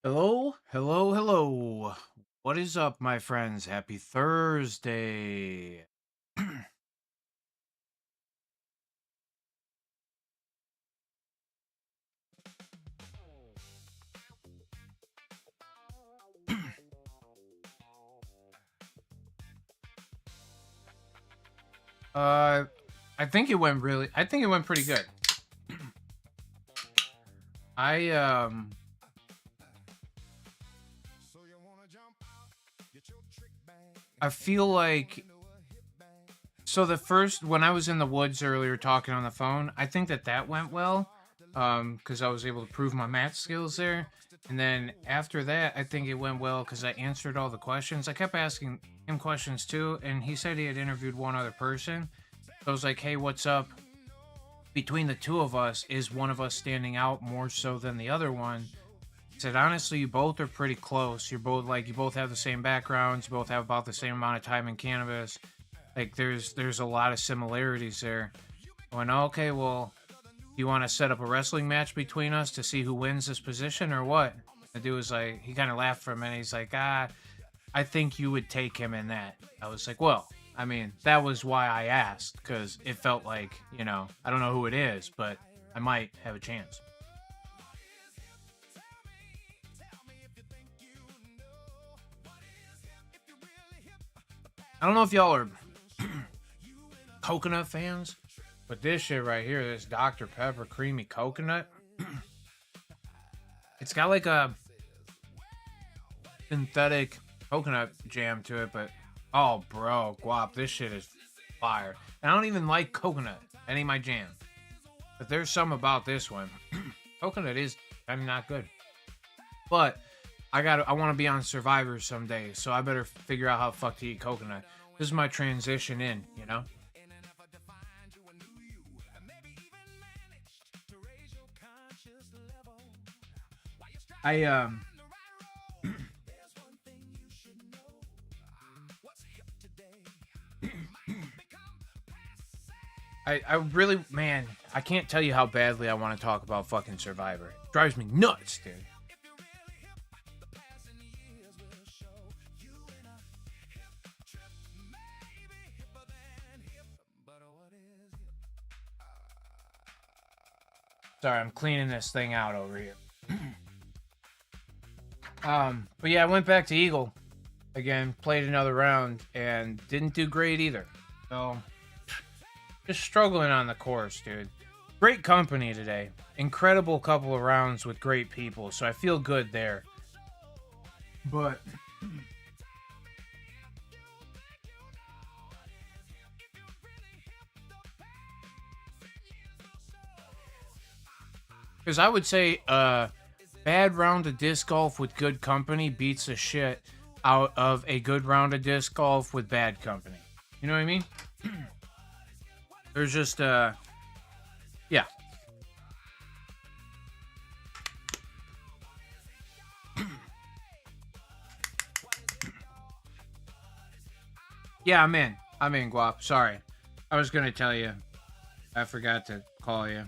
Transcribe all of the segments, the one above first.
Hello, hello, hello. What is up, my friends? Happy Thursday. uh, I think it went pretty good. I I feel like the first when I was in the woods earlier talking on the phone, I think that went well. Because I was able to prove my math skills there. And then after that, I think it went well because I answered all the questions. I kept asking him questions too, and he said he had interviewed one other person. So I was like, "Hey, what's up?" Between the two of us, is one of us standing out more so than the other one? I said, honestly, you both are pretty close. You both have the same backgrounds, you both have about the same amount of time in cannabis. Like there's a lot of similarities there. I went, okay, well, you want to set up a wrestling match between us to see who wins this position or what? The dude was like, he kind of laughed for a minute. He's like, I think you would take him in that. I was like, well, I mean, that was why I asked, because it felt like, I don't know who it is, but I might have a chance. I don't know if y'all are coconut fans, but this shit right here, this Dr. Pepper creamy coconut, it's got like a synthetic coconut jam to it, but oh, bro, guap, this shit is fire. And I don't even like coconut, that ain't my jam. But there's some about this one. Coconut is, I mean, not good. But I want to be on Survivor someday, so I better figure out how the fuck to eat coconut. This is my transition in, you know? I, I really, man, I can't tell you how badly I want to talk about fucking Survivor. It drives me nuts, dude. Sorry, I'm cleaning this thing out over here. But yeah, I went back to Eagle again, played another round, and didn't do great either. So, just struggling on the course, dude. Great company today. Incredible couple of rounds with great people, so I feel good there. But because I would say bad round of disc golf with good company beats the shit out of a good round of disc golf with bad company. You know what I mean? There's just yeah. Yeah, I'm in, Guap. Sorry. I was gonna tell you. I forgot to call you.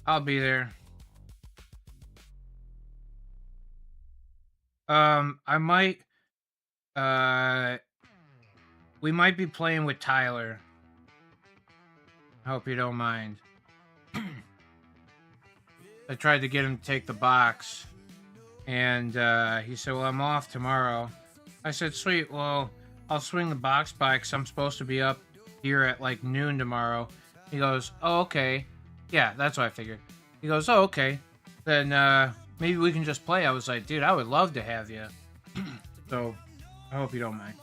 I'll be there. I might uh we might be playing with Tyler. I hope you don't mind. I tried to get him to take the box, and he said, well, I'm off tomorrow. I said, sweet, well, I'll swing the box by because I'm supposed to be up here at like noon tomorrow. He goes, oh, okay. Yeah, that's what I figured. He goes, oh, okay. Then maybe we can just play. I was like, dude, I would love to have you. So I hope you don't mind.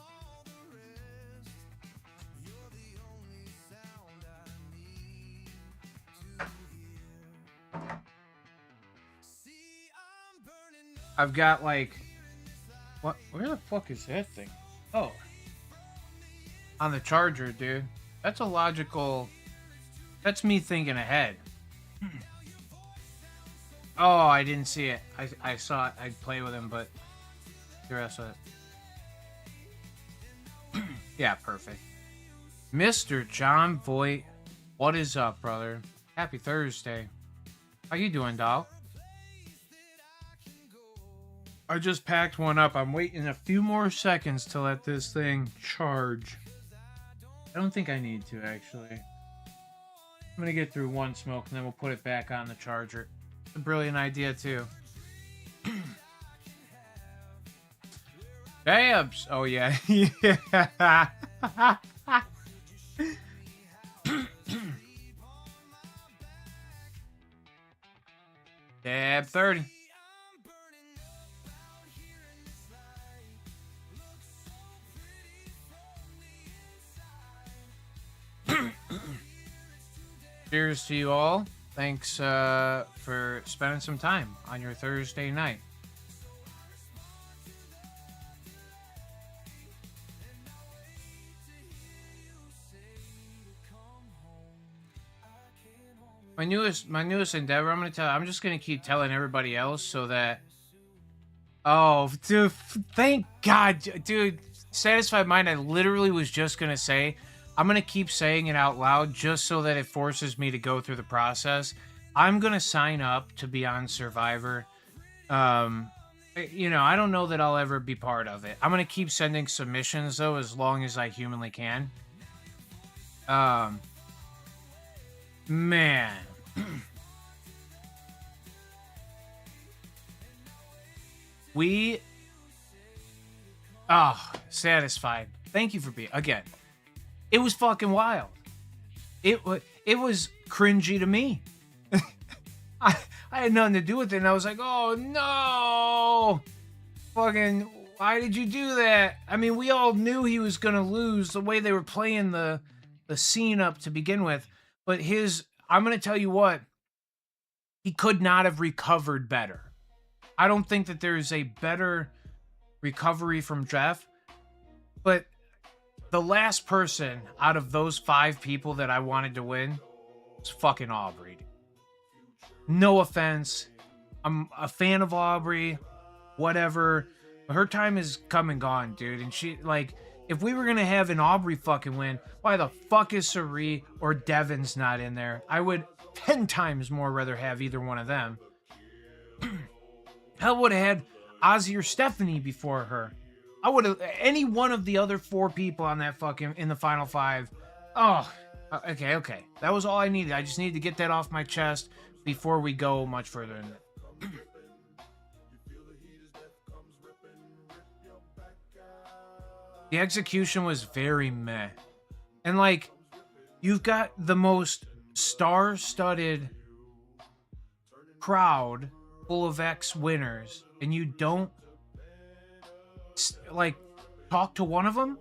I've got like, what? Where the fuck is that thing? Oh, on the charger, dude. That's a logical. That's me thinking ahead. Oh, I didn't see it. I saw it. I'd play with him, but the rest of it. Yeah, perfect. Mr. John Voight, what is up, brother? Happy Thursday. How you doing, doll? I just packed one up. I'm waiting a few more seconds to let this thing charge. I don't think I need to, actually. I'm gonna get through one smoke and then we'll put it back on the charger. It's a brilliant idea, too. Dabs! Oh, yeah. Yeah. Dab 30. Cheers to you all. Thanks for spending some time on your Thursday night. My newest endeavor, I'm just gonna keep telling everybody else so that. Oh, dude, thank God, dude. Satisfied mind. I literally was just gonna say, I'm gonna keep saying it out loud just so that it forces me to go through the process. I'm gonna sign up to be on Survivor. I don't know that I'll ever be part of it. I'm gonna keep sending submissions though, as long as I humanly can. Man. We satisfied. Thank you for being again. It was fucking wild. It was cringy to me. I had nothing to do with it, and I was like, oh no, fucking, why did you do that? I mean, we all knew he was gonna lose the way they were playing the scene up to begin with, but I'm gonna tell you what, he could not have recovered better. I don't think that there is a better recovery from Jeff, but the last person out of those 5 people that I wanted to win was fucking Aubrey. No offense. I'm a fan of Aubrey, whatever. But her time is come and gone, dude. And she, like, if we were going to have an Aubrey fucking win, why the fuck is Sari or Devin's not in there? I would 10 times more rather have either one of them. Hell, would have had Ozzy or Stephanie before her. I would have any one of the other 4 people on that fucking in the final 5. Oh, okay. That was all I needed. I just needed to get that off my chest before we go much further in it. The execution was very meh. And like, you've got the most star-studded crowd full of ex-winners, and you don't like talk to one of them?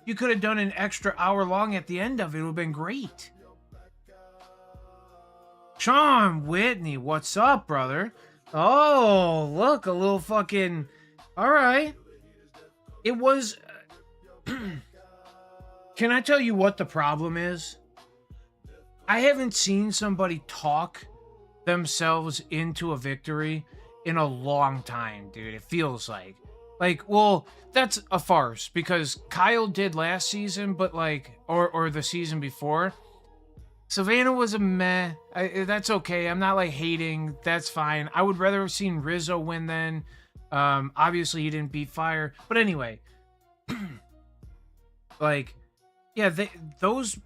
You could have done an extra hour long at the end of it. It would have been great. Sean Whitney, what's up, brother? Oh, look, a little fucking... All right. It was... Can I tell you what the problem is? I haven't seen somebody talk themselves into a victory in a long time, dude. It feels like. Like, well, that's a farce because Kyle did last season, but like, or the season before. Savannah was a meh. That's okay. I'm not like hating. That's fine. I would rather have seen Rizzo win then. Obviously he didn't beat Fire, but anyway, like, yeah, those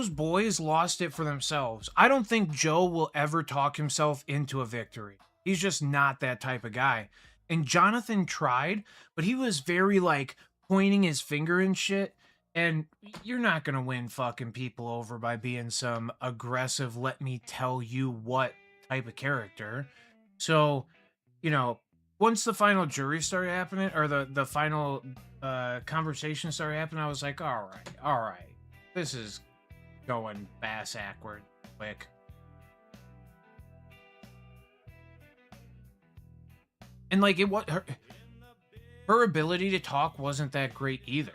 boys lost it for themselves. I don't think Joe will ever talk himself into a victory. He's just not that type of guy. And Jonathan tried, but he was very like pointing his finger and shit. And you're not going to win fucking people over by being some aggressive, let me tell you what type of character. So, you know, once the final jury started happening, or the final conversation started happening, I was like, all right. This is going bass-ackward quick. And like, it was her ability to talk wasn't that great either.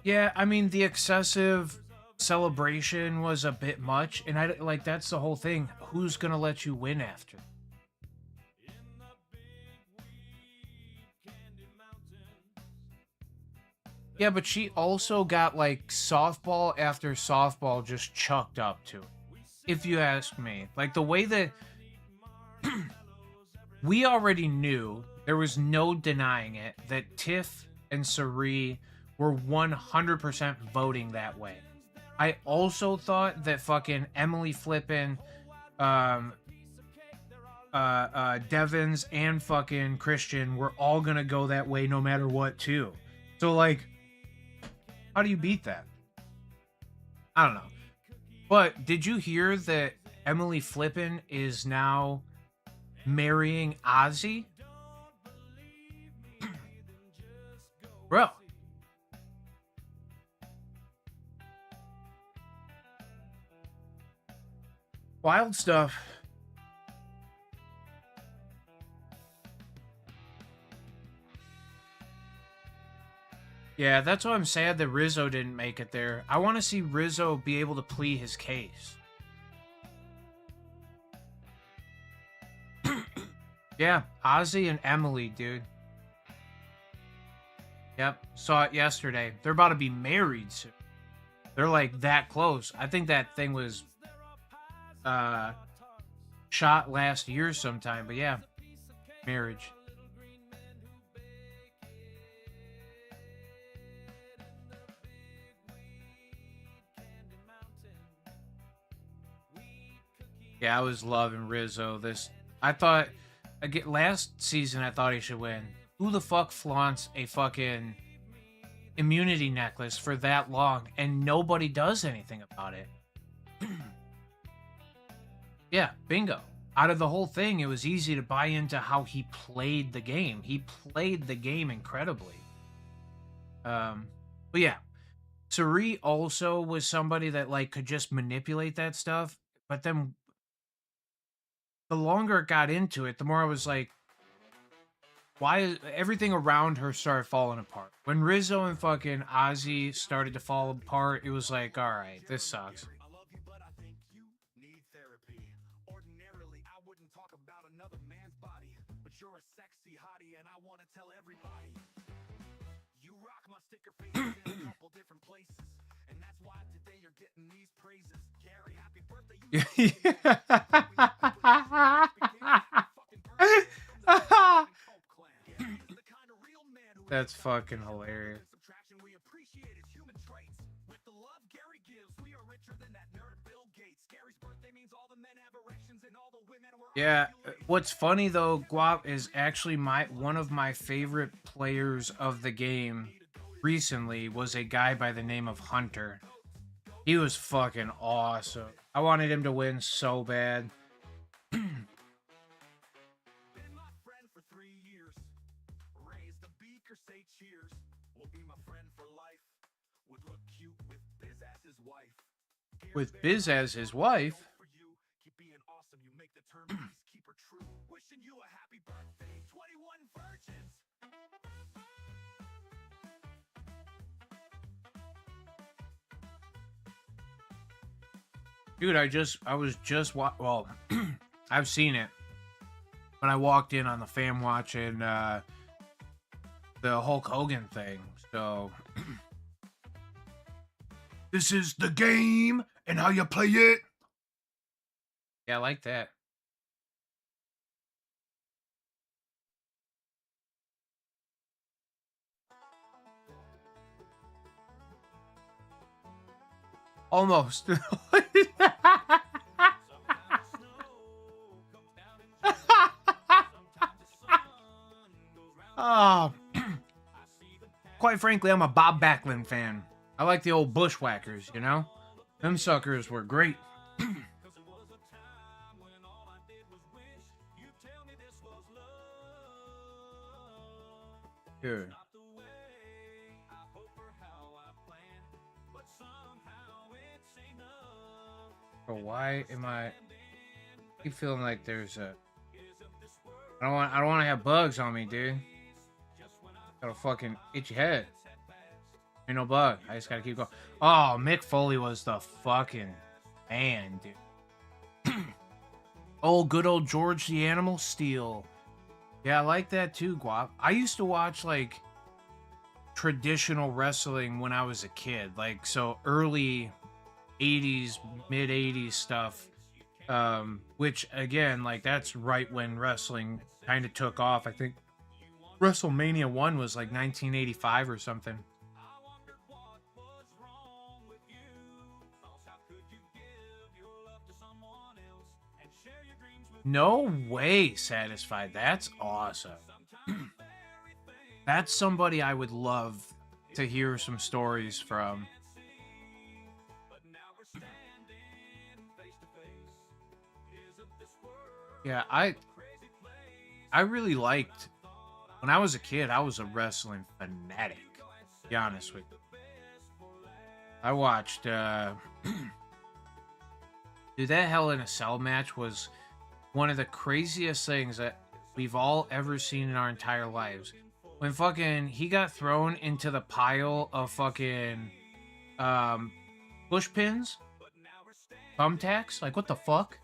Yeah, I mean, the excessive celebration was a bit much, and I like that's the whole thing. Who's gonna let you win after? Yeah, but she also got like softball after softball just chucked up to it. If you ask me, like the way that we already knew, there was no denying it, that Tiff and Sari were 100% voting that way. I also thought that fucking Emily Flippin, um, Devins, and fucking Christian were all gonna go that way no matter what, too. So, like, how do you beat that? I don't know. But did you hear that Emily Flippin is now marrying Ozzy? Bro. Wild stuff. Yeah, that's why I'm sad that Rizzo didn't make it there. I want to see Rizzo be able to plead his case. Yeah, Ozzy and Emily, dude. Yep, saw it yesterday. They're about to be married soon. They're like that close. I think that thing was shot last year sometime, but yeah, marriage. Yeah, I was loving Rizzo. I thought, again, last season I thought he should win. Who the fuck flaunts a fucking immunity necklace for that long and nobody does anything about it? Yeah, bingo. Out of the whole thing, it was easy to buy into how he played the game. He played the game incredibly. But yeah, Sari also was somebody that like could just manipulate that stuff. But then the longer it got into it, the more I was like, why is everything around her started falling apart? When Rizzo and fucking Ozzy started to fall apart, it was like, all right, this sucks. That's fucking hilarious. Yeah, what's funny though, Guap, is actually one of my favorite players of the game recently was a guy by the name of Hunter. He was fucking awesome. I wanted him to win so bad. With Biz as his wife. Dude, I was just well, I've seen it. When I walked in on the fam watching the Hulk Hogan thing. So this is the game and how you play it. Yeah, I like that. Almost. Oh, quite frankly, I'm a Bob Backlund fan. I like the old Bushwhackers, you know? Them suckers were great. Here. Oh, why am I keep feeling like there's a I don't want to have bugs on me, dude. Got a fucking itchy head. Ain't no bug. I just gotta keep going. Oh, Mick Foley was the fucking man, dude. Oh, good old George the Animal Steel. Yeah, I like that too, Guap. I used to watch like traditional wrestling when I was a kid, like so early 80s, mid 80s stuff. Which again, like that's right when wrestling kind of took off. I think WrestleMania 1 was like 1985 or something. No way, Satisfied. That's awesome. That's somebody I would love to hear some stories from. Yeah, I really liked when I was a kid, I was a wrestling fanatic. To be honest with you. I watched dude, that Hell in a Cell match was one of the craziest things that we've all ever seen in our entire lives. When fucking he got thrown into the pile of fucking um push pins, thumbtacks, like what the fuck?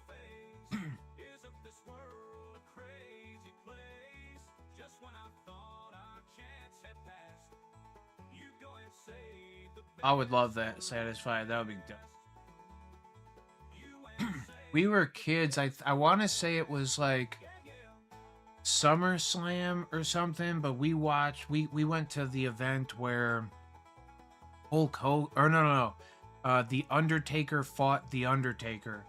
I would love that. Satisfied. That would be dope. We were kids. I want to say it was like SummerSlam or something, but we went to the event where Hulk Hogan, or no, the Undertaker fought the Undertaker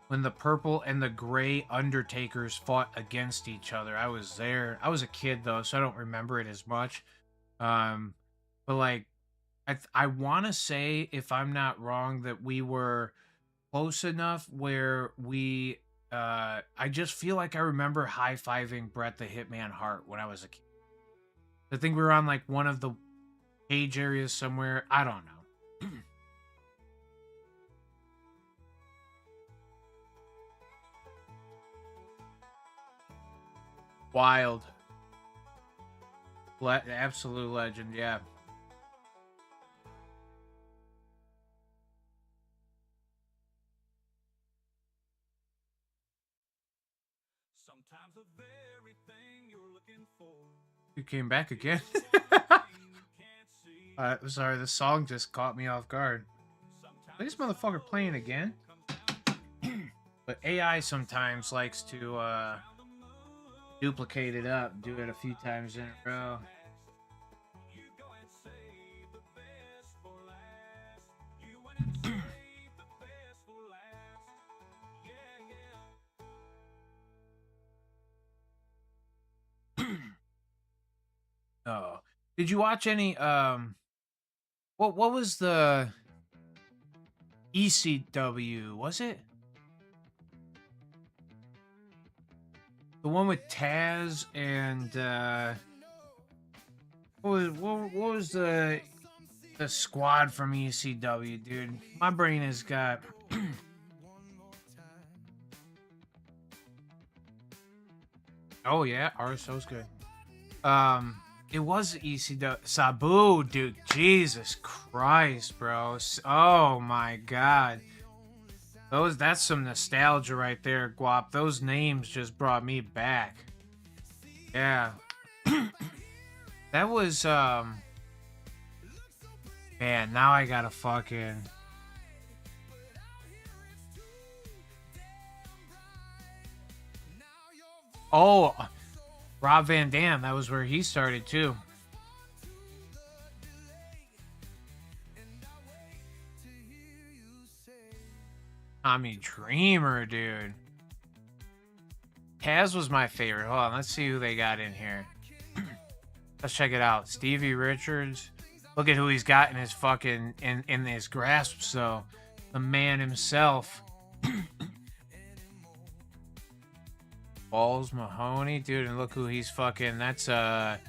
when the purple and the gray Undertakers fought against each other. I was there. I was a kid though, so I don't remember it as much. But like I want to say, if I'm not wrong, that we were close enough where we I just feel like I remember high-fiving Bret the Hitman Hart when I was a kid. I think we were on like one of the cage areas somewhere. I don't know. Wild. Absolute legend, yeah. You came back again? Sorry, the song just caught me off guard. This motherfucker playing again? But AI sometimes likes to duplicate it up, do it a few times in a row. Oh, did you watch any what was the ECW, was it the one with Taz and what was the squad from ECW, dude? My brain has got oh yeah, RSO's good. It was ECW. Sabu, dude. Jesus Christ, bro. Oh my god. That's some nostalgia right there, Guap. Those names just brought me back. Yeah. That was man, now I gotta fucking oh, Rob Van Dam, that was where he started too. Tommy Dreamer, dude. Taz was my favorite. Hold on, let's see who they got in here. Let's check it out. Stevie Richards. Look at who he's got in his fucking in his grasp. So the man himself. Balls Mahoney, dude, and look who he's fucking. That's Bam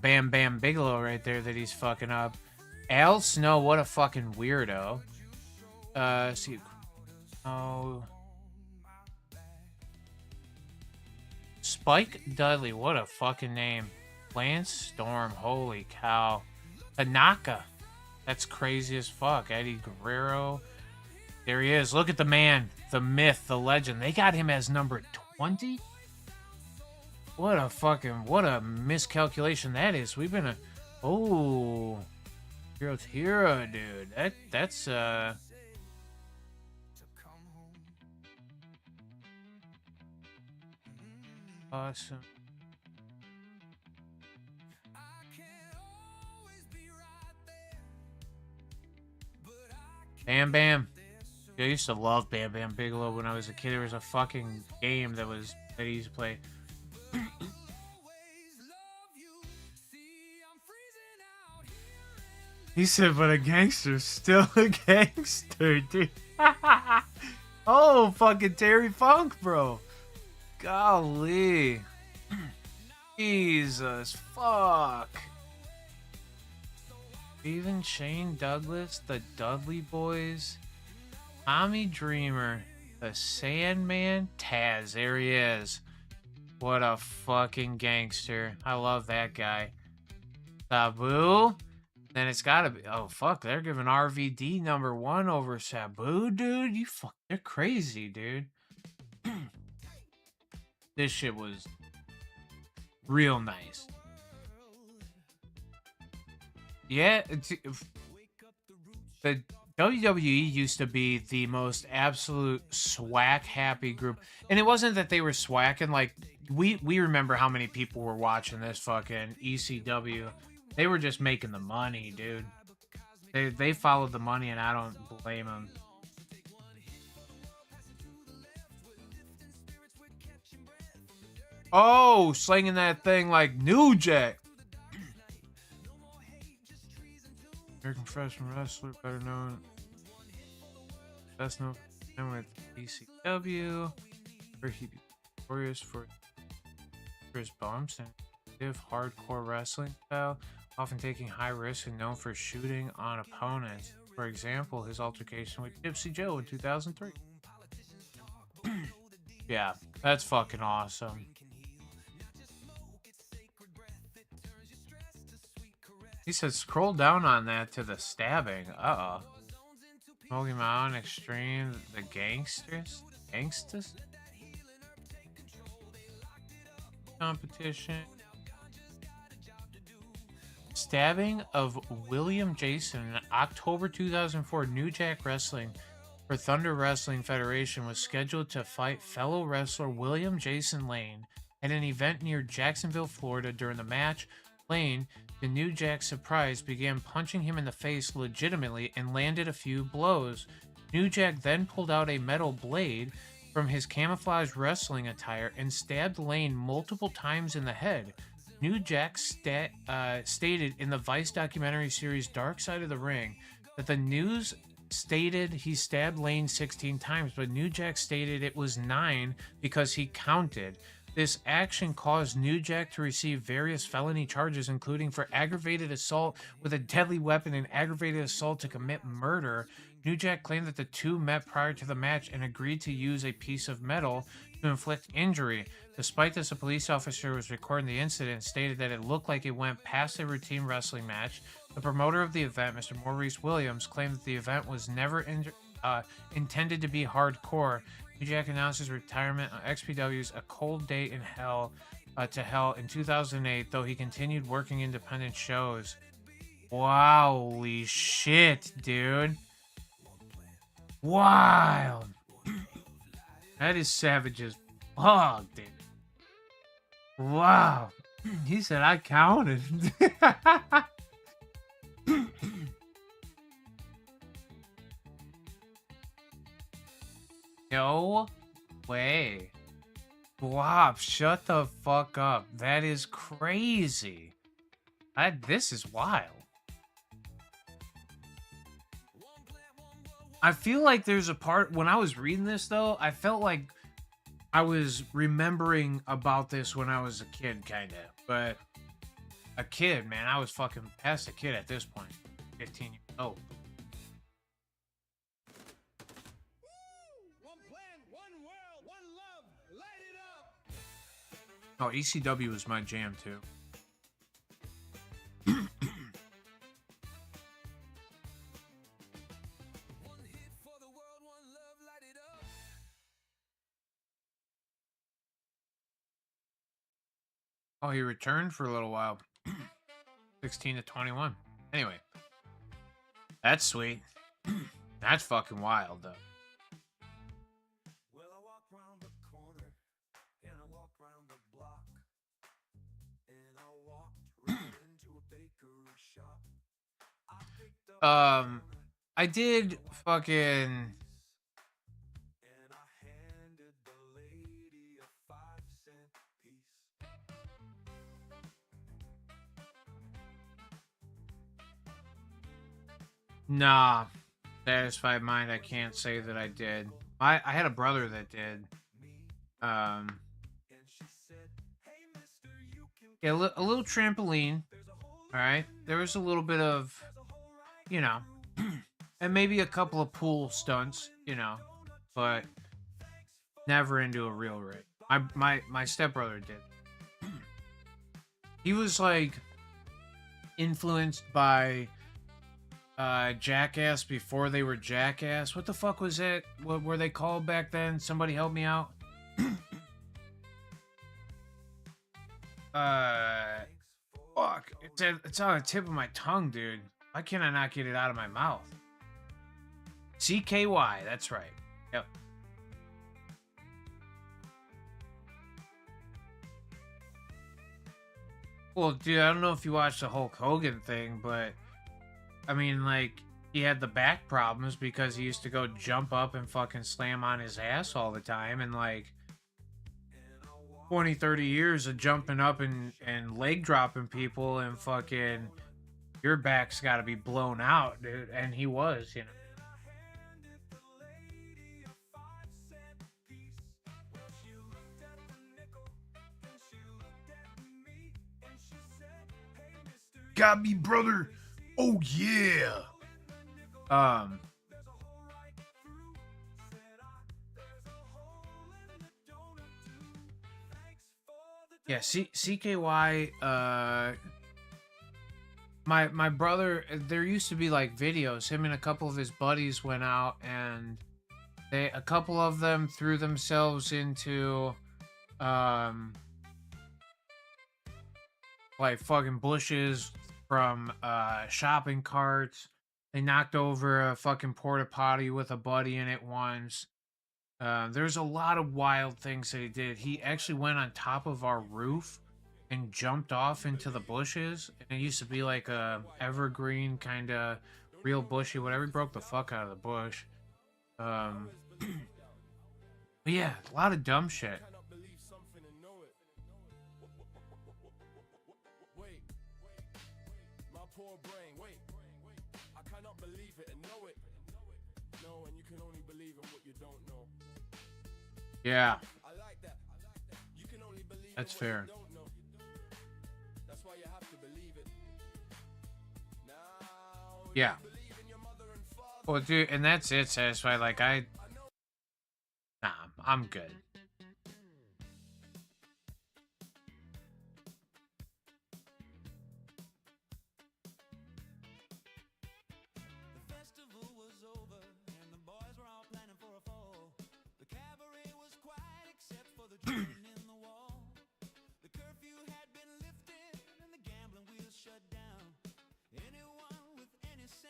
Bam Bigelow right there that he's fucking up. Al Snow, what a fucking weirdo. See, oh, Spike Dudley, what a fucking name. Lance Storm, holy cow. Tanaka, that's crazy as fuck. Eddie Guerrero, there he is. Look at the man, the myth, the legend. They got him as number 20. What a miscalculation that is. We've been Oh, Hero's Hero, dude. That's awesome. Bam Bam. I used to love Bam Bam Bigelow when I was a kid. There was a fucking game that I used to play. He said, but a gangster's still a gangster, dude. Oh, fucking Terry Funk, bro. Golly. Jesus, fuck. Even Shane Douglas, the Dudley Boys, Tommy Dreamer, the Sandman, Taz, there he is. What a fucking gangster. I love that guy. Sabu. Then it's gotta be, oh fuck, they're giving RVD #1 over Sabu, dude. They're crazy, dude. This shit was real nice. Yeah, the WWE used to be the most absolute swag happy group. And it wasn't that they were swacking, like we remember how many people were watching this fucking ECW. They were just making the money, dude. They followed the money, and I don't blame them. Oh, slinging that thing like New Jack. American professional wrestler, better known, best known with ECW, where he notorious for his bumps and stiff hardcore wrestling style, often taking high risks and known for shooting on opponents. For example, his altercation with Gypsy Joe in 2003. Yeah, that's fucking awesome. He said scroll down on that to the stabbing. Uh-oh. Smoky Mountain Extreme, the gangsters? Gangsters? Competition. Stabbing of William Jason in October 2004. New Jack Wrestling for Thunder Wrestling Federation was scheduled to fight fellow wrestler William Jason Lane at an event near Jacksonville, Florida. During the match, Lane, to New Jack's surprise, began punching him in the face legitimately and landed a few blows. New Jack then pulled out a metal blade from his camouflage wrestling attire and stabbed Lane multiple times in the head. New Jack stated in the Vice documentary series Dark Side of the Ring that the news stated he stabbed Lane 16 times, but New Jack stated it was 9 because he counted. This action caused New Jack to receive various felony charges, including for aggravated assault with a deadly weapon and aggravated assault to commit murder. New Jack claimed that the two met prior to the match and agreed to use a piece of metal to inflict injury. Despite this, a police officer who was recording the incident stated that it looked like it went past a routine wrestling match. The promoter of the event, Mr. Maurice Williams, claimed that the event was never intended to be hardcore. New Jack announced his retirement on XPW's A Cold Day in Hell to Hell in 2008, though he continued working independent shows. Wowly shit, dude. Wild. That is savage as fuck, dude. Wow. He said I counted. No way. Blop, shut the fuck up. That is crazy. This is wild. I feel like there's a part, when I was reading this though, I felt like I was remembering about this when I was a kid, kinda. But a kid, man, I was fucking past a kid at this point. 15 years old. Oh, ECW was my jam too. Oh, he returned for a little while. 16 to 21. Anyway, that's sweet. That's fucking wild, though. Well, I walked round the corner and I walked round the block and I walked right into a bakery shop. I picked up I did fucking. and I handed the lady a 5-cent piece. Nah, satisfied mind. I can't say that I did. I had a brother that did. Um, And she said, "Hey, mister, you can yeah, a little trampoline. All right, there was a little bit of, you know, and maybe a couple of pool stunts, but never into a real rig. My stepbrother did. He was like influenced by Jackass before they were Jackass. What the fuck was it? What were they called back then? Somebody help me out. Fuck. It's on the tip of my tongue, dude. Why can't I not get it out of my mouth? CKY, that's right. Yep. Well, dude, I don't know if you watched the Hulk Hogan thing, but I mean, like, he had the back problems because he used to go jump up and fucking slam on his ass all the time, and like 20, 30 years of jumping up and leg dropping people, and fucking your back's got to be blown out, dude. And he was. Got me, brother. Oh yeah. Yeah, CKY, my brother, there used to be like videos. Him and a couple of his buddies went out, and a couple of them threw themselves into like fucking bushes from shopping carts. They knocked over a fucking porta potty with a buddy in it once. There's a lot of wild things that he did. He actually went on top of our roof and jumped off into the bushes. And it used to be like a evergreen kind of real bushy, whatever. He broke the fuck out of the bush. But yeah, a lot of dumb shit. Yeah. That's fair. Yeah. Well, dude, and that's it, Satisfied. Like, nah, I'm good.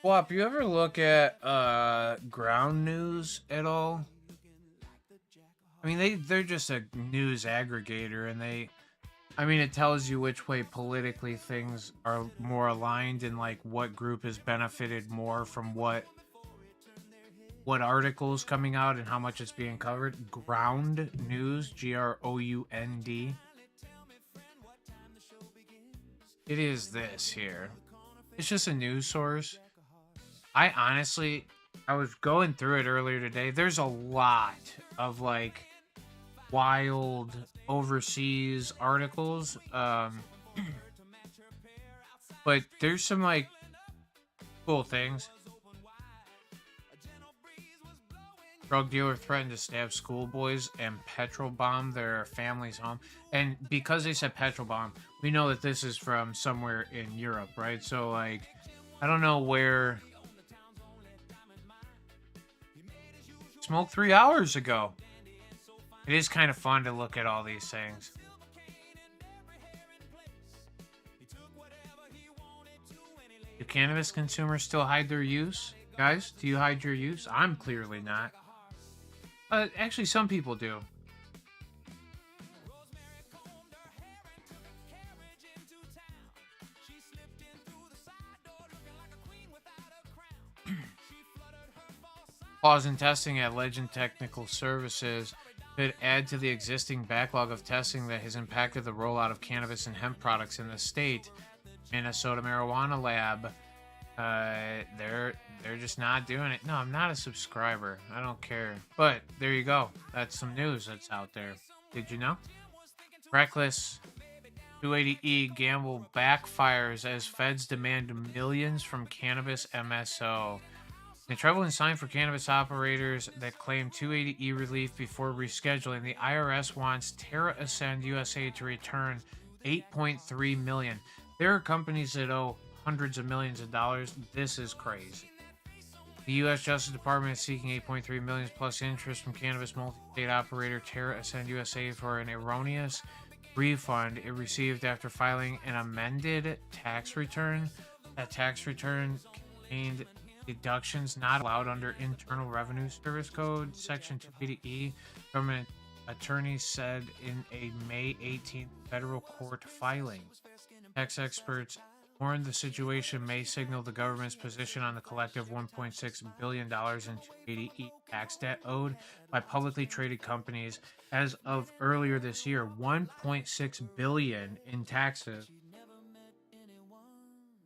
Wop, you ever look at ground news at all? I mean, they're just a news aggregator, and it tells you which way politically things are more aligned, and like what group has benefited more from what articles coming out and how much it's being covered. Ground news, GROUND. It is this here. It's just a news source. I was going through it earlier today. There's a lot of like wild overseas articles. But there's some like cool things. Drug dealer threatened to stab schoolboys and petrol bomb their family's home. And because they said petrol bomb, we know that this is from somewhere in Europe, right? So like, I don't know where. Smoked 3 hours ago. It is kind of fun to look at all these things. cannabis consumers still hide their use? Guys, do you hide your use? I'm clearly not. Actually, some people do. Pause in testing at Legend Technical Services could add to the existing backlog of testing that has impacted the rollout of cannabis and hemp products in the state. Minnesota Marijuana Lab, they're just not doing it. No, I'm not a subscriber. I don't care. But there you go. That's some news that's out there. Did you know? Reckless 280E gamble backfires as feds demand millions from cannabis MSO. A troubling sign for cannabis operators that claim 280E relief before rescheduling. The IRS wants Terra Ascend USA to return $8.3 million. There are companies that owe hundreds of millions of dollars. This is crazy. The U.S. Justice Department is seeking $8.3 million plus interest from cannabis multi-state operator Terra Ascend USA for an erroneous refund it received after filing an amended tax return. That tax return contained deductions not allowed under Internal Revenue Service Code Section 280E. Government attorneys said in a May 18th federal court filing. Tax experts warned the situation may signal the government's position on the collective $1.6 billion in 280E tax debt owed by publicly traded companies as of earlier this year. $1.6 billion in taxes.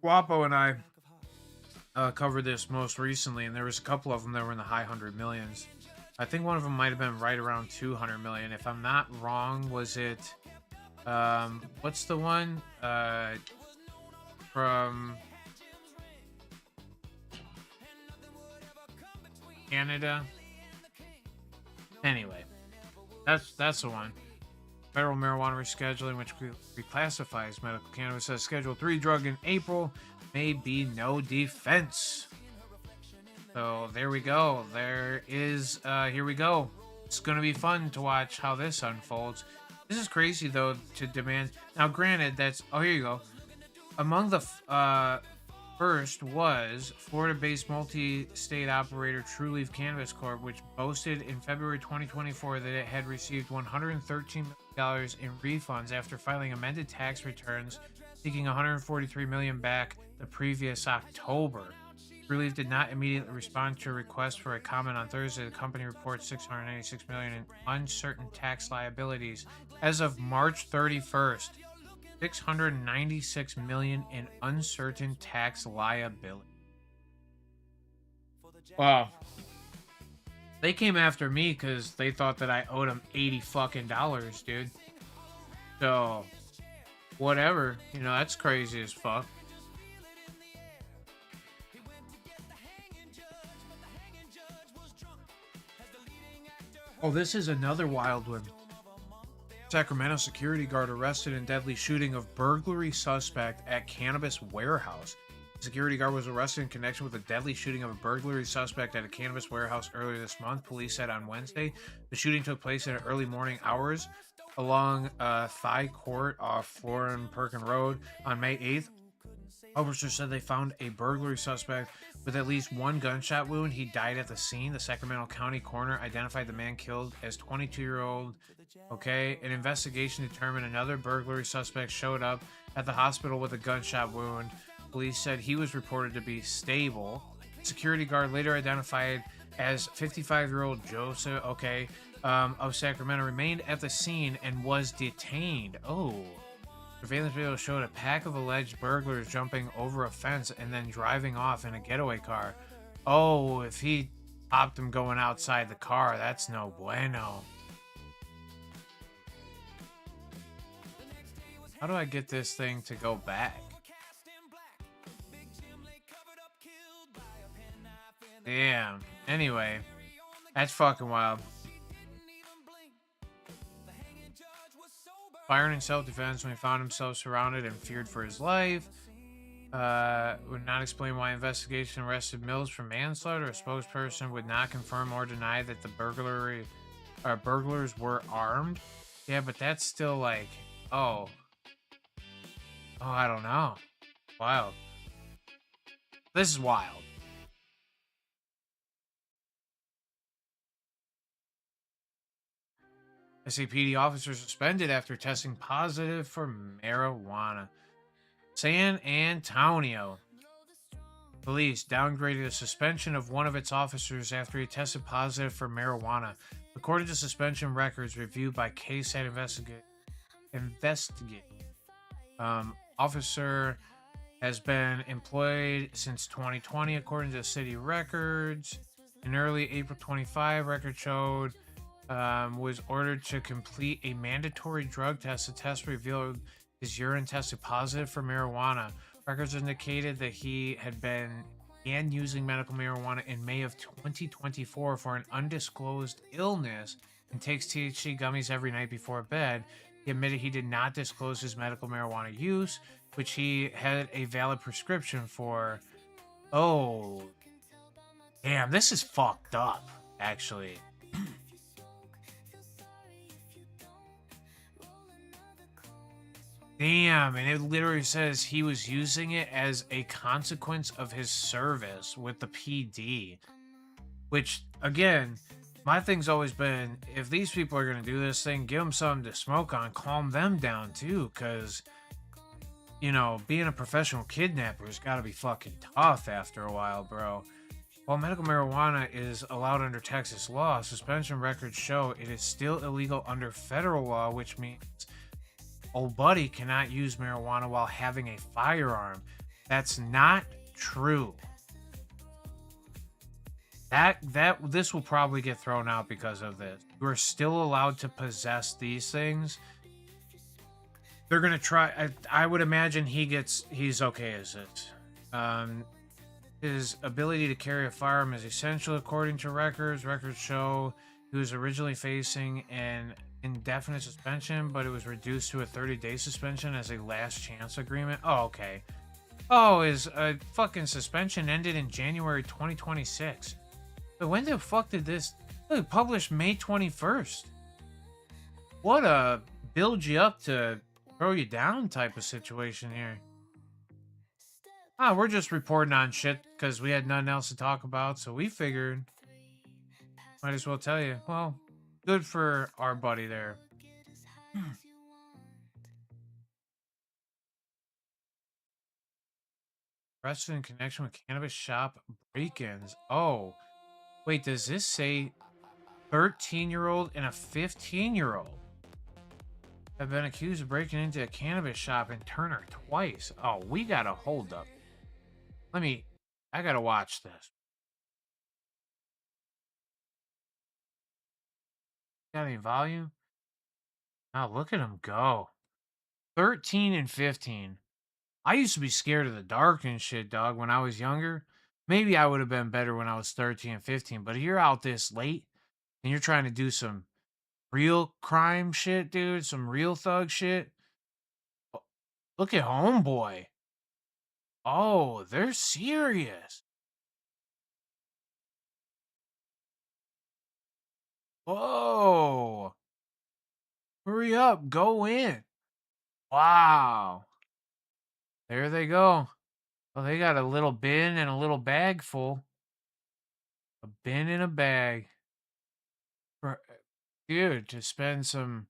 Guapo and I covered this most recently, and there was a couple of them that were in the high hundred millions. I think one of them might have been right around 200 million. If I'm not wrong, was it what's the one from Canada? Anyway, that's the one. Federal marijuana rescheduling, which reclassifies medical cannabis as Schedule 3 drug in April, may be no defense. So there we go. There is, here we go. It's going to be fun to watch how this unfolds. This is crazy, though, to demand. Now, granted, that's, oh, here you go. Among the first was Florida-based multi-state operator True Leaf Cannabis Corp., which boasted in February 2024 that it had received $113 million in refunds after filing amended tax returns, seeking $143 million back the previous October. True Leaf did not immediately respond to a request for a comment on Thursday. The company reports $696 million in uncertain tax liabilities as of March 31st. $696 million in uncertain tax liability. Wow. They came after me because they thought that I owed them $80 fucking dollars, dude. So, whatever. You know, that's crazy as fuck. Oh, this is another wild one. Sacramento security guard arrested in deadly shooting of burglary suspect at cannabis warehouse. The security guard was arrested in connection with a deadly shooting of a burglary suspect at a cannabis warehouse earlier this month, police said on Wednesday. The shooting took place in early morning hours along Thigh Court off Florin Perkin Road on May 8th. Officers said they found a burglary suspect with at least one gunshot wound. He died at the scene. The Sacramento County coroner identified the man killed as 22-year-old. Okay, an investigation determined another burglary suspect showed up at the hospital with a gunshot wound. Police said he was reported to be stable. Security guard later identified as 55-year-old Joseph, of Sacramento, remained at the scene and was detained. Oh. Surveillance video showed a pack of alleged burglars jumping over a fence and then driving off in a getaway car. Oh, if he popped them going outside the car, that's no bueno. How do I get this thing to go back? Damn. Anyway, that's fucking wild. Firing in self-defense when he found himself surrounded and feared for his life. Would not explain why investigation arrested Mills for manslaughter. A spokesperson would not confirm or deny that the burglars were armed. Yeah, but that's still like, oh, I don't know. Wild. This is wild. SAPD officer suspended after testing positive for marijuana. San Antonio police downgraded a suspension of one of its officers after he tested positive for marijuana, according to suspension records reviewed by KSAT investigate. Officer has been employed since 2020, according to city records. In early April 25, record showed was ordered to complete a mandatory drug test. The test revealed his urine tested positive for marijuana. Records indicated that he had began using medical marijuana in May of 2024 for an undisclosed illness and takes THC gummies every night before bed. He admitted he did not disclose his medical marijuana use, which he had a valid prescription for. Oh, damn, this is fucked up, actually. Damn, and it literally says he was using it as a consequence of his service with the PD. Which, again, my thing's always been, if these people are going to do this thing, give them something to smoke on, calm them down too, because, you know, being a professional kidnapper has got to be fucking tough after a while, bro. While medical marijuana is allowed under Texas law, suspension records show it is still illegal under federal law, which means old buddy cannot use marijuana while having a firearm. That's not true. This will probably get thrown out because of this. You are still allowed to possess these things. They're gonna try. I would imagine he's okay as it. His ability to carry a firearm is essential according to records. Records show he was originally facing an indefinite suspension, but it was reduced to a 30-day suspension as a last chance agreement. Oh, okay. Oh, his fucking suspension ended in January 2026. But when the fuck did this? Look, published May 21st. What a build you up to throw you down type of situation here. We're just reporting on shit because we had nothing else to talk about, so we figured might as well tell you. Well, good for our buddy there. Arrested in connection with cannabis shop break-ins. Oh, wait, does this say 13-year-old and a 15-year-old have been accused of breaking into a cannabis shop in Turner twice? Oh, we gotta hold up. I gotta watch this. Got any volume? Oh, look at them go. 13 and 15. I used to be scared of the dark and shit, dog, when I was younger. Maybe I would have been better when I was 13 and 15, but if you're out this late and you're trying to do some real crime shit, dude, some real thug shit. Look at Homeboy. Oh, they're serious. Whoa. Hurry up, go in. Wow. There they go. Well, they got a little bin and a little bag full. A bin and a bag. For, dude, to spend some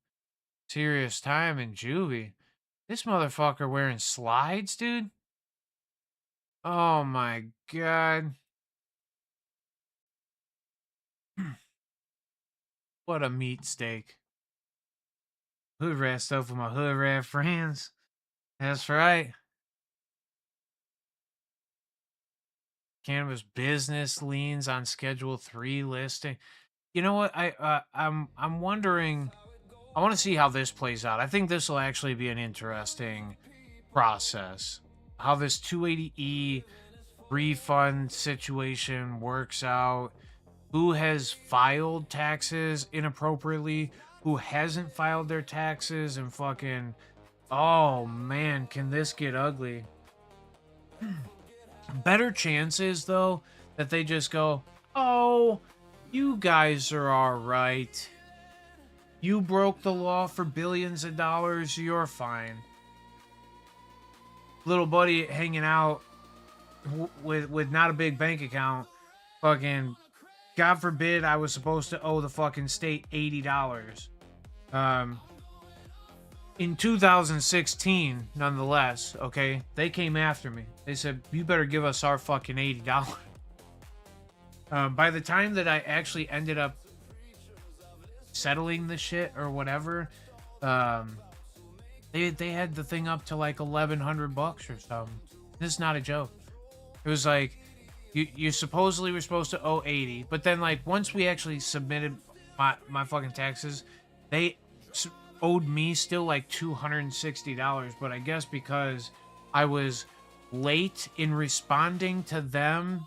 serious time in juvie. This motherfucker wearing slides, dude? Oh my god. What a meat steak. Hood rat stuff with my hood rat friends. That's right. Cannabis business leans on Schedule 3 listing. You know what? I'm wondering. I want to see how this plays out. I think this will actually be an interesting process. How this 280E refund situation works out. Who has filed taxes inappropriately? Who hasn't filed their taxes? And fucking, oh man, can this get ugly? Better chances, though, that they just go, oh, you guys are alright. You broke the law for billions of dollars, you're fine. Little buddy hanging out with not a big bank account, fucking, God forbid I was supposed to owe the fucking state $80. Um, in 2016, nonetheless, okay, they came after me. They said, you better give us our fucking $80. By the time that I actually ended up settling the shit or whatever, um, they had the thing up to like $1,100 or something. This is not a joke. It was like, you supposedly were supposed to owe 80, but then like once we actually submitted my fucking taxes, they owed me still like $260. But I guess because I was late in responding to them,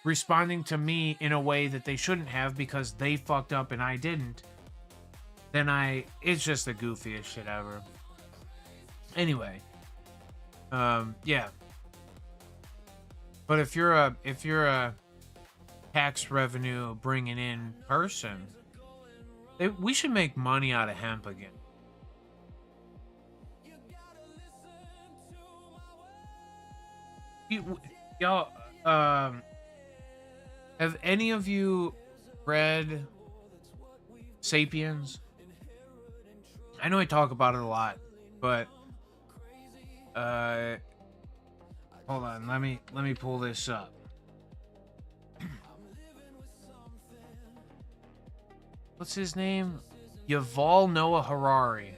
responding to me in a way that they shouldn't have because they fucked up and I didn't, then it's just the goofiest shit ever. Anyway, yeah. But if you're a tax revenue bringing in person, we should make money out of hemp again. Y'all, have any of you read Sapiens? I know I talk about it a lot, but hold on, let me pull this up. What's his name? Yuval Noah Harari.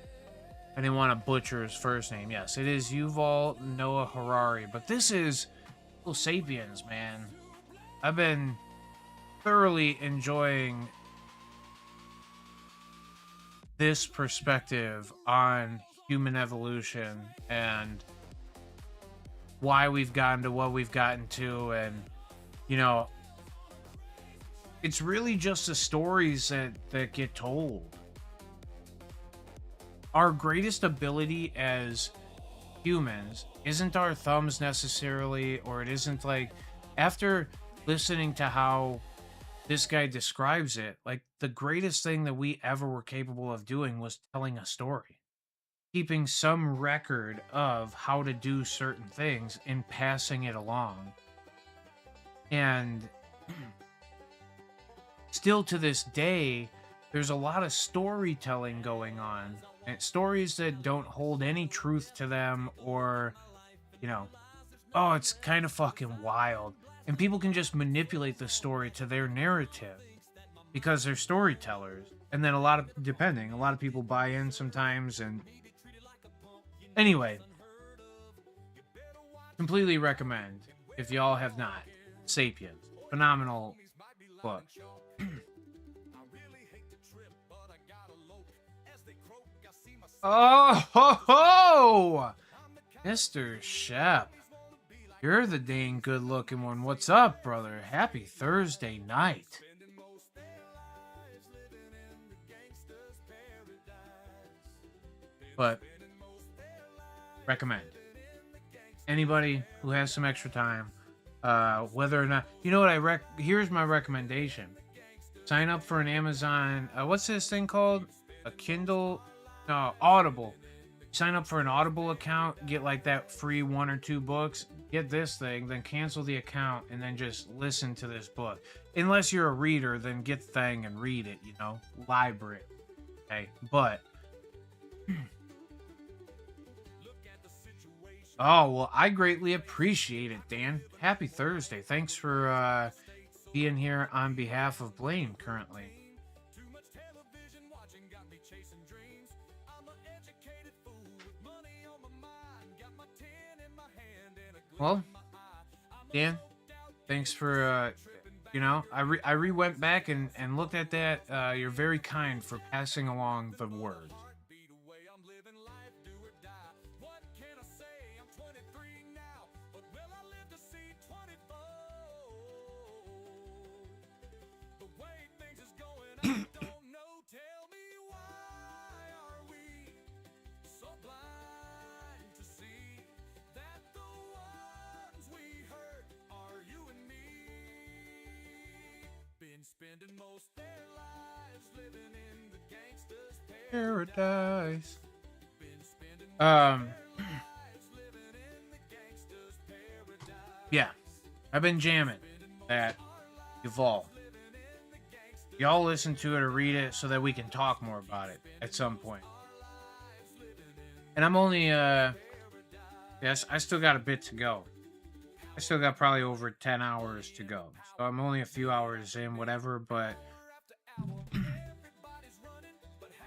I didn't want to butcher his first name. Yes, it is Yuval Noah Harari. But this is Homo Sapiens, man. I've been thoroughly enjoying this perspective on human evolution and why we've gotten to what we've gotten to. And, you know, it's really just the stories that get told. Our greatest ability as humans isn't our thumbs necessarily, or it isn't like, after listening to how this guy describes it, like the greatest thing that we ever were capable of doing was telling a story, keeping some record of how to do certain things and passing it along. And still to this day, there's a lot of storytelling going on, and stories that don't hold any truth to them, or, you know, oh, it's kind of fucking wild. And people can just manipulate the story to their narrative because they're storytellers. And then a lot of people buy in sometimes. And anyway, completely recommend, if y'all have not, Sapiens. Phenomenal book. Oh, ho, ho! Mr. Shep, you're the dang good looking one. What's up, brother? Happy Thursday night. But recommend anybody who has some extra time, whether or not, you know what, here's my recommendation. Sign up for an Amazon, what's this thing called? A Kindle? No, Audible. Sign up for an Audible account, get like that free 1 or 2 books, get this thing, then cancel the account, and then just listen to this book. Unless you're a reader, then get the thing and read it, you know? Library. Okay, but oh, well, I greatly appreciate it, Dan. Happy Thursday. Thanks for being here on behalf of Blaine currently. Well, Dan, thanks for, you know, I went back and looked at that. You're very kind for passing along the word. Spending most their lives living in the gangster's Paradise. Yeah, I've been jamming that Evolve. Y'all listen to it or read it so that we can talk more about it at some point. And I'm only yes, I still got a bit to go. I still got probably over 10 hours to go. So I'm only a few hours in, whatever, but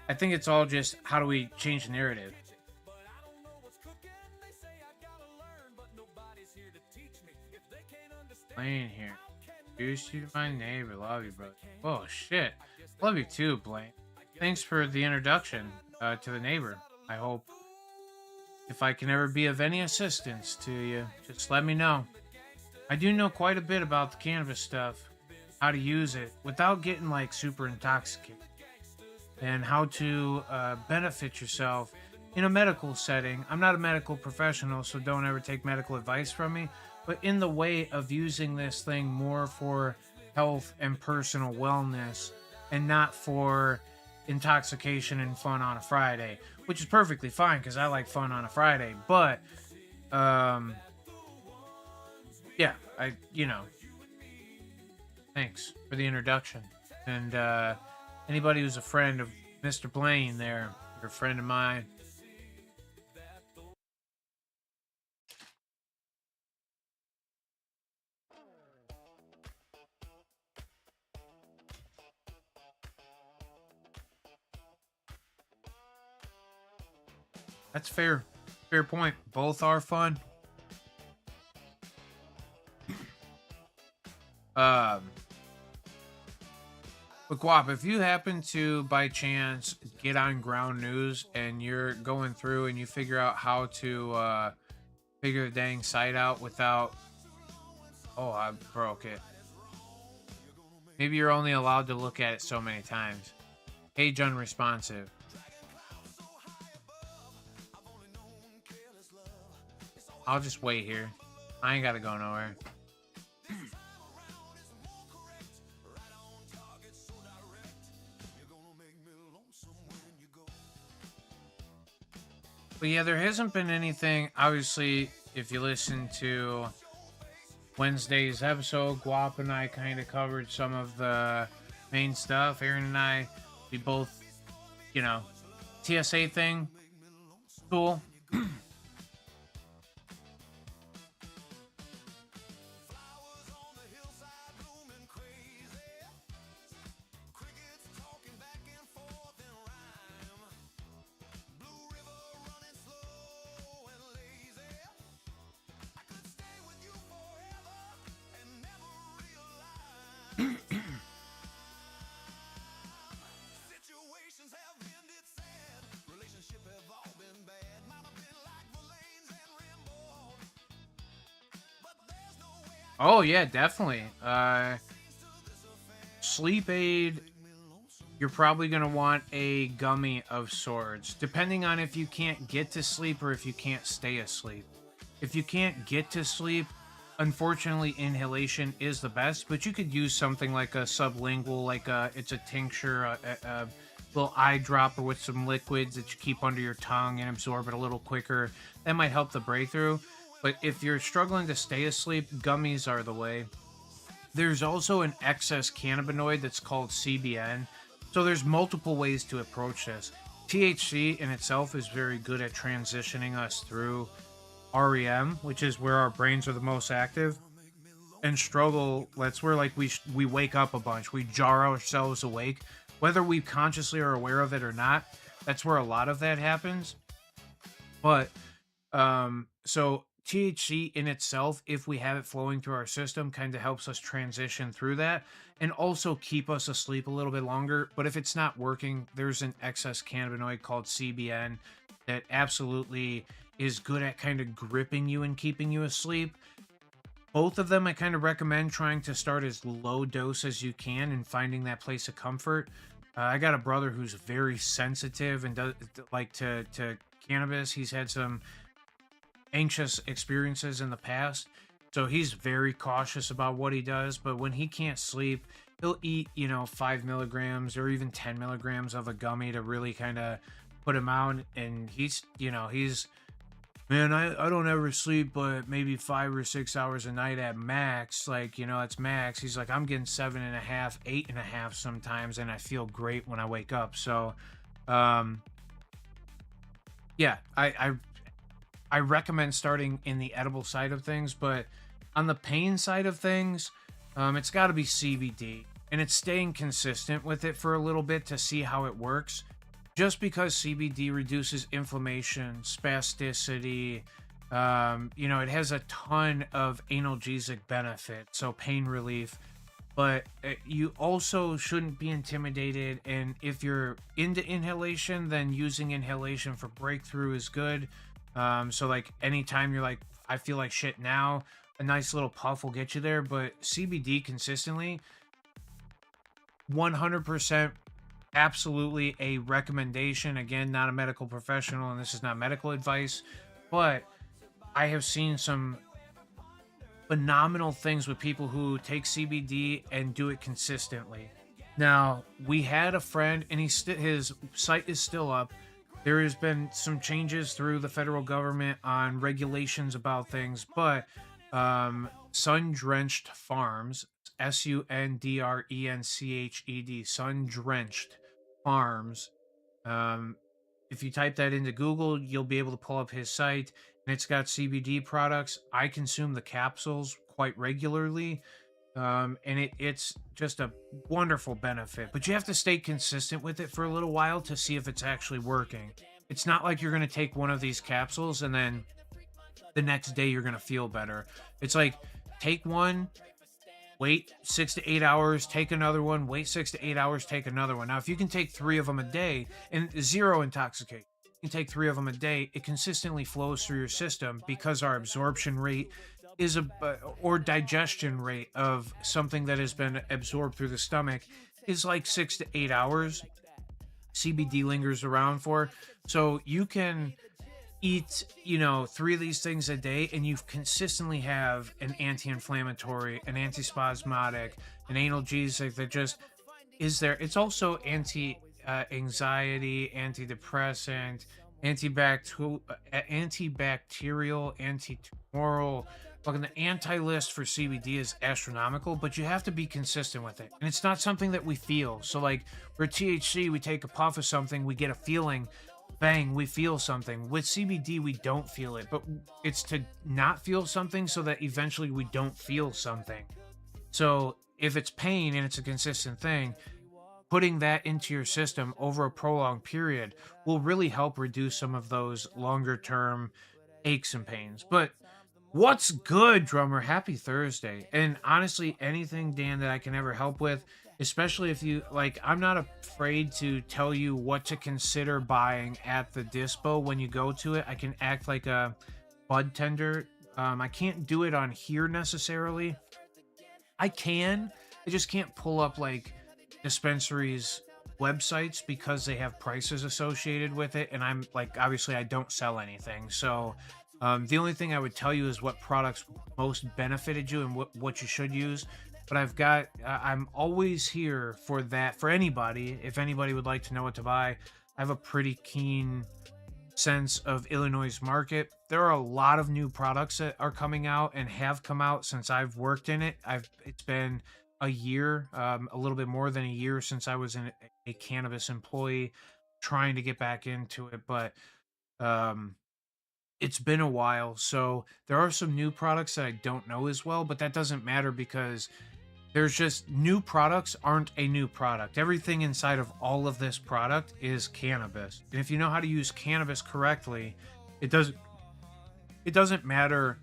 I think it's all just how do we change the narrative? Blaine here. Introduce you to my neighbor. Love you, brother. Oh, shit. Love you too, Blaine. Thanks for the introduction to the neighbor. I hope if I can ever be of any assistance to you, just let me know. I do know quite a bit about the cannabis stuff, how to use it without getting like super intoxicated, and how to benefit yourself in a medical setting. I'm not a medical professional, so don't ever take medical advice from me, but in the way of using this thing more for health and personal wellness and not for intoxication and fun on a Friday, which is perfectly fine because I like fun on a Friday. But um yeah, thanks for the introduction. And anybody who's a friend of Mr. Blaine there, you're a friend of mine. That's fair. Fair point. Both are fun. Um But Guap, if you happen to by chance get on ground news and you're going through and you figure out how to figure the dang site out without, oh, I broke it. Maybe you're only allowed to look at it so many times. Page unresponsive. I'll just wait here. I ain't gotta go nowhere. But yeah, there hasn't been anything. Obviously, if you listen to Wednesday's episode, Guap and I kind of covered some of the main stuff. Aaron and I, we both, you know, TSA thing, cool. Oh yeah, definitely. Sleep aid. You're probably gonna want a gummy of sorts, depending on if you can't get to sleep or if you can't stay asleep. If you can't get to sleep, unfortunately, inhalation is the best. But you could use something like a sublingual, like it's a tincture, a little eye dropper with some liquids that you keep under your tongue and absorb it a little quicker. That might help the breakthrough. But if you're struggling to stay asleep, gummies are the way. There's also an excess cannabinoid that's called CBN. So there's multiple ways to approach this. THC in itself is very good at transitioning us through REM, which is where our brains are the most active. And struggle, that's where like we wake up a bunch. We jar ourselves awake, whether we consciously are aware of it or not. That's where a lot of that happens. But so THC in itself, if we have it flowing through our system, kind of helps us transition through that and also keep us asleep a little bit longer. But if it's not working, there's an excess cannabinoid called CBN that absolutely is good at kind of gripping you and keeping you asleep. Both of them I kind of recommend trying to start as low dose as you can and finding that place of comfort. I got a brother who's very sensitive and does like to cannabis. He's had some anxious experiences in the past, so he's very cautious about what he does. But when he can't sleep, he'll eat 5 milligrams or even 10 milligrams of a gummy to really kind of put him out. And he's Man, I don't ever sleep but maybe 5 or 6 hours a night at max. Like, that's max. He's like, I'm getting 7.5, 8.5 sometimes, and I feel great when I wake up. So, um, yeah, I recommend starting in the edible side of things, but on the pain side of things, it's got to be CBD, and it's staying consistent with it for a little bit to see how it works. Just because CBD reduces inflammation, spasticity, it has a ton of analgesic benefit, so pain relief. But you also shouldn't be intimidated. And if you're into inhalation, then using inhalation for breakthrough is good. So, like, anytime you're like, I feel like shit now, a nice little puff will get you there. But CBD consistently, 100% absolutely a recommendation. Again, not a medical professional, and this is not medical advice, but I have seen some phenomenal things with people who take CBD and do it consistently. Now, we had a friend, and his site is still up. There has been some changes through the federal government on regulations about things, but Sun Drenched Farms, SUNDRENCHED, Sun Drenched Farms. Um, if you type that into Google, you'll be able to pull up his site, and it's got CBD products. I consume the capsules quite regularly, and it's just a wonderful benefit. But you have to stay consistent with it for a little while to see if it's actually working. It's not like you're going to take one of these capsules and then the next day you're going to feel better. It's like, take one, wait 6 to 8 hours, take another one, wait 6 to 8 hours, take another one. Now, if you can take 3 of them a day and zero intoxicate, you can take 3 of them a day, it consistently flows through your system because our absorption rate is or digestion rate of something that has been absorbed through the stomach is like 6 to 8 hours. CBD lingers around for. So you can eat, 3 of these things a day, and you consistently have an anti-inflammatory, an antispasmodic, an analgesic that just is there. It's also anxiety, antidepressant, antibacterial, antitumoral. Fucking the anti-list for CBD is astronomical, but you have to be consistent with it. And it's not something that we feel. So, like, for THC, we take a puff of something, we get a feeling, bang, we feel something. With CBD, we don't feel it, but it's to not feel something so that eventually we don't feel something. So if it's pain and it's a consistent thing, putting that into your system over a prolonged period will really help reduce some of those longer term aches and pains. But what's good, drummer? Happy Thursday. And honestly, anything, Dan, that I can ever help with, especially if you like, I'm not afraid to tell you what to consider buying at the dispo when you go to it. I can act like a bud tender. I can't do it on here necessarily. I can. I just can't pull up like dispensaries websites because they have prices associated with it, and I'm like, obviously I don't sell anything. So the only thing I would tell you is what products most benefited you and what you should use. But I'm always here for that, for anybody. If anybody would like to know what to buy, I have a pretty keen sense of Illinois' market. There are a lot of new products that are coming out and have come out since I've worked in it. It's been a year, a little bit more than a year since I was a cannabis employee trying to get back into it, but um, it's been a while. So there are some new products that I don't know as well, but that doesn't matter because there's just new products aren't a new product. Everything inside of all of this product is cannabis. And if you know how to use cannabis correctly, it doesn't matter.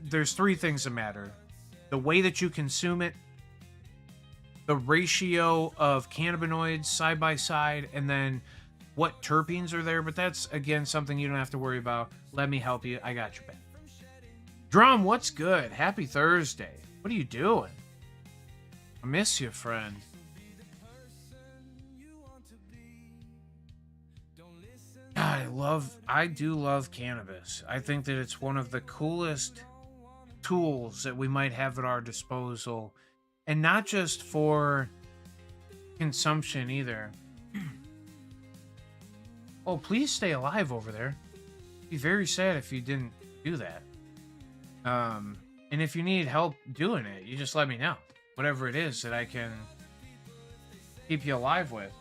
There's 3 things that matter: the way that you consume it, the ratio of cannabinoids side by side, and then what terpenes are there. But that's, again, something you don't have to worry about. Let me help you. I got your back. Drum, what's good? Happy Thursday. What are you doing? I miss you, friend. God, I do love cannabis. I think that it's one of the coolest tools that we might have at our disposal, and not just for consumption either. Oh, please stay alive over there. be very sad if you didn't do that. And if you need help doing it, you just let me know. Whatever it is that I can keep you alive with.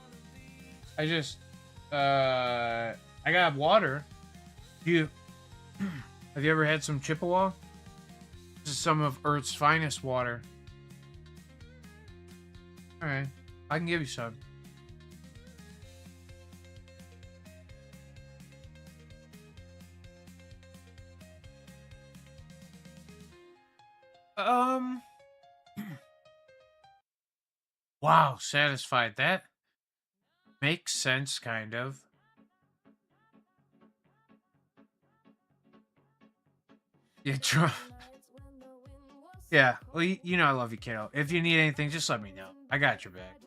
I just, I got water. You, have you ever had some Chippewa? This is some of Earth's finest water. All right, I can give you some. Um, wow, satisfied. That makes sense, kind of. Yeah, yeah. Well, you know I love you, kiddo. If you need anything, just let me know. I got your back.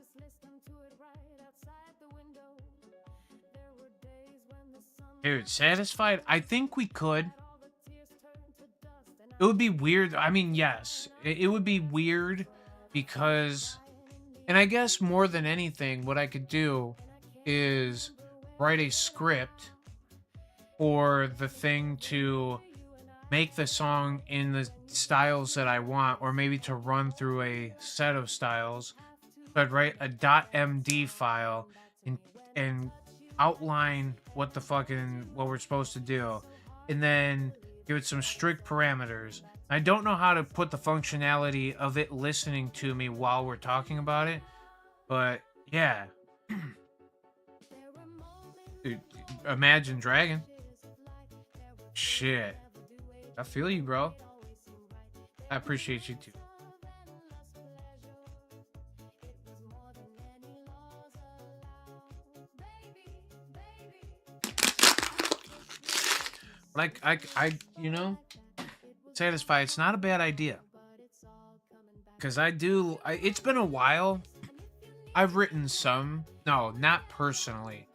Dude, satisfied? I think we could. It would be weird. I mean, yes, it would be weird because, and I guess more than anything, what I could do is write a script for the thing to make the song in the styles that I want, or maybe to run through a set of styles. So I'd write a .md file and outline what the fucking what we're supposed to do, and then give it some strict parameters. I don't know how to put the functionality of it listening to me while we're talking about it, but yeah. Dude, Imagine Dragon. Shit. I feel you, bro. I appreciate you too. Like you know, satisfied. It's not a bad idea. Cause it's been a while. I've written some. No, not personally.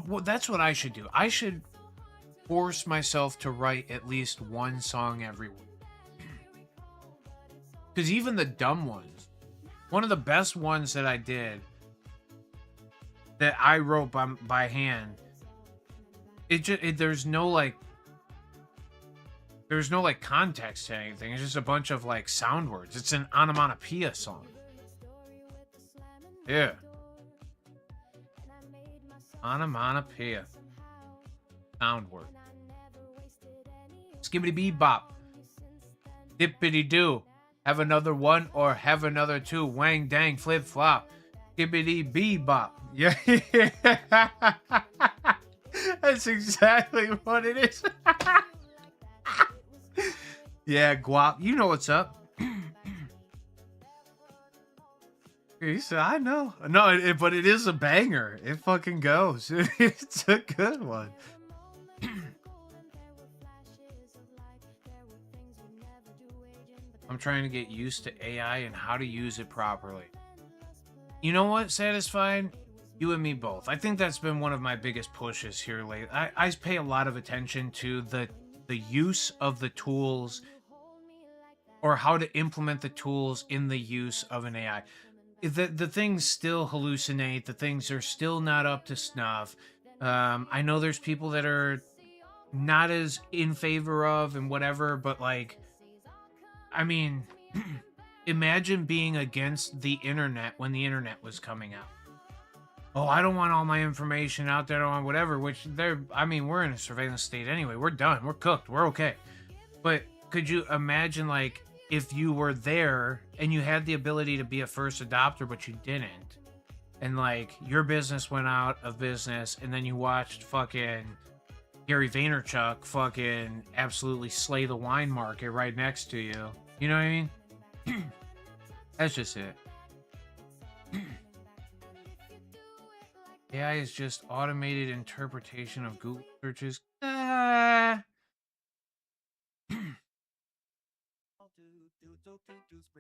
Well, that's what I should do. I should force myself to write at least one song every week. Because even the dumb ones, one of the best ones that I did, that I wrote by hand, there's no like context to anything. It's just a bunch of like sound words. It's an onomatopoeia song. Yeah. Onomatopoeia. Sound word. Skibbity bebop. Dippity doo. Have another one or have another two. Wang dang flip flop. Skibbity bebop. Yeah. That's exactly what it is. Yeah, guap. You know what's up. He said, I know. No, but it is a banger. It fucking goes. It's a good one. I'm trying to get used to AI and how to use it properly. You know what, Satisfied? You and me both. I think that's been one of my biggest pushes here lately. I pay a lot of attention to the use of the tools, or how to implement the tools in the use of an AI. The things still hallucinate. The things are still not up to snuff. I know there's people that are not as in favor of and whatever, but like, I mean, imagine being against the internet when the internet was coming out. Oh, I don't want all my information out there on whatever, which we're in a surveillance state anyway. We're done. We're cooked. We're okay. But could you imagine, like, if you were there and you had the ability to be a first adopter, but you didn't, and like your business went out of business, and then you watched fucking Gary Vaynerchuk fucking absolutely slay the wine market right next to you. You know what I mean? That's just it. AI is just automated interpretation of Google searches.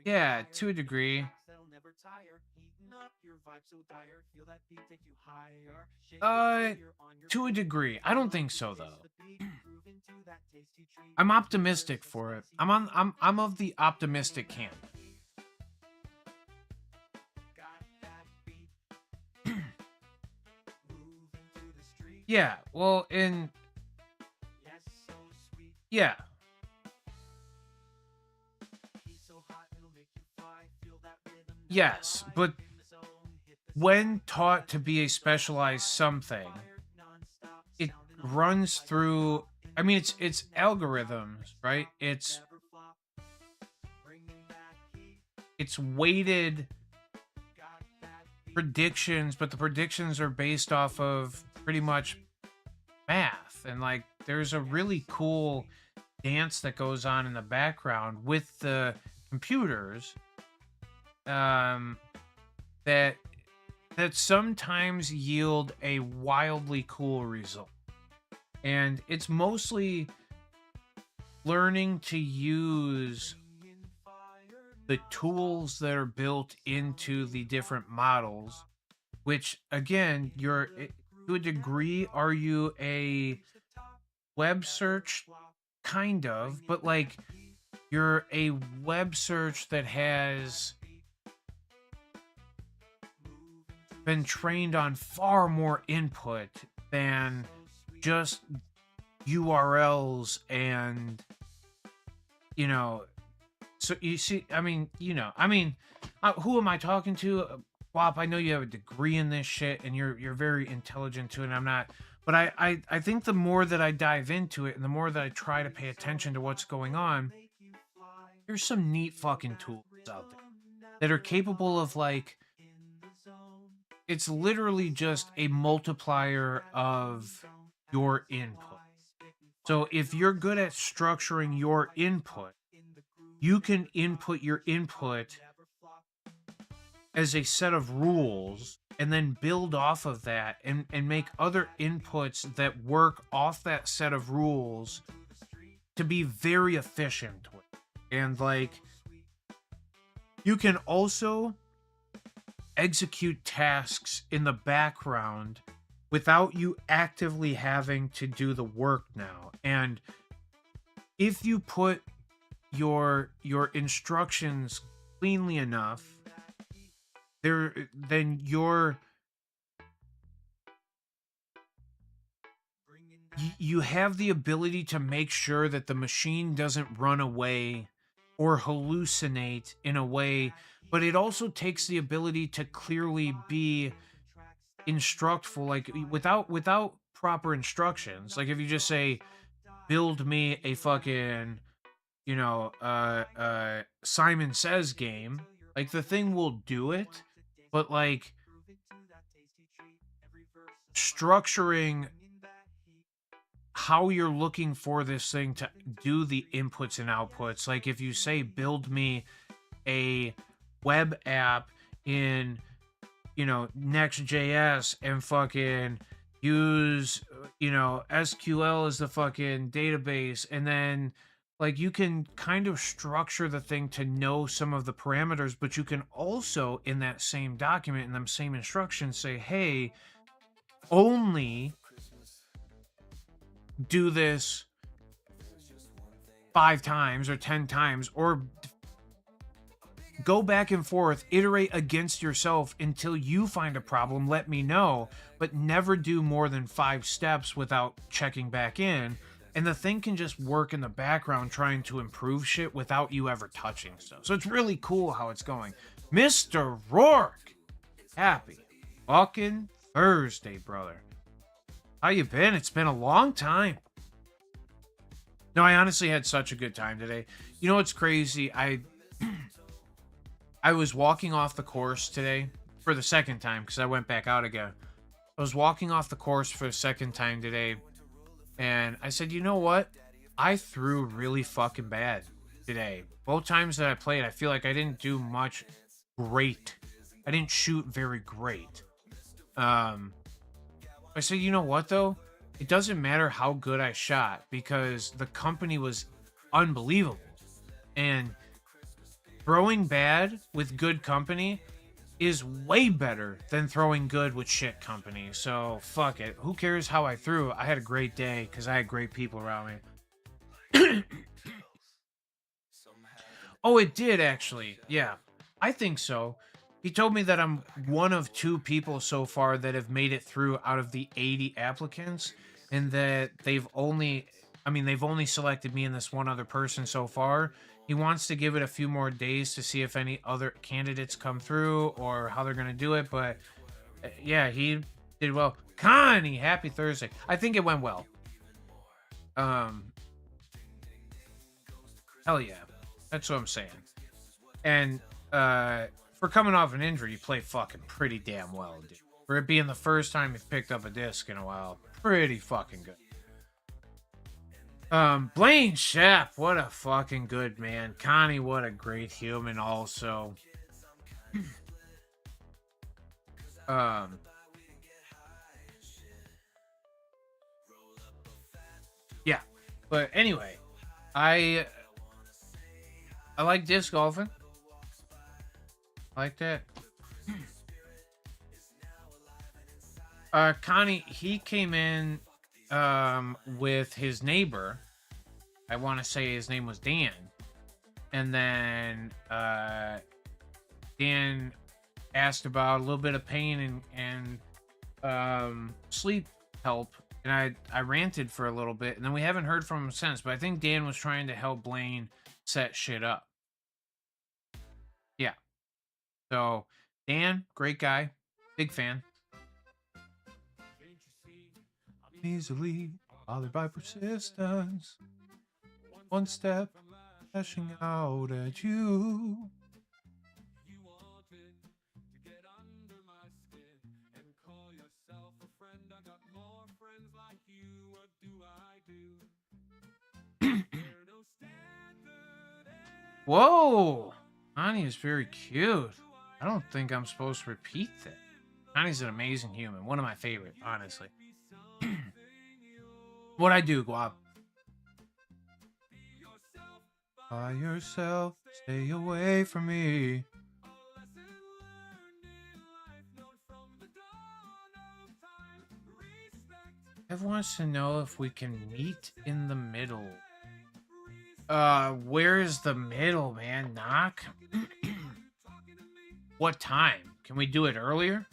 Yeah, to a degree. To a degree. I don't think so though. I'm optimistic for it. I'm of the optimistic camp. Yeah, well, Yeah. Yes, but when taught to be a specialized something, it runs through, I mean, it's algorithms, right? It's weighted predictions, but the predictions are based off of pretty much math. And like there's a really cool dance that goes on in the background with the computers, um that sometimes yield a wildly cool result. And it's mostly learning to use the tools that are built into the different models, which again, to a degree, are you a web search? Kind of, but like you're a web search that has been trained on far more input than just URLs and, you know, so you see, I mean, who am I talking to? Wop, I know you have a degree in this shit and you're very intelligent to it. And I'm not, but I think the more that I dive into it and the more that I try to pay attention to what's going on, there's some neat fucking tools out there that are capable of like, it's literally just a multiplier of your input. So if you're good at structuring your input, you can input your input as a set of rules and then build off of that and make other inputs that work off that set of rules to be very efficient with. And like you can also execute tasks in the background without you actively having to do the work now. And if you put your instructions cleanly enough, then you have the ability to make sure that the machine doesn't run away or hallucinate in a way, but it also takes the ability to clearly be instructful, like without proper instructions. Like if you just say build me a fucking, Simon Says game, like the thing will do it, but like structuring how you're looking for this thing to do the inputs and outputs. Like if you say build me a web app in, Next.js and fucking use, SQL as the fucking database, and then like you can kind of structure the thing to know some of the parameters, but you can also in that same document, in them same instructions, say, hey, only do this 5 times or 10 times, or go back and forth, iterate against yourself until you find a problem, let me know, but never do more than 5 steps without checking back in. And the thing can just work in the background trying to improve shit without you ever touching stuff. So it's really cool how it's going. Mr. Rourke, happy fucking Thursday, brother. How you been? It's been a long time. No, I honestly had such a good time today. You know what's crazy? I was walking off the course today for the second time because I went back out again. I was walking off the course for the second time today, and I said, you know what? I threw really fucking bad today. Both times that I played, I feel like I didn't do much great. I didn't shoot very great. I said, you know what though? It doesn't matter how good I shot because the company was unbelievable. And throwing bad with good company is way better than throwing good with shit company. So fuck it. Who cares how I threw? I had a great day because I had great people around me. Oh, it did actually. Yeah, I think so. He told me that I'm one of 2 people so far that have made it through out of the 80 applicants, and that they've only I mean, they've only selected me and this one other person so far. He wants to give it a few more days to see if any other candidates come through or how they're going to do it. But yeah, he did well. Connie, happy Thursday. I think it went well. Um, Hell yeah. That's what I'm saying. And for coming off an injury, you play fucking pretty damn well, dude. For it being the first time you've picked up a disc in a while, pretty fucking good. Blaine Shep, what a fucking good man. Connie, what a great human also. um yeah. But anyway, I like disc golfing. I like that. Connie, he came in with his neighbor. I want to say his name was Dan. And then Dan asked about a little bit of pain and sleep help, and I ranted for a little bit, and then we haven't heard from him since. But I think Dan was trying to help Blaine set shit up. Yeah. So Dan, great guy, big fan. Easily bothered by persistence. One step, lashing out at you. Whoa! Connie is very cute. I don't think I'm supposed to repeat that. Connie's an amazing human. One of my favorite, honestly. What'd I do, Guap? By yourself, stay away from me. Ev wants to know if we can meet in the middle. Where is the middle, man? Knock? What time? Can we do it earlier?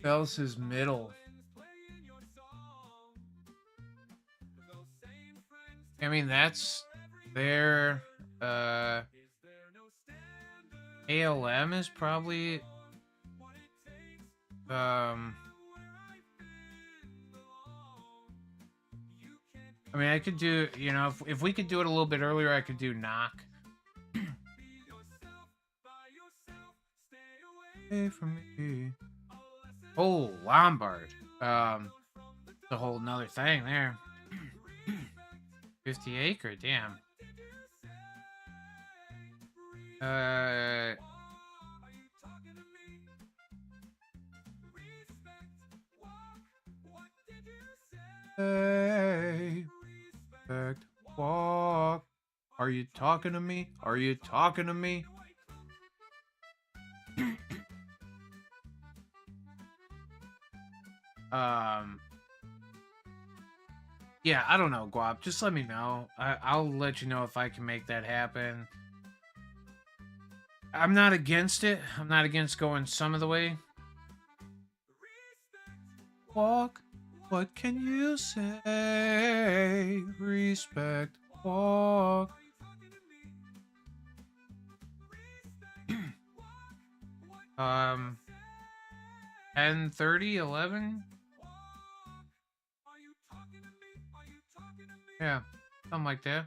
Else's middle. I mean, that's their ALM is probably I mean, I could do, you know, if we could do it a little bit earlier, I could do knock. Away from me. Oh, Lombard. It's a whole nother thing there. 50 acre, damn. Hey, respect, walk. Are you talking to me? Are you talking to me? Yeah, I don't know, Guap. Just let me know. I'll let you know if I can make that happen. I'm not against it. I'm not against going some of the way. Walk. What can you say? Respect. Walk. 10:30, 11? Yeah, something like that.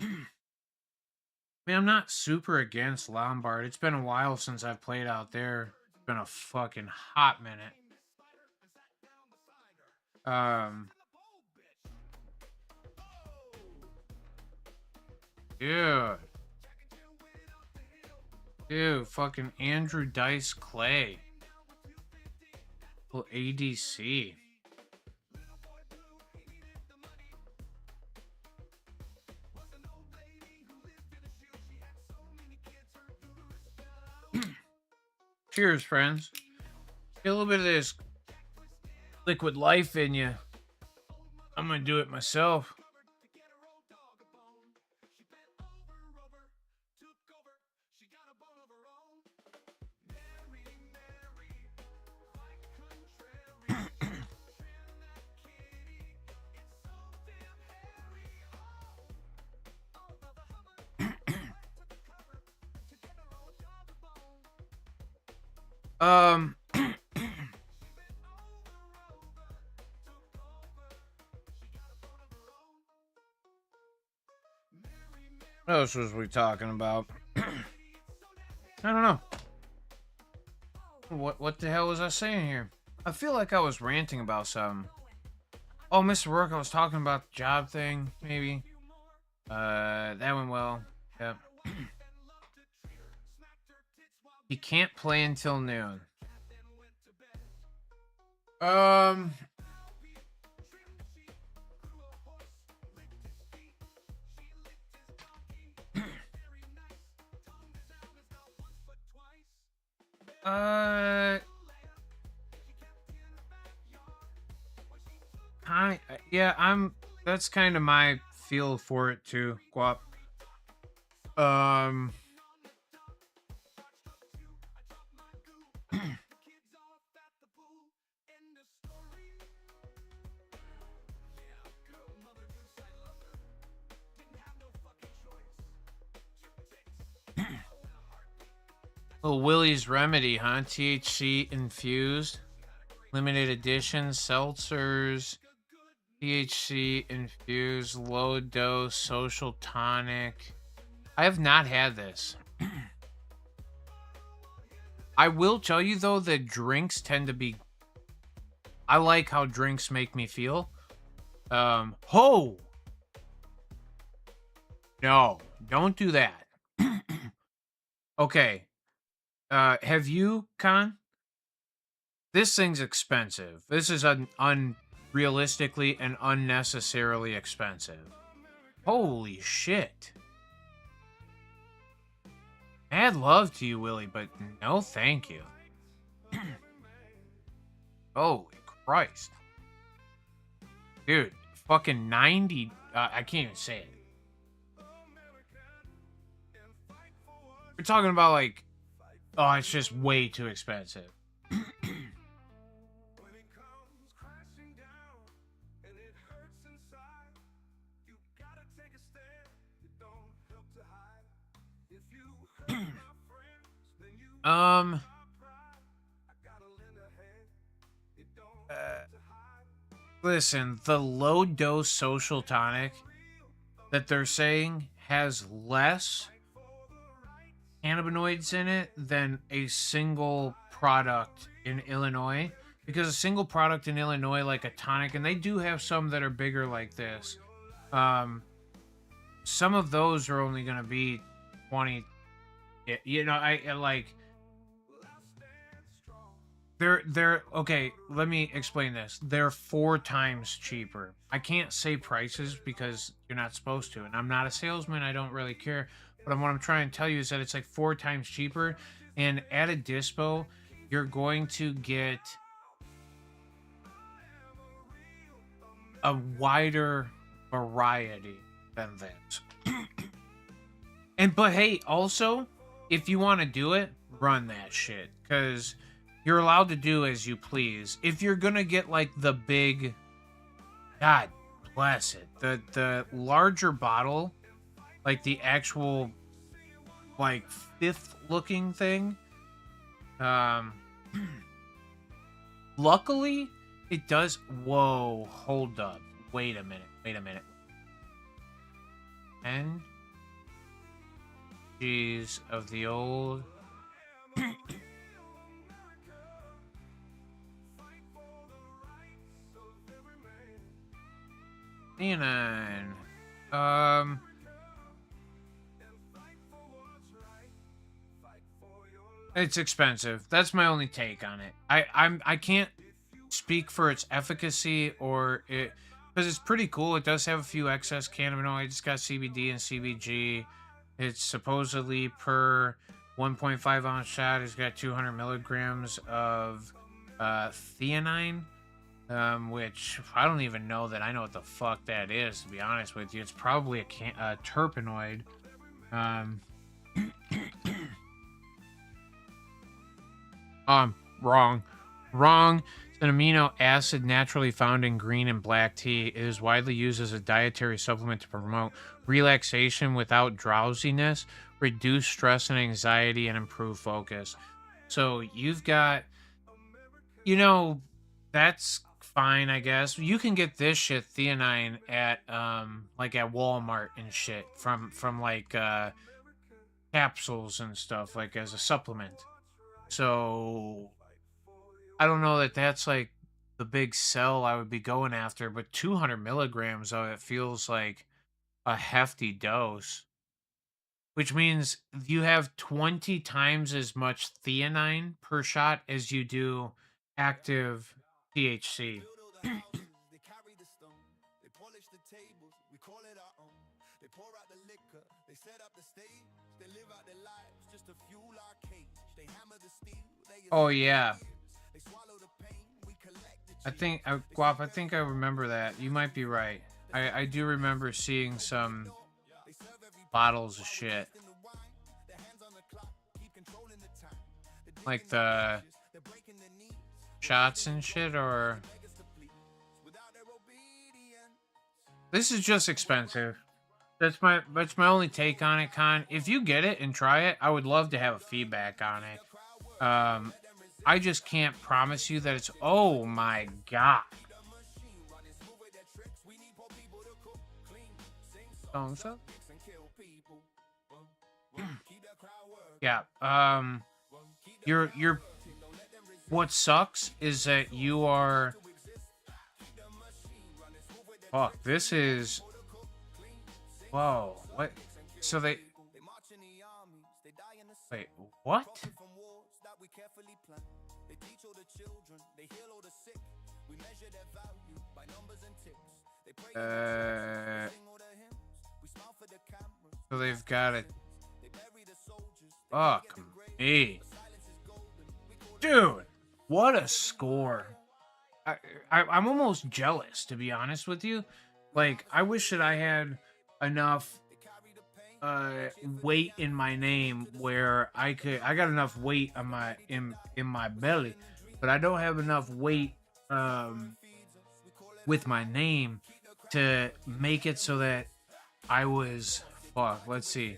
I mean, I'm not super against Lombard. It's been a while since I've played out there. It's been a fucking hot minute. Dude, fucking Andrew Dice Clay. Well, ADC. Cheers, friends. Get a little bit of this liquid life in you. I'm gonna do it myself. Um, what else was we talking about? I don't know. What the hell was I saying here? I feel like I was ranting about something. Oh, Mr. Rourke, I was talking about the job thing, maybe. That went well. Yep. He can't play until noon. Um, uh, yeah, that's kind of my feel for it too, Guap. Um, little Willie's Remedy, huh? THC infused, limited edition seltzers, THC infused, low dose social tonic. I have not had this. I will tell you though that drinks tend to be. I like how drinks make me feel. Ho! No, don't do that. Okay. Have you, Con? This thing's expensive. This is unrealistically and unnecessarily expensive. Holy shit. Mad love to you, Willie, but no thank you. Holy Christ. Dude, fucking 90. I can't even say it. We're talking about like, oh, it's just way too expensive. Um, listen, the low dose social tonic that they're saying has less cannabinoids in it than a single product in Illinois. Because a single product in Illinois, like a tonic, and they do have some that are bigger like this. Some of those are only going to be 20. You know, I like. They're okay. Let me explain this. They're 4 times cheaper. I can't say prices because you're not supposed to, and I'm not a salesman. I don't really care. But what I'm trying to tell you is that it's like 4 times cheaper, and at a dispo, you're going to get a wider variety than this. But hey, also, if you want to do it, run that shit, because you're allowed to do as you please. If you're gonna get like the big, God bless it, the larger bottle, like the actual like 5th looking thing. Luckily, it does. Whoa, hold up, wait a minute. 10 G's of the old. Theanine. It's expensive. That's my only take on it. I can't speak for its efficacy or it, because it's pretty cool. It does have a few excess cannabinoids. It's got CBD and CBG. It's supposedly per 1.5 ounce shot. It's got 200 milligrams of theanine. Which I don't even know that I know what the fuck that is, to be honest with you. It's probably a terpenoid. Wrong. It's an amino acid naturally found in green and black tea. It is widely used as a dietary supplement to promote relaxation without drowsiness, reduce stress and anxiety, and improve focus. So you've got, you know, that's fine, I guess. You can get this shit theanine at like at Walmart and shit from like capsules and stuff like as a supplement. So I don't know that that's like the big sell I would be going after, but 200 milligrams of it feels like a hefty dose, which means you have 20 times as much theanine per shot as you do active THC. Build all the houses, they carry the stone. They polish the tables, we call it our own. They pour out the liquor, they set up the stage. They live out their lives just to fuel our cage. They hammer the steel, they Oh ascend the yeah, gears. They swallow the pain, we collect the I cheese. think Guap. I think I remember that. You might be right. I do remember seeing some They serve every bottles of shit in the wine. Their hands on the clock, keep controlling the time. They're like digging the the trenches, they're breaking their knees. shots and shit, or Beggars to please. Without their obedience, this is just expensive. That's my only take on it, Con. If you get it and try it, I would love to have a feedback on it. I just can't promise you that it's. Oh my god! running smooth with their tricks. We need more people to cook, clean, sing Thumbs up. songs and kill people. Keep the crowd working. Yeah. You're. What sucks is that you are. Fuck. This is. Whoa. What? So they. They march in the armies, they die in the Wait. What? from wars that we carefully plan. They teach all the children, they heal all the sick. We measure their value by numbers and ticks. They pray sing all the hymns. We smile for the cameras. So they've got it. They bury the soldiers. Fuck me. Dude, what a score. I'm almost jealous, to be honest with you. Like, I wish that I had enough weight in my name where I got enough weight on my in my belly, but I don't have enough weight with my name to make it so that I was fuck, let's see.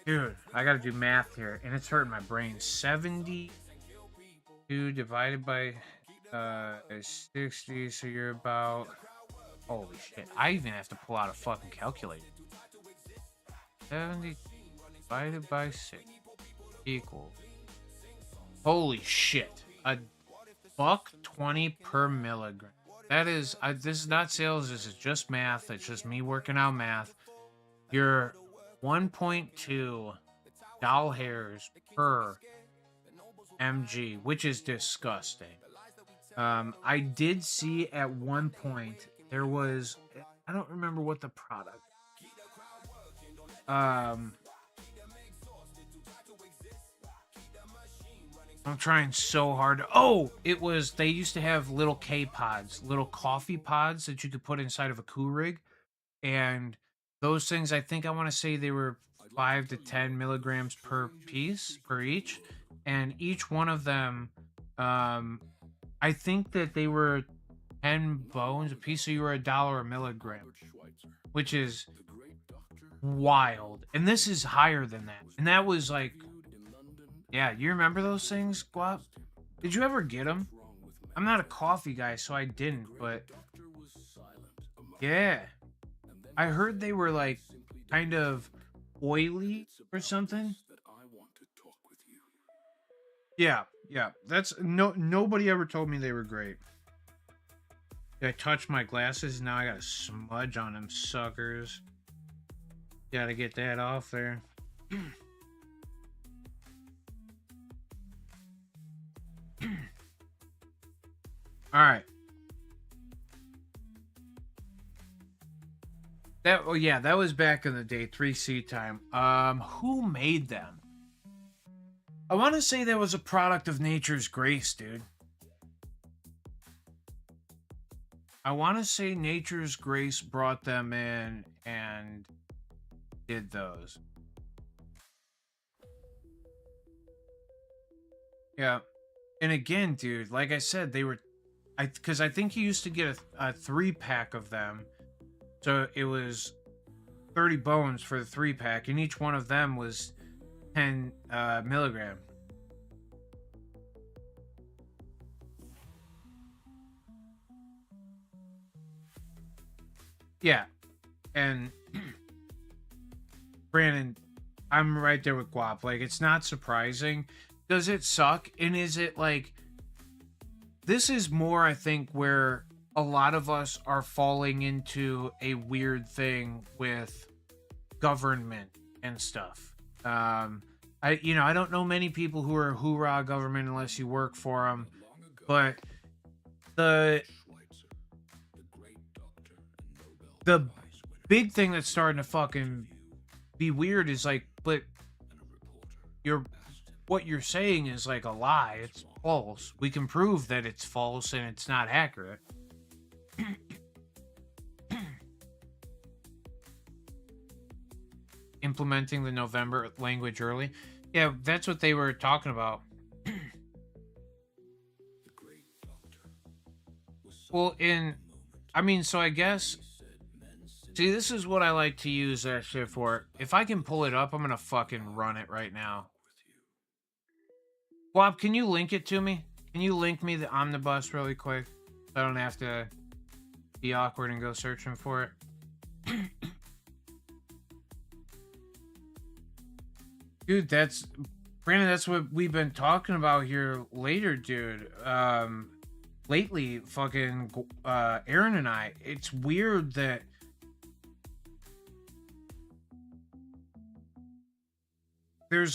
Dude, I gotta do math here, and it's hurting my brain. 72 divided by 60, so you're about. Holy shit! I even have to pull out a fucking calculator. 70 divided by 6 equals. Holy shit! A $1.20 per milligram. That is. This is not sales. This is just math. It's just me working out math. You're 1.2 doll hairs per mg, which is disgusting. I did see at one point there was, I don't remember what the product. I'm trying so hard. Oh, it was, they used to have little K pods, little coffee pods that you could put inside of a Keurig, and those things, I think I want to say they were 5 to 10 milligrams per piece, per each, and each one of them, I think that they were 10 bones a piece, so you were $1 a milligram, which is wild. And this is higher than that. And that was like, yeah, you remember those things, Guap? Did you ever get them? I'm not a coffee guy, so I didn't, but yeah. I heard they were like kind of oily or something. Yeah, yeah. That's nobody ever told me they were great. I touched my glasses, now I got a smudge on them suckers. Gotta get that off there. Alright. That was back in the day, 3C time. Who made them? I want to say that was a product of Nature's Grace, dude. I want to say Nature's Grace brought them in and did those. Yeah. And again, dude, like I said, they were, because I think you used to get a 3-pack of them. So it was 30 bones for the 3-pack, and each one of them was 10 milligram. Yeah, and Brandon, I'm right there with Guap. Like, it's not surprising. Does it suck? And is it like, this is more, I think, where a lot of us are falling into a weird thing with government and stuff. I don't know many people who are hoorah government unless you work for them, but the the big thing that's starting to fucking be weird is like, but you're what you're saying is like a lie. It's false. We can prove that it's false and it's not accurate. Implementing the November language early. Yeah, that's what they were talking about. Well, so I guess, see, this is what I like to use that shit for. If I can pull it up, I'm gonna fucking run it right now. Bob, can you link it to me? Can you link me the omnibus really quick? So I don't have to be awkward and go searching for it. Dude, Brandon, that's what we've been talking about here later, dude. Lately, fucking Aaron and I, it's weird that there's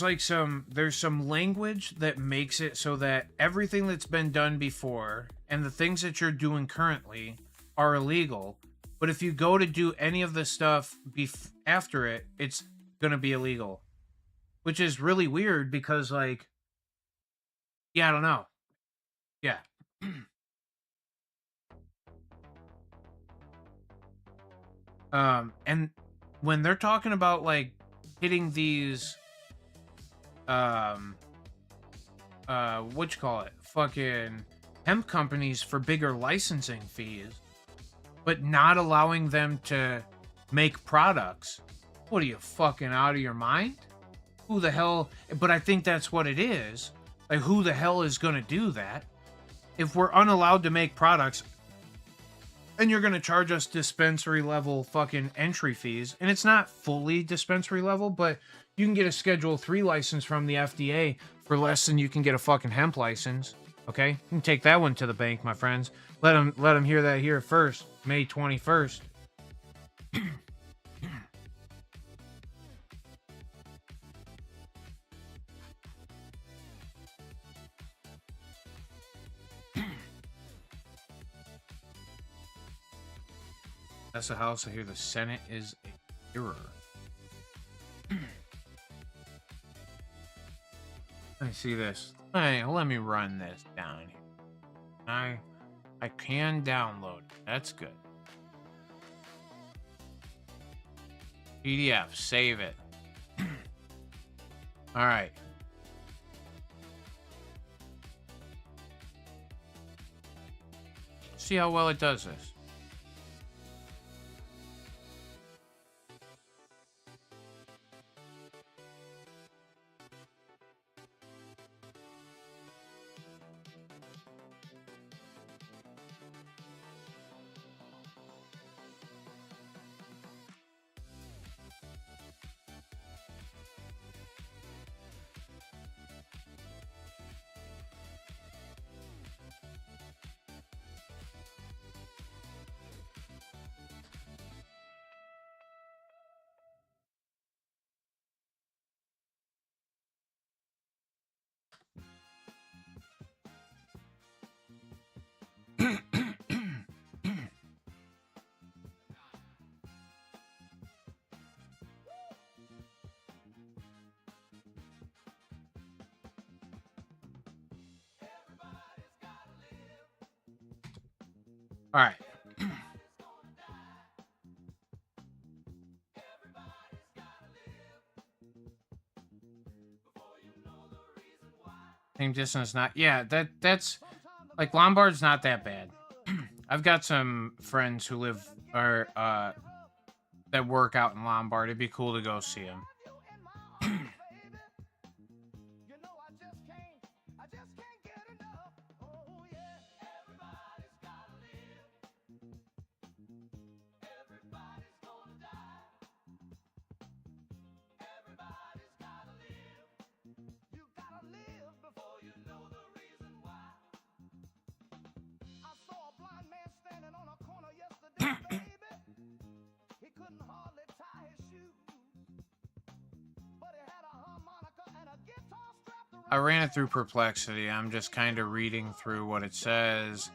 some language that makes it so that everything that's been done before and the things that you're doing currently are illegal. But if you go to do any of the stuff after it, it's gonna be illegal, which is really weird because, like, yeah, I don't know. Yeah. And when they're talking about like hitting these what you call it, fucking hemp companies for bigger licensing fees, but not allowing them to make products, what are you, fucking out of your mind? Who the hell? But I think that's what it is. Like, who the hell is gonna do that if we're unallowed to make products and you're gonna charge us dispensary level fucking entry fees? And it's not fully dispensary level, but you can get a Schedule 3 license from the FDA for less than you can get a fucking hemp license. Okay, you can take that one to the bank, my friends. Let them hear that here first. May 21st. That's the House. I hear the Senate is a error. I see this. Hey, let me run this down here. I can download it. That's good. PDF, save it. All right. See how well it does this. All right. Same distance, not. Yeah, that's like Lombard's not that bad. I've got some friends who live or that work out in Lombard. It'd be cool to go see them. He couldn't hardly tie his shoes, but he had a harmonica and a guitar strapped I around ran his it through waist. Perplexity. I'm just kind of reading through what it says.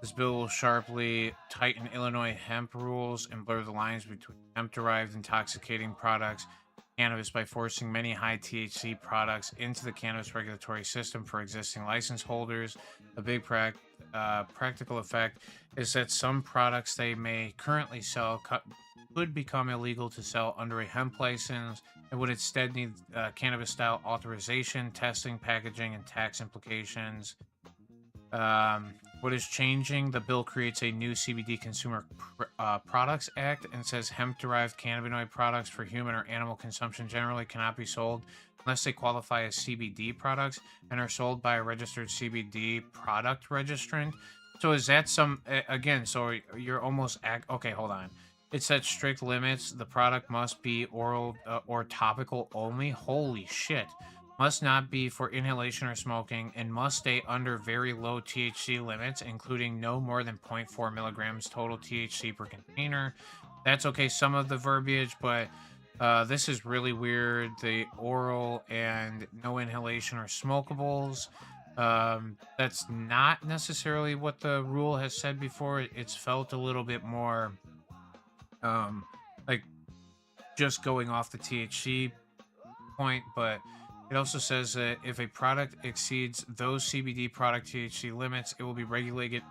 This bill will sharply tighten Illinois hemp rules and blur the lines between hemp derived intoxicating products cannabis by forcing many high THC products into the cannabis regulatory system for existing license holders. A big practical effect is that some products they may currently sell could become illegal to sell under a hemp license and would instead need cannabis style authorization, testing, packaging, and tax implications. What is changing? The bill creates a new CBD Consumer Products Act and says hemp-derived cannabinoid products for human or animal consumption generally cannot be sold unless they qualify as CBD products and are sold by a registered CBD product registrant. So is that again? So you're almost okay. Hold on. It sets strict limits. The product must be oral or topical only. Holy shit, must not be for inhalation or smoking, and must stay under very low THC limits, including no more than zero point 0.4 milligrams total THC per container. That's okay, some of the verbiage, but this is really weird. The oral and no inhalation or smokables. That's not necessarily what the rule has said before. It's felt a little bit more um, like just going off the THC point, but it also says that if a product exceeds those CBD product THC limits, it will be regulated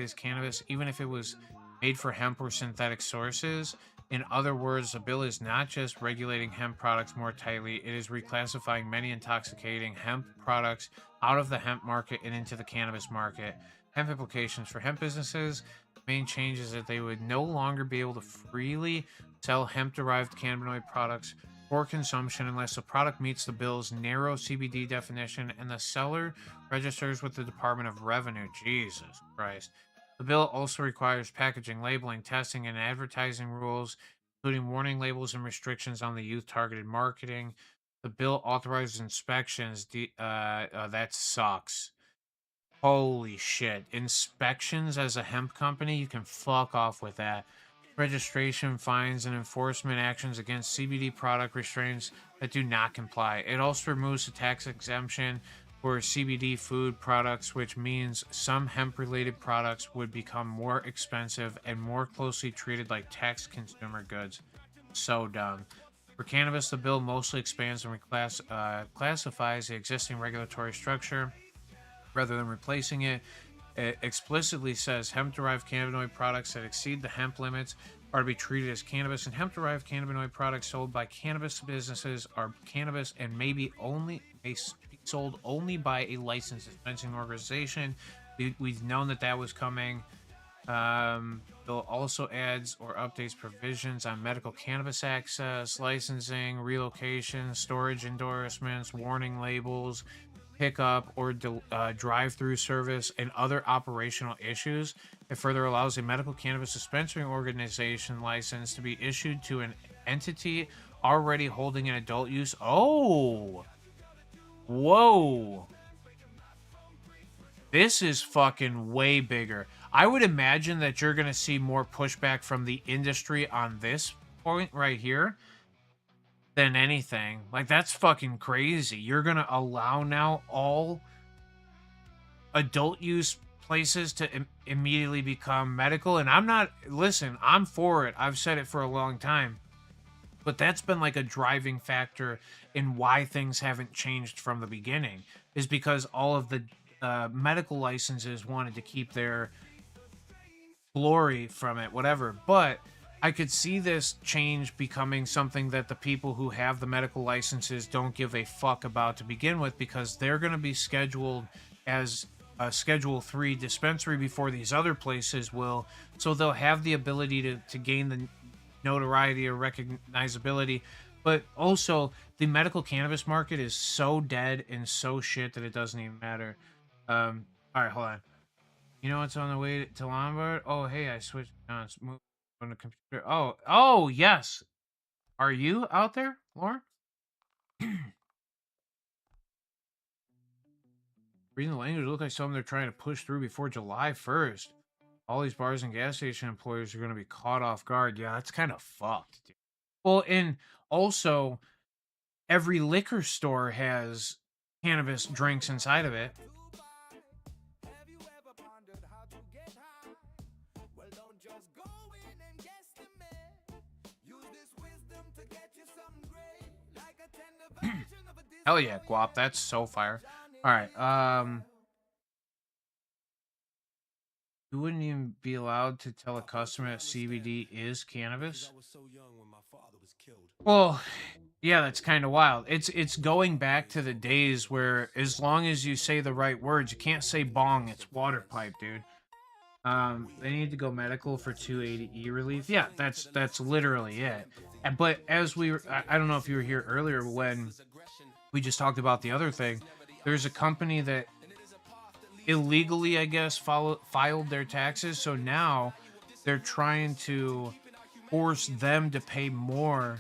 as cannabis, even if it was made for hemp or synthetic sources. In other words, the bill is not just regulating hemp products more tightly; it is reclassifying many intoxicating hemp products out of the hemp market and into the cannabis market. Hemp implications for hemp businesses. Main change is that they would no longer be able to freely sell hemp-derived cannabinoid products for consumption unless the product meets the bill's narrow CBD definition and the seller registers with the Department of Revenue. Jesus Christ. The bill also requires packaging, labeling, testing, and advertising rules, including warning labels and restrictions on the youth targeted marketing. The bill authorizes inspections. That sucks. Holy shit. Inspections as a hemp company? You can fuck off with that. Registration, fines, and enforcement actions against CBD product restraints that do not comply. It also removes the tax exemption for CBD food products, which means some hemp related products would become more expensive and more closely treated like taxed consumer goods. So dumb. For cannabis, the bill mostly expands and classifies the existing regulatory structure rather than replacing it. It explicitly says hemp-derived cannabinoid products that exceed the hemp limits are to be treated as cannabis, and hemp-derived cannabinoid products sold by cannabis businesses are cannabis and may be sold only by a licensed dispensing organization. We've known that was coming. Bill also adds or updates provisions on medical cannabis access, licensing, relocation, storage endorsements, warning labels, pickup or drive-through service, and other operational issues. It further allows a medical cannabis dispensary organization license to be issued to an entity already holding an adult use. Oh, whoa. This is fucking way bigger. I would imagine that you're going to see more pushback from the industry on this point right here than anything. Like, that's fucking crazy. You're going to allow now all adult use places to immediately become medical. And listen, I'm for it. I've said it for a long time. But that's been like a driving factor in why things haven't changed from the beginning, is because all of the medical licenses wanted to keep their glory from it, whatever. But I could see this change becoming something that the people who have the medical licenses don't give a fuck about to begin with, because they're going to be scheduled as a Schedule 3 dispensary before these other places will. So they'll have the ability to gain the notoriety or recognizability. But also, the medical cannabis market is so dead and so shit that it doesn't even matter. All right, hold on. You know what's on the way to Lombard? Oh, hey, I switched on. Move on the computer. Oh, yes. Are you out there, Lauren? Reading the language, it looks like something they're trying to push through before July 1st. All these bars and gas station employers are going to be caught off guard. Yeah, that's kind of fucked, dude. Well, and also every liquor store has cannabis drinks inside of it. Have you ever pondered how to get high? Well, don't just go in and guesstimate. Use this wisdom to get you something great, like a tender version of a Hell yeah, guap. That's so fire. All right. You wouldn't even be allowed to tell a customer that CBD is cannabis. I was so young when my father was killed. Well, yeah, that's kind of wild. It's going back to the days where as long as you say the right words, you can't say bong, it's water pipe, dude. They need to go medical for 280E relief. Yeah, that's literally it. But as we were, I don't know if you were here earlier when we just talked about the other thing. There's a company that illegally, I guess, filed their taxes. So now they're trying to force them to pay more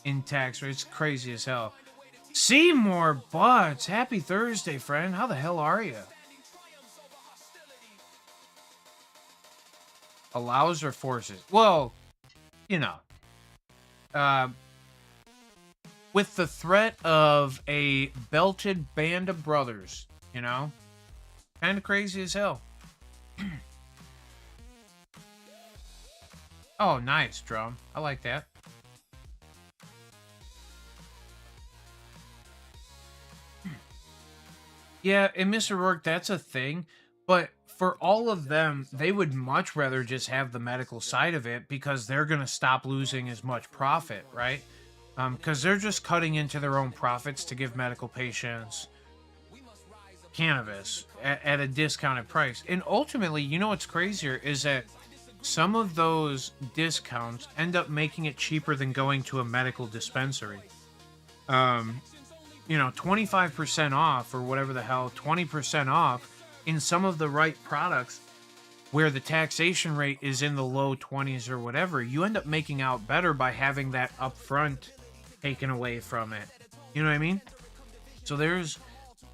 in tax rates. It's crazy as hell. See more butts. Happy Thursday, friend. How the hell are you? Allows or forces? Well, you know, uh, with the threat of a belted band of brothers, you know, kind of crazy as hell. Oh, nice drum. I like that. Yeah, and Mr. Rourke, that's a thing. But for all of them, they would much rather just have the medical side of it because they're going to stop losing as much profit, right? Because they're just cutting into their own profits to give medical patients cannabis at a discounted price. And ultimately, you know what's crazier is that some of those discounts end up making it cheaper than going to a medical dispensary. You know, 25% off or whatever the hell, 20% off in some of the right products where the taxation rate is in the low 20s or whatever, you end up making out better by having that upfront taken away from it. You know what I mean? So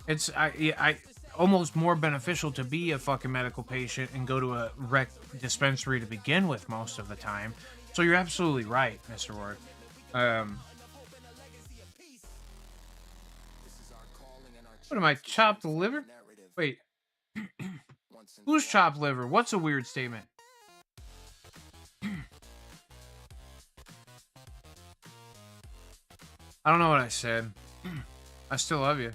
it's I almost more beneficial to be a fucking medical patient and go to a rec dispensary to begin with most of the time. So you're absolutely right, Mr. Ward. What am I, chopped liver? Wait, who's chopped liver? What's a weird statement? I don't know what I said. I still love you.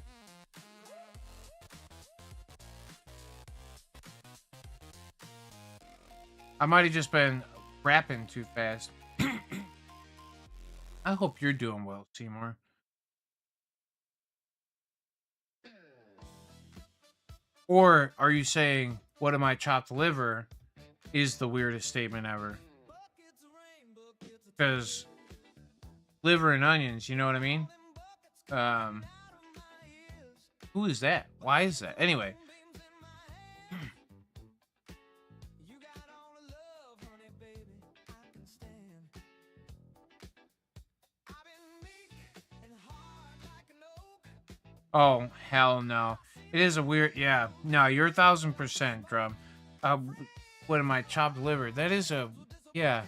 I might have just been rapping too fast. I hope you're doing well, Seymour. Or are you saying, what am I, chopped liver is the weirdest statement ever? Because liver and onions, you know what I mean? Who is that? Why is that? Anyway. Oh, hell no. It is a weird, yeah. No, you're 1,000% drum. What am I, chopped liver? That is a, yeah.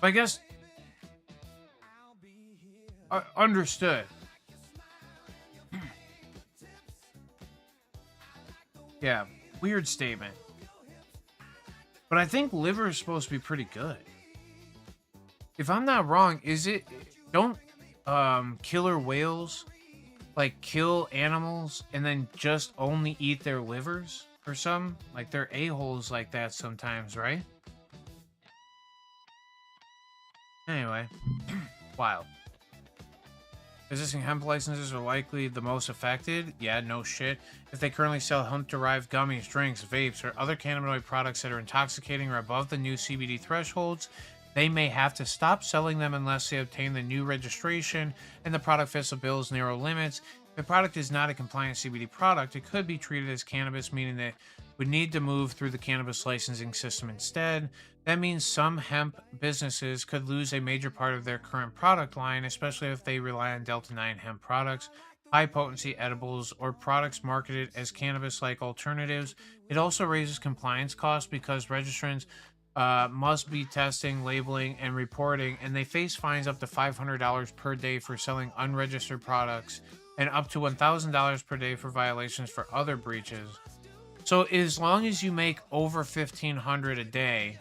I guess, understood. Yeah, weird statement. But I think liver is supposed to be pretty good. If I'm not wrong, don't killer whales like kill animals and then just only eat their livers or something? Like they're a-holes like that sometimes, right? Anyway, wild. Existing hemp licenses are likely the most affected. Yeah, no shit. If they currently sell hemp-derived gummies, drinks, vapes, or other cannabinoid products that are intoxicating or above the new CBD thresholds, they may have to stop selling them unless they obtain the new registration and the product fits the bill's narrow limits. If the product is not a compliant CBD product, it could be treated as cannabis, meaning that it would need to move through the cannabis licensing system instead. That means some hemp businesses could lose a major part of their current product line, especially if they rely on Delta 9 hemp products. high potency edibles, or products marketed as cannabis like alternatives. It also raises compliance costs because registrants must be testing, labeling, and reporting, and they face fines up to $500 per day for selling unregistered products and up to $1,000 per day for violations for other breaches. So as long as you make over 1,500 a day,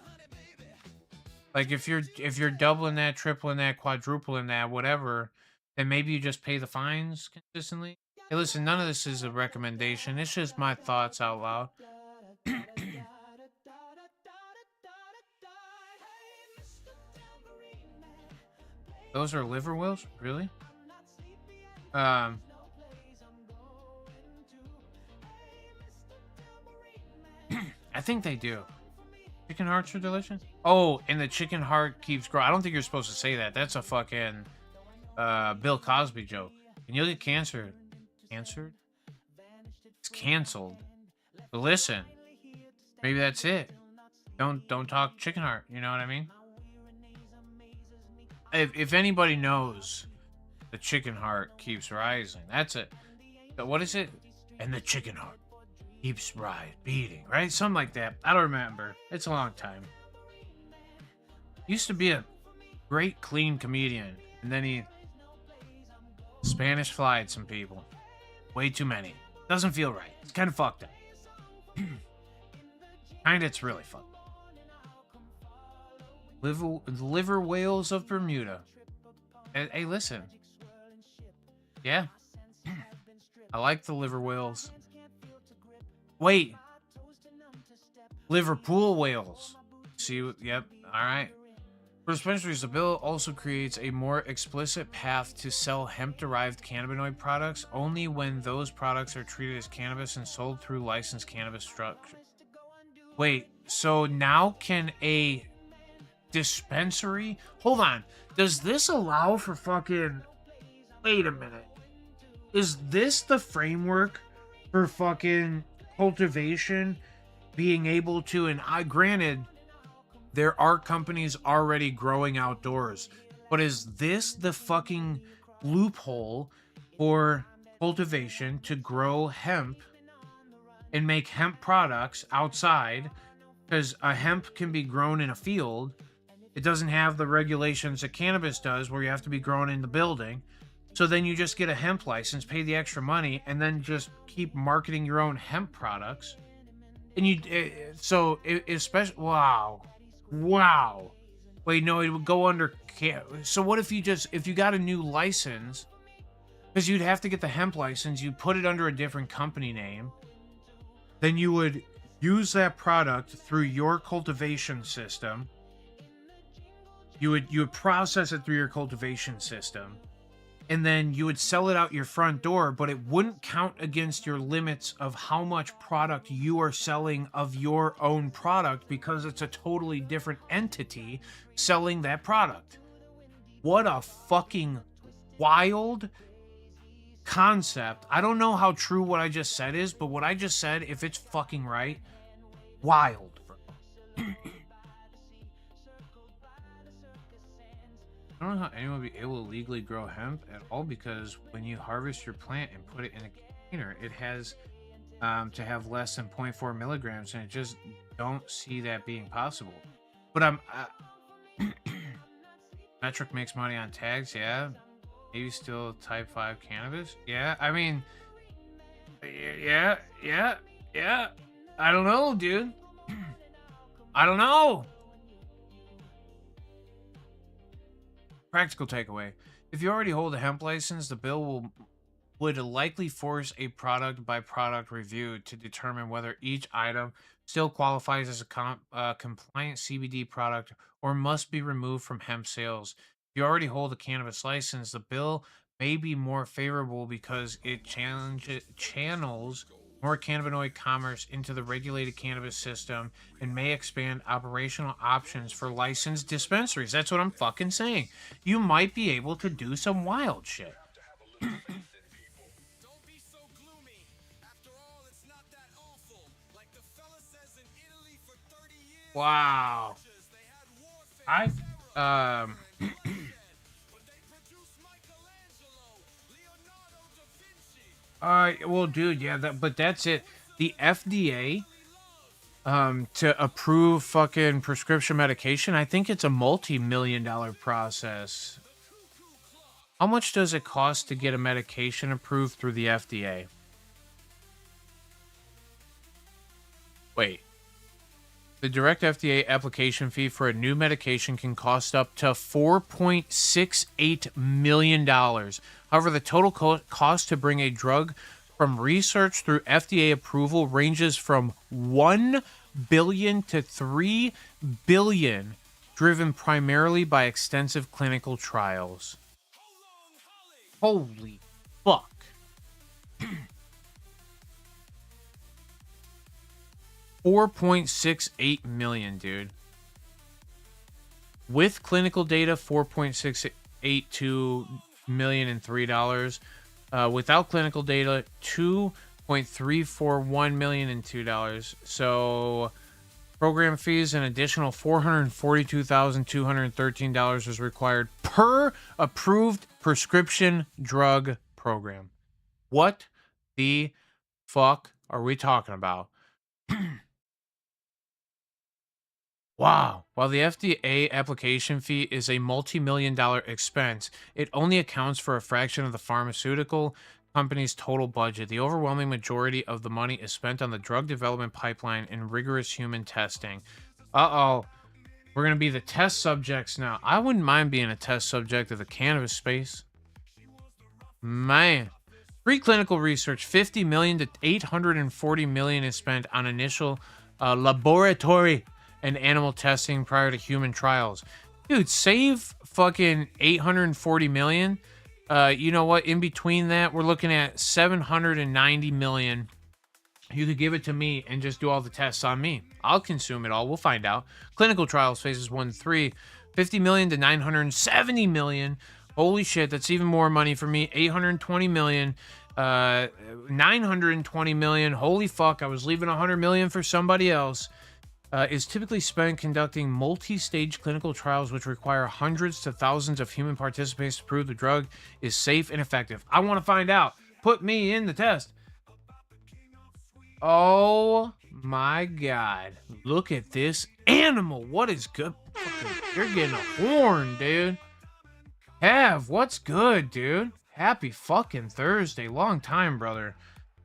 like if you're doubling that, tripling that, quadrupling that, whatever, then maybe you just pay the fines consistently. Hey, listen, none of this is a recommendation. It's just my thoughts out loud. Those are liver wheels, really? Um, I think they do. Chicken hearts are delicious. Oh, and the chicken heart keeps growing. I don't think you're supposed to say that. That's a fucking Bill Cosby joke. And you'll get cancer. Cancer? It's canceled. But listen, maybe that's it. Don't talk chicken heart. You know what I mean? If anybody knows, the chicken heart keeps rising. That's it. So what is it? And the chicken heart keeps beating, right? Something like that. I don't remember. It's a long time. Used to be a great clean comedian, and then he Spanish flied some people. Way too many. Doesn't feel right. It's kind of fucked up. It's really fucked up. Liver whales of Bermuda. Hey, listen. Yeah. I like the liver whales. Wait. Liverpool whales. See, yep. All right. For dispensaries, the bill also creates a more explicit path to sell hemp-derived cannabinoid products only when those products are treated as cannabis and sold through licensed cannabis structure. Wait, so now can a dispensary... Hold on. Does this allow for fucking... Wait a minute. Is this the framework for fucking cultivation being able to... And granted, there are companies already growing outdoors. But is this the fucking loophole for cultivation to grow hemp and make hemp products outside? Because a hemp can be grown in a field. It doesn't have the regulations that cannabis does, where you have to be grown in the building. So then you just get a hemp license, pay the extra money, and then just keep marketing your own hemp products. And especially, wow. Wait, no, it would go under. So what if you got a new license? Because you'd have to get the hemp license, you put it under a different company name, then you would use that product through your cultivation system. You would process it through your cultivation system, and then you would sell it out your front door, but it wouldn't count against your limits of how much product you are selling of your own product, because it's a totally different entity selling that product. What a fucking wild concept. I don't know how true what I just said is, but what I just said, if it's fucking right, wild, bro. I don't know how anyone would be able to legally grow hemp at all, because when you harvest your plant and put it in a container, it has to have less than 0.4 milligrams, and I just don't see that being possible. But Metric makes money on tags, yeah. Maybe still type 5 cannabis? Yeah, I mean, yeah. I don't know, dude. I don't know. Practical takeaway. If you already hold a hemp license, the bill would likely force a product by product review to determine whether each item still qualifies as a compliant CBD product or must be removed from hemp sales. If you already hold a cannabis license, the bill may be more favorable because it channels more cannabinoid commerce into the regulated cannabis system and may expand operational options for licensed dispensaries. That's what I'm fucking saying. You might be able to do some wild shit. Wow. Well, dude, yeah, but that's it. The FDA, to approve fucking prescription medication, I think it's a multi-million-dollar process. How much does it cost to get a medication approved through the FDA? Wait. The direct FDA application fee for a new medication can cost up to $4.68 million. However, the total cost to bring a drug from research through FDA approval ranges from 1 billion to 3 billion, driven primarily by extensive clinical trials. Holy fuck. 4.68 million, dude. With clinical data, 4.682 million and $3. Without clinical data, 2.341 million and $2. So program fees, an additional $442,213 is required per approved prescription drug program. What the fuck are we talking about? Wow. While the FDA application fee is a multi-million-dollar expense, it only accounts for a fraction of the pharmaceutical company's total budget. The overwhelming majority of the money is spent on the drug development pipeline and rigorous human testing. Uh-oh. We're going to be the test subjects now. I wouldn't mind being a test subject of the cannabis space. Man. Preclinical research, 50 million to 840 million is spent on initial laboratory and animal testing prior to human trials. Dude, save fucking 840 million. You know what? In between that, we're looking at 790 million. You could give it to me and just do all the tests on me. I'll consume it all. We'll find out. Clinical trials phases 1 3, 50 million to 970 million. Holy shit, that's even more money for me. 820 million. 920 million. Holy fuck, I was leaving 100 million for somebody else. Is typically spent conducting multi-stage clinical trials which require hundreds to thousands of human participants to prove the drug is safe and effective. I want to find out. Put me in the test. Oh my god. Look at this animal. What is good? You're getting a horn, dude. What's good, dude? Happy fucking Thursday. Long time, brother.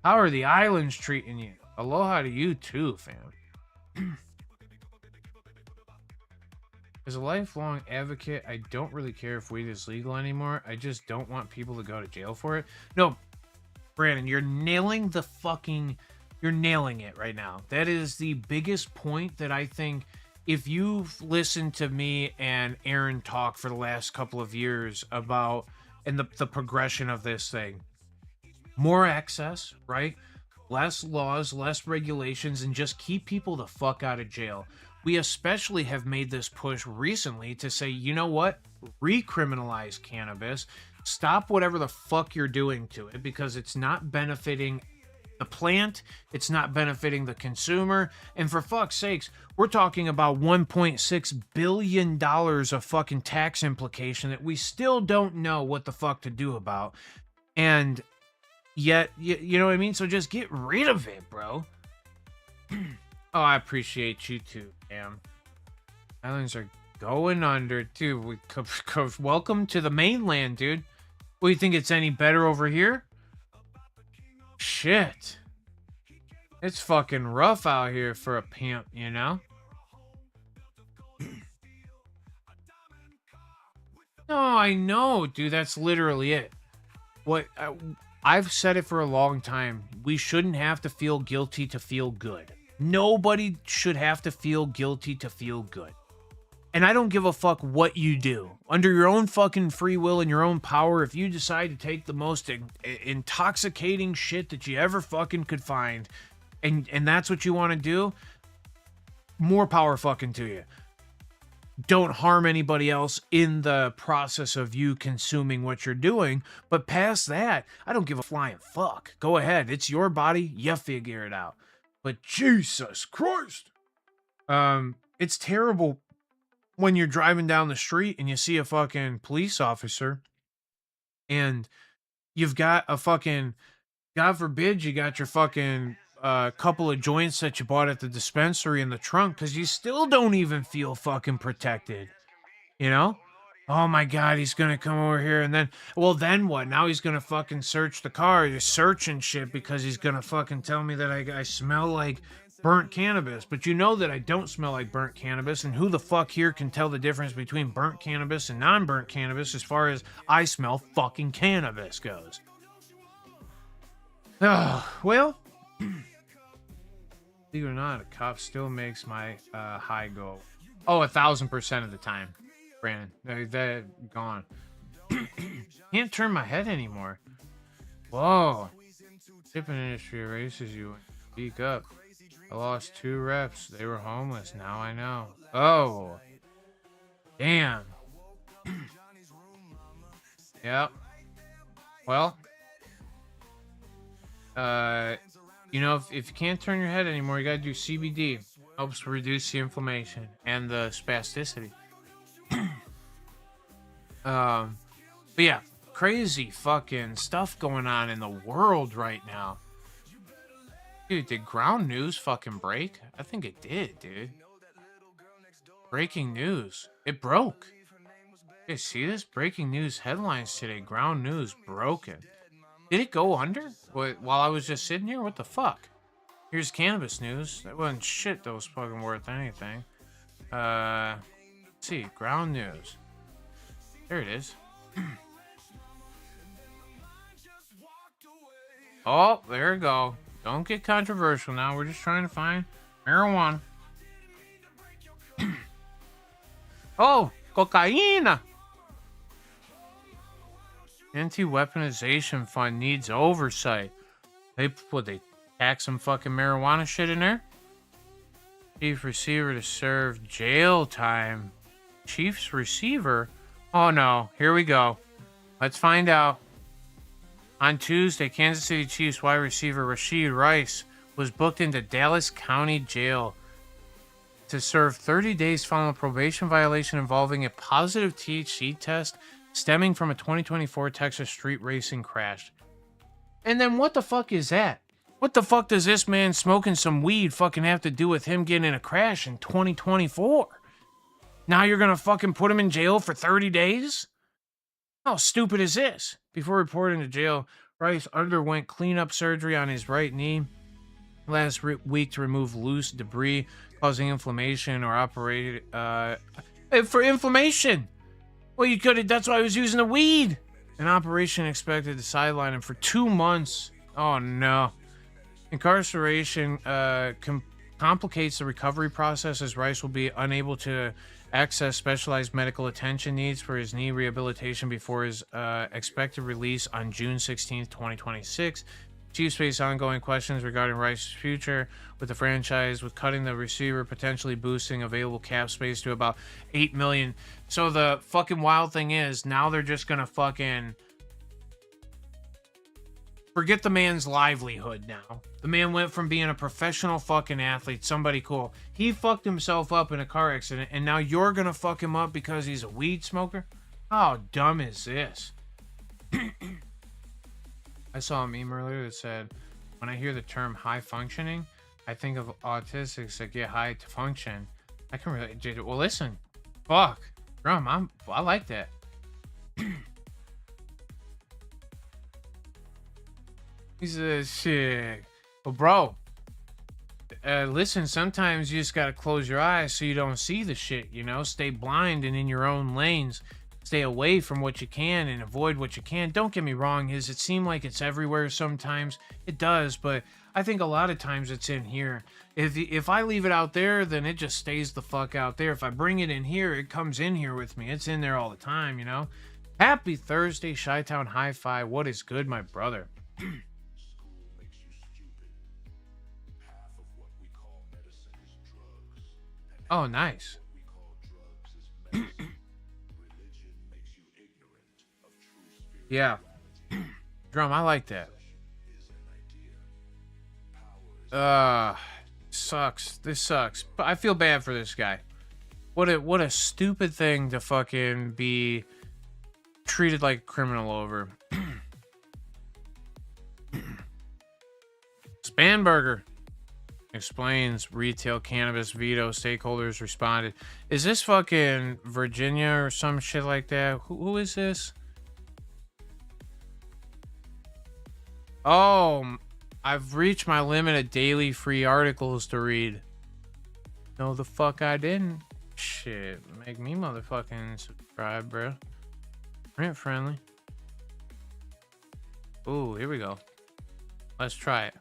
How are the islands treating you? Aloha to you too, fam. As a lifelong advocate, I don't really care if weed is legal anymore. I just don't want people to go to jail for it. No, Brandon, you're nailing it right now. That is the biggest point that I think, if you've listened to me and Aaron talk for the last couple of years about and the progression of this thing, more access, right? Less laws, less regulations, and just keep people the fuck out of jail. We especially have made this push recently to say, you know what? Recriminalize cannabis. Stop whatever the fuck you're doing to it, because it's not benefiting the plant, it's not benefiting the consumer, and for fuck's sakes, we're talking about $1.6 billion of fucking tax implication that we still don't know what the fuck to do about. And yet, you know what I mean? So just get rid of it, bro. Oh, I appreciate you too, damn. Islands are going under, too. Welcome to the mainland, dude. What, do you think it's any better over here? Shit. It's fucking rough out here for a pimp, you know? No, I know, dude. That's literally it. What I've said it for a long time. We shouldn't have to feel guilty to feel good. Nobody should have to feel guilty to feel good. And I don't give a fuck what you do. Under your own fucking free will and your own power, if you decide to take the most intoxicating shit that you ever fucking could find, and that's what you want to do, more power fucking to you. Don't harm anybody else in the process of you consuming what you're doing. But past that, I don't give a flying fuck. Go ahead. It's your body. You figure it out. But Jesus Christ. It's terrible when you're driving down the street and you see a fucking police officer and you've got a fucking God forbid you got your fucking couple of joints that you bought at the dispensary in the trunk because you still don't even feel fucking protected. You know? Oh my God, he's gonna come over here and then, well, then what? Now he's gonna fucking search the car. He's searching shit because he's gonna fucking tell me that I smell like burnt cannabis. But you know that I don't smell like burnt cannabis. And who the fuck here can tell the difference between burnt cannabis and non burnt cannabis as far as I smell fucking cannabis goes? Well, believe it or not, a cop still makes my high go. Oh, 1,000% of the time, Brandon. They're gone. Can't turn my head anymore. Whoa. Shipping industry erases you. Speak up. I lost 2 reps. They were homeless. Now I know. Oh. Damn. Yep. Well. You know, if you can't turn your head anymore, you gotta do CBD. Helps reduce the inflammation and the spasticity. But yeah, crazy fucking stuff going on in the world right now. Dude, did ground news fucking break? I think it did, dude. Breaking news. It broke. You see this? Breaking news headlines today. Ground news broken. Did it go under? While I was just sitting here? What the fuck? Here's cannabis news. That wasn't shit that was fucking worth anything. Let's see. Ground news. There it is. Oh, there we go. Don't get controversial now. We're just trying to find marijuana. Oh, cocaine. Anti-weaponization fund needs oversight. They tax some fucking marijuana shit in there? Chief receiver to serve jail time. Chief's receiver? Oh no, here we go. Let's find out. On Tuesday, Kansas City Chiefs wide receiver Rashid Rice was booked into Dallas County Jail to serve 30 days following a probation violation involving a positive THC test stemming from a 2024 Texas street racing crash. And then what the fuck is that? What the fuck does this man smoking some weed fucking have to do with him getting in a crash in 2024? Now you're gonna fucking put him in jail for 30 days? How stupid is this? Before reporting to jail, Rice underwent cleanup surgery on his right knee last week to remove loose debris causing inflammation or operated for inflammation. Well, you could have. That's why I was using the weed. An operation expected to sideline him for 2 months. Oh no. Incarceration complicates the recovery process as Rice will be unable to access specialized medical attention needs for his knee rehabilitation before his expected release on June 16th, 2026. Chiefs face ongoing questions regarding Rice's future with the franchise, with cutting the receiver potentially boosting available cap space to about $8 million. So the fucking wild thing is, now they're just gonna fucking forget the man's livelihood now. The man went from being a professional fucking athlete, somebody cool. He fucked himself up in a car accident, and now you're gonna fuck him up because he's a weed smoker? How dumb is this? I saw a meme earlier that said, when I hear the term high functioning, I think of autistics that get high to function. I can really, well, listen, fuck, Drum, I like that. He's a shit. Well, bro, listen, sometimes you just gotta close your eyes so you don't see the shit, you know? Stay blind and in your own lanes. Stay away from what you can and avoid what you can. Don't get me wrong, does it seem like it's everywhere sometimes? It does, but I think a lot of times it's in here. If I leave it out there, then it just stays the fuck out there. If I bring it in here, it comes in here with me. It's in there all the time, you know? Happy Thursday, Chi-Town Hi-Fi. What is good, my brother? Oh, nice. Yeah. Drum, I like that. Sucks. This sucks. But I feel bad for this guy. What a stupid thing to fucking be treated like a criminal over. Spanberger explains retail cannabis veto. Stakeholders responded. Is this fucking Virginia or some shit like that? Who is this? Oh, I've reached my limit of daily free articles to read. No, the fuck I didn't. Shit, make me motherfucking subscribe, bro. Print friendly. Ooh, here we go. Let's try it.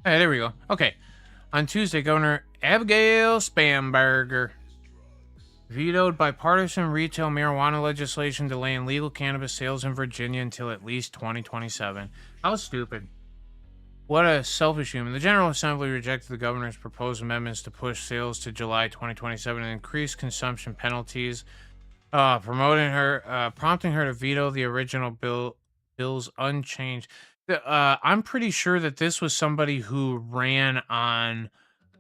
Hey, there we go. Okay. On Tuesday, Governor Abigail Spanberger vetoed bipartisan retail marijuana legislation delaying legal cannabis sales in Virginia until at least 2027. How stupid. What a selfish human. The General Assembly rejected the governor's proposed amendments to push sales to July 2027 and increase consumption penalties, prompting her to veto the original bills unchanged. I'm pretty sure that this was somebody who ran on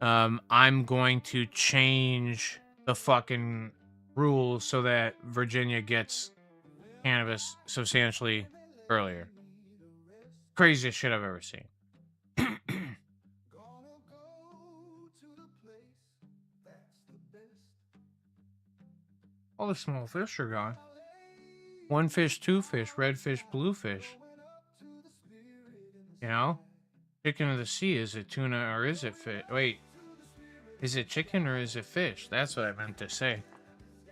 I'm going to change the fucking rules so that Virginia gets cannabis substantially earlier. Craziest shit I've ever seen. All the small fish are gone. One fish, two fish, red fish, blue fish. You know? Chicken of the sea. Is it tuna or is it fish? Wait. Is it chicken or is it fish? That's what I meant to say.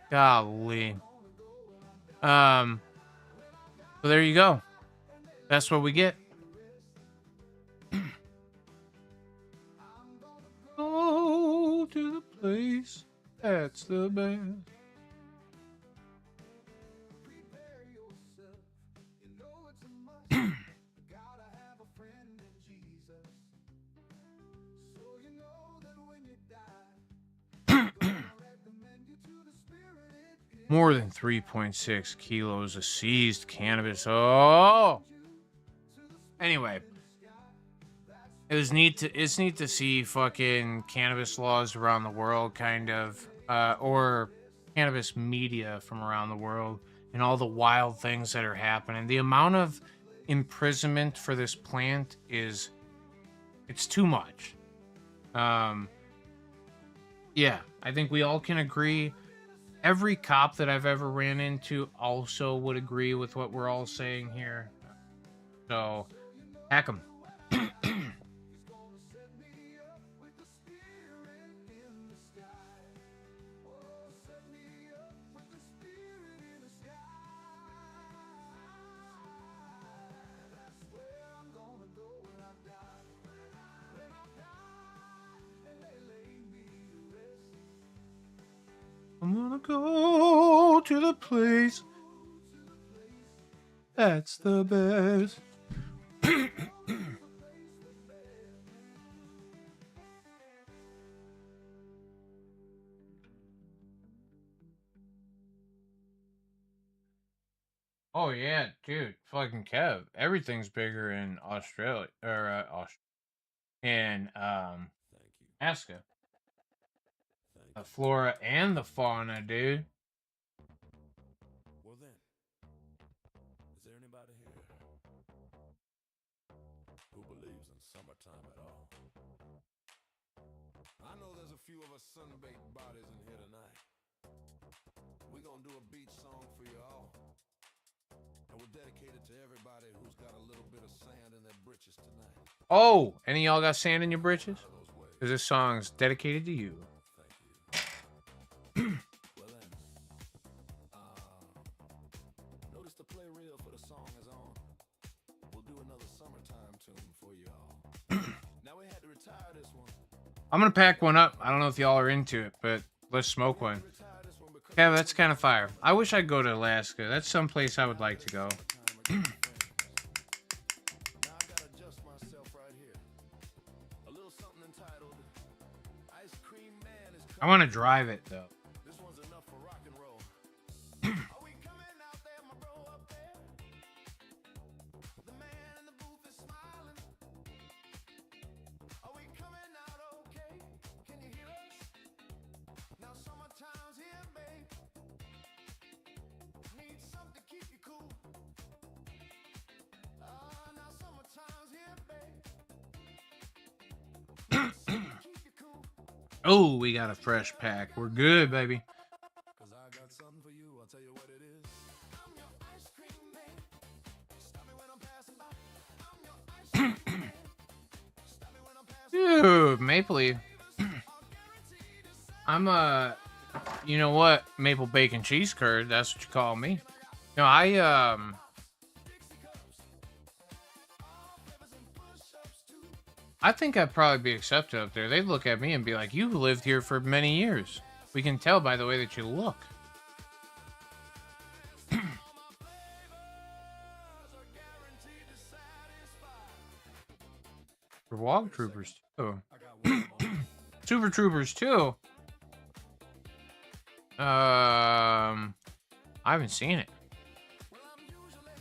Golly. So there you go. That's what we get. Go to the place that's the best. More than 3.6 kilos of seized cannabis. Oh. Anyway, it's neat to see fucking cannabis laws around the world, kind of, or cannabis media from around the world, and all the wild things that are happening. The amount of imprisonment for this plant it's too much. Yeah, I think we all can agree. Every cop that I've ever ran into also would agree with what we're all saying here. So, hack 'em. I'm gonna go to the place that's the best. Oh yeah, dude, fucking Kev. Everything's bigger in Australia or in Alaska. The flora and the fauna, dude. Well then, is there anybody here who believes in summertime at all? I know there's a few of us sunbaked bodies in here tonight. We're gonna do a beach song for you all. And we'll dedicate it to everybody who's got a little bit of sand in their britches tonight. Oh, any of y'all got sand in your britches? Because this song's dedicated to you. Well then, notice the play reel for the song is on. We'll do another summertime tune for you all. Now we had to retire this one. I'm gonna pack one up. I don't know if y'all are into it, but let's smoke one. Yeah, that's kind of fire. I wish I'd go to Alaska. That's someplace I would like to go. I want to drive it though. This one's enough for rock and roll. Are we coming out there, my bro, up there? The man in the booth is smiling. Are we coming out okay? Can you hear us? Now summertime's here, babe. Need something to keep you cool. Oh, we got a fresh pack. We're good, baby. Cause I got something for you, I'll tell you what it is. I'm your ice cream man. Stop me when I'm passing by. I'm your ice cream man. Stop me when I'm passing by. Dude, Maple Leaf. Are guaranteed to I'm you know what? Maple bacon cheese curd. That's what you call me. No, I think I'd probably be accepted up there. They'd look at me and be like, "You've lived here for many years. We can tell by the way that you look." For Wog Troopers too. Super Troopers too. I haven't seen it. well, I'm usually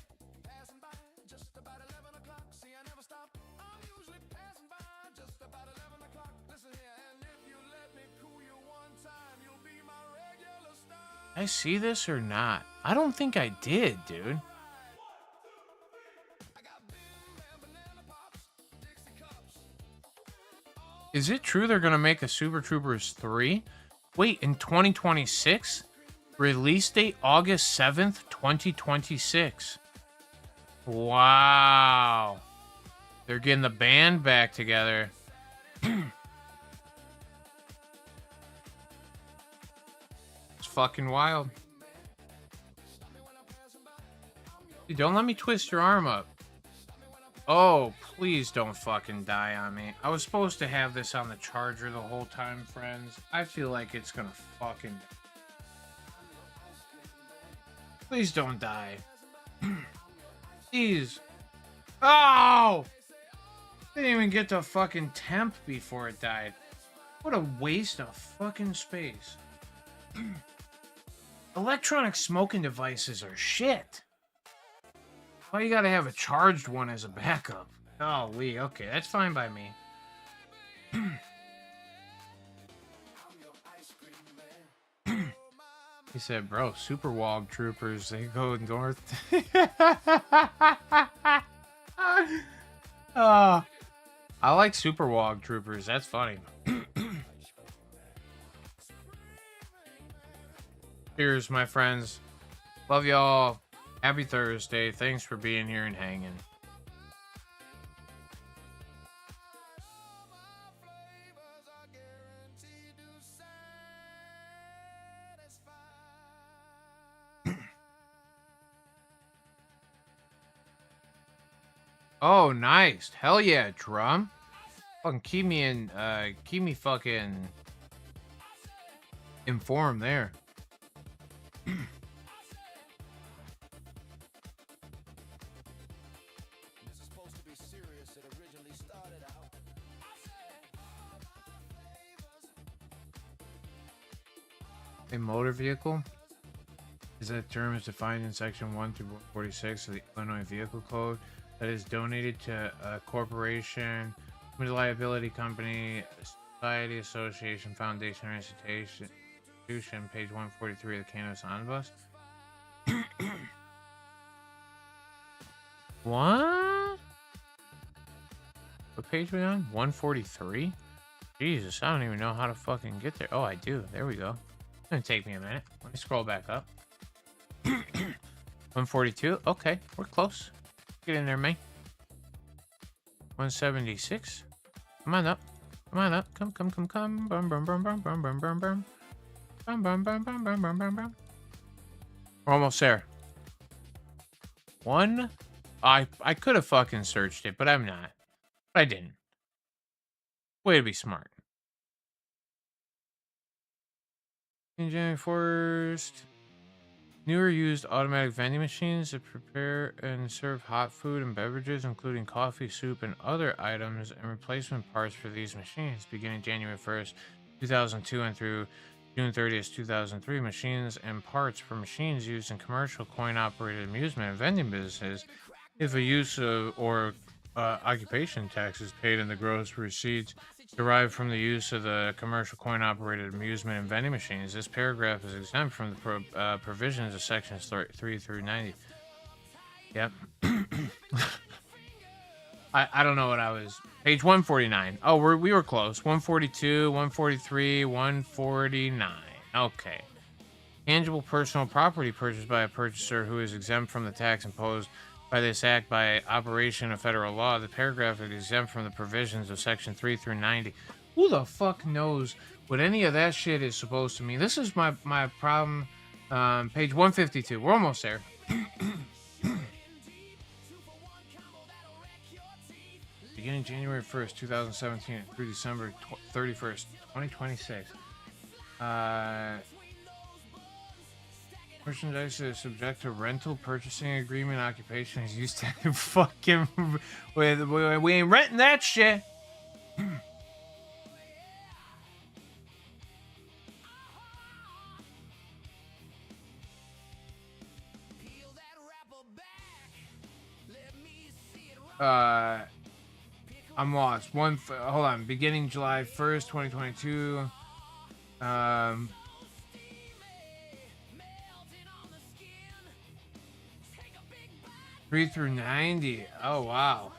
passing by just about 11 o'clock. See, I never stop. I'm usually passing by just about 11 o'clock. Listen here, and if you let me cool you one time, you'll be my regular star. Did I see this or not? I don't think I did, dude. I got Bim Bam banana pops, Dixie cups. Is it true they're gonna make a Super Troopers 3? Wait, in 2026? Release date August 7th, 2026. Wow. They're getting the band back together. It's fucking wild. Dude, don't let me twist your arm up. Oh, please don't fucking die on me. I was supposed to have this on the charger the whole time, friends. I feel like it's gonna fucking... Please don't die. Please. Oh! Didn't even get to fucking temp before it died. What a waste of fucking space. Electronic smoking devices are shit. Why you gotta have a charged one as a backup? Oh, okay, that's fine by me. He said, bro, Super Wog Troopers, they go north. I like Super Wog Troopers, that's funny. Cheers, my friends. Love y'all. Happy Thursday. Thanks for being here and hanging. Oh, nice. Hell yeah, drum. Fucking keep me fucking informed there. This is supposed to be serious. It originally started out. A motor vehicle is that term is defined in section 1 through 146 of the Illinois Vehicle Code that is donated to a corporation, limited liability company, society, association, foundation, or institution, page 143 of the Cannabis Omnibus. What? What page are we on? 143? Jesus, I don't even know how to fucking get there. Oh, I do. There we go. It's gonna take me a minute. Let me scroll back up. 142. Okay, we're close. Get in there, man. 176. Come on up. Come on up. Come. Bum, bum, bum, bum, bum, bum, bum, bum. Bum, bum, bum, bum, bum, bum, bum, bum. We're almost there. One. I could have fucking searched it, but I'm not. But I didn't. Way to be smart. January 1st. Newer used automatic vending machines that prepare and serve hot food and beverages, including coffee, soup, and other items, and replacement parts for these machines. Beginning January 1st, 2002 and through June 30th, 2003, machines and parts for machines used in commercial coin-operated amusement and vending businesses, if a use of or occupation tax is paid in the gross receipts derived from the use of the commercial coin-operated amusement and vending machines. This paragraph is exempt from the provisions of sections 3 through 90. Yep. I don't know what I was. Page 149. Oh, we were close. 142, 143, 149. Okay. Tangible personal property purchased by a purchaser who is exempt from the tax imposed by this act by operation of federal law. The paragraph is exempt from the provisions of section 3 through 90. Who the fuck knows what any of that shit is supposed to mean? This is my problem. Page 152. We're almost there. Beginning January 1st, 2017 through December 31st, 2026. Merchandise is subject to rental purchasing agreement. Occupation is used to fucking we ain't renting that shit. I'm lost. Hold on. Beginning July 1st, 2022. 3 through 90. Oh, wow.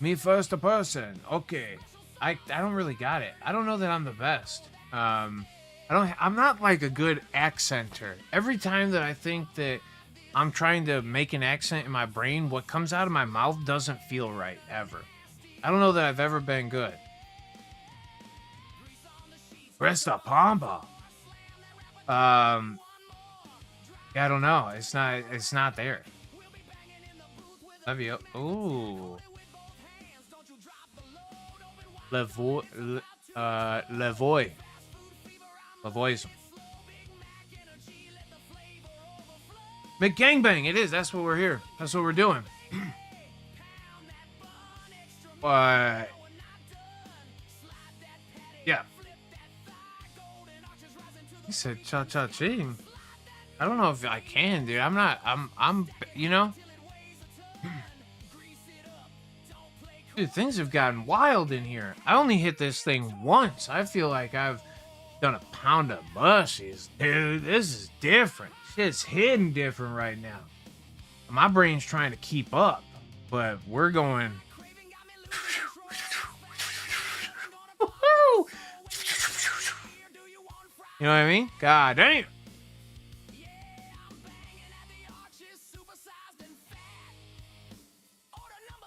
Me first a person. Okay. I don't really got it. I don't know that I'm the best. I'm not like a good accenter. Every time that I think that I'm trying to make an accent in my brain, what comes out of my mouth doesn't feel right ever. I don't know that I've ever been good. Resta Pamba. Yeah, I don't know. It's not there. Love you. Ooh. Lavoism. McGangbang, it is. That's what we're here. That's what we're doing. Yeah. He said cha-cha-ching. I don't know if I can, dude. I'm, you know? Dude, things have gotten wild in here. I only hit this thing once. I feel like I've done a pound of mushies. Dude, this is different. Shit's hitting different right now. My brain's trying to keep up, but we're going... You know what I mean? God damn.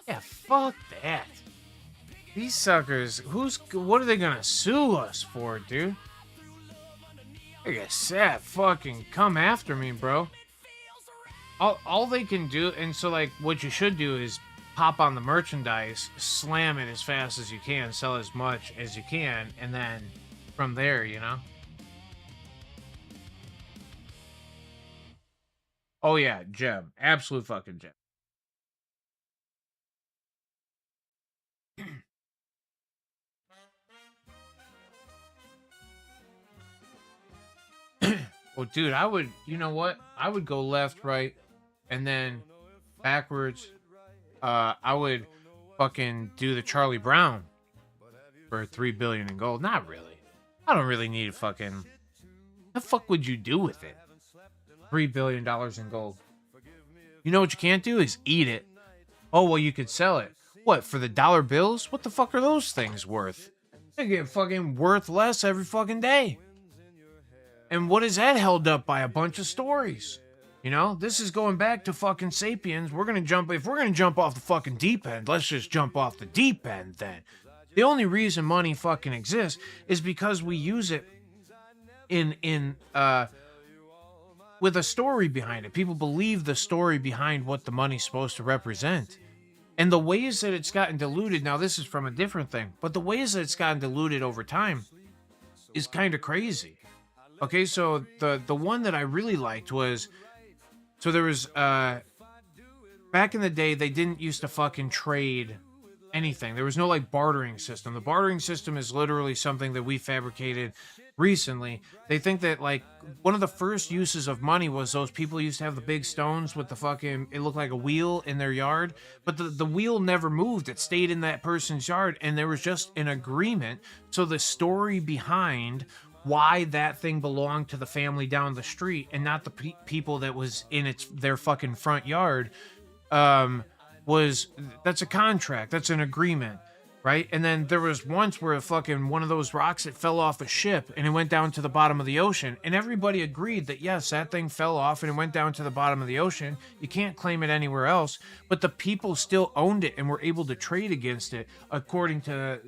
Yeah, fuck that. These suckers, what are they gonna sue us for, dude? Like I said, fucking come after me, bro. All they can do, and so like what you should do is pop on the merchandise, slam it as fast as you can, sell as much as you can, and then from there, you know? Oh yeah, gem. Absolute fucking gem. Well, dude, you know what? I would go left, right, and then backwards. I would fucking do the Charlie Brown for $3 billion in gold. Not really. I don't really need a fucking... The fuck would you do with it? $3 billion in gold. You know what you can't do is eat it. Oh, well, you could sell it. What, for the dollar bills? What the fuck are those things worth? They get fucking worth less every fucking day. And what is that held up by? A bunch of stories. You know, this is going back to fucking Sapiens. If we're gonna jump off the fucking deep end, let's just jump off the deep end then. The only reason money fucking exists is because we use it with a story behind it. People believe the story behind what the money's supposed to represent. And the ways that it's gotten diluted, now this is from a different thing, but the ways that it's gotten diluted over time is kind of crazy. Okay, so the one that I really liked was, so there was, back in the day, they didn't used to fucking trade anything. There was no, like, bartering system. The bartering system is literally something that we fabricated recently. They think that, like, one of the first uses of money was those people used to have the big stones with the fucking, it looked like a wheel in their yard, but the wheel never moved. It stayed in that person's yard, and there was just an agreement. So the story behind why that thing belonged to the family down the street and not the people that was in their fucking front yard. um was That's a contract, that's an agreement, right? And then there was once where a fucking one of those rocks that fell off a ship and it went down to the bottom of the ocean, and everybody agreed that yes, that thing fell off and it went down to the bottom of the ocean. You can't claim it anywhere else, but the people still owned it and were able to trade against it according to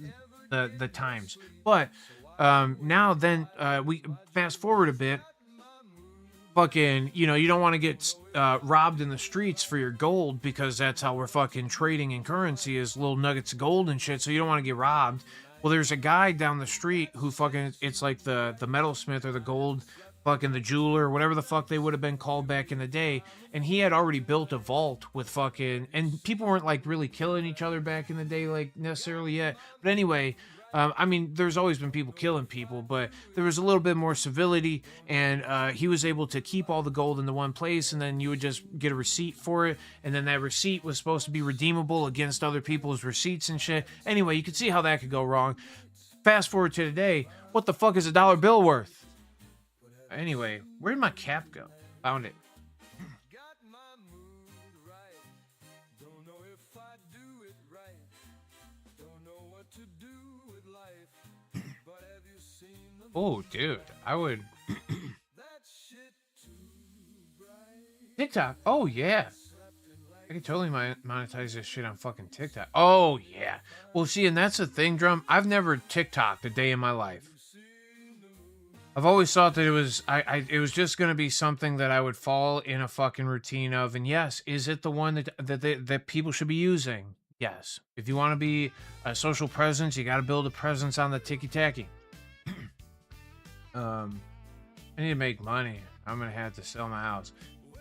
the times. But now then, we fast forward a bit. Fucking, you don't want to get robbed in the streets for your gold, because that's how we're fucking trading in currency, is little nuggets of gold and shit. So you don't want to get robbed. Well, there's a guy down the street who fucking, it's like the metalsmith or the gold, fucking the jeweler, whatever the fuck they would have been called back in the day. And he had already built a vault with fucking, and people weren't like really killing each other back in the day, like necessarily yet. But anyway, I mean, there's always been people killing people, but there was a little bit more civility, and he was able to keep all the gold in the one place, and then you would just get a receipt for it, and then that receipt was supposed to be redeemable against other people's receipts and shit. Anyway, you could see how that could go wrong. Fast forward to today, what the fuck is a dollar bill worth? Anyway, where'd my cap go? Found it. Oh, dude, I would. TikTok. Oh, yeah. I could totally monetize this shit on fucking TikTok. Oh, yeah. Well, see, and that's the thing, Drum. I've never TikToked a day in my life. I've always thought that it was it was just going to be something that I would fall in a fucking routine of. And yes, is it the one that people should be using? Yes. If you want to be a social presence, you got to build a presence on the tiki-taki. I need to make money. I'm gonna have to sell my house.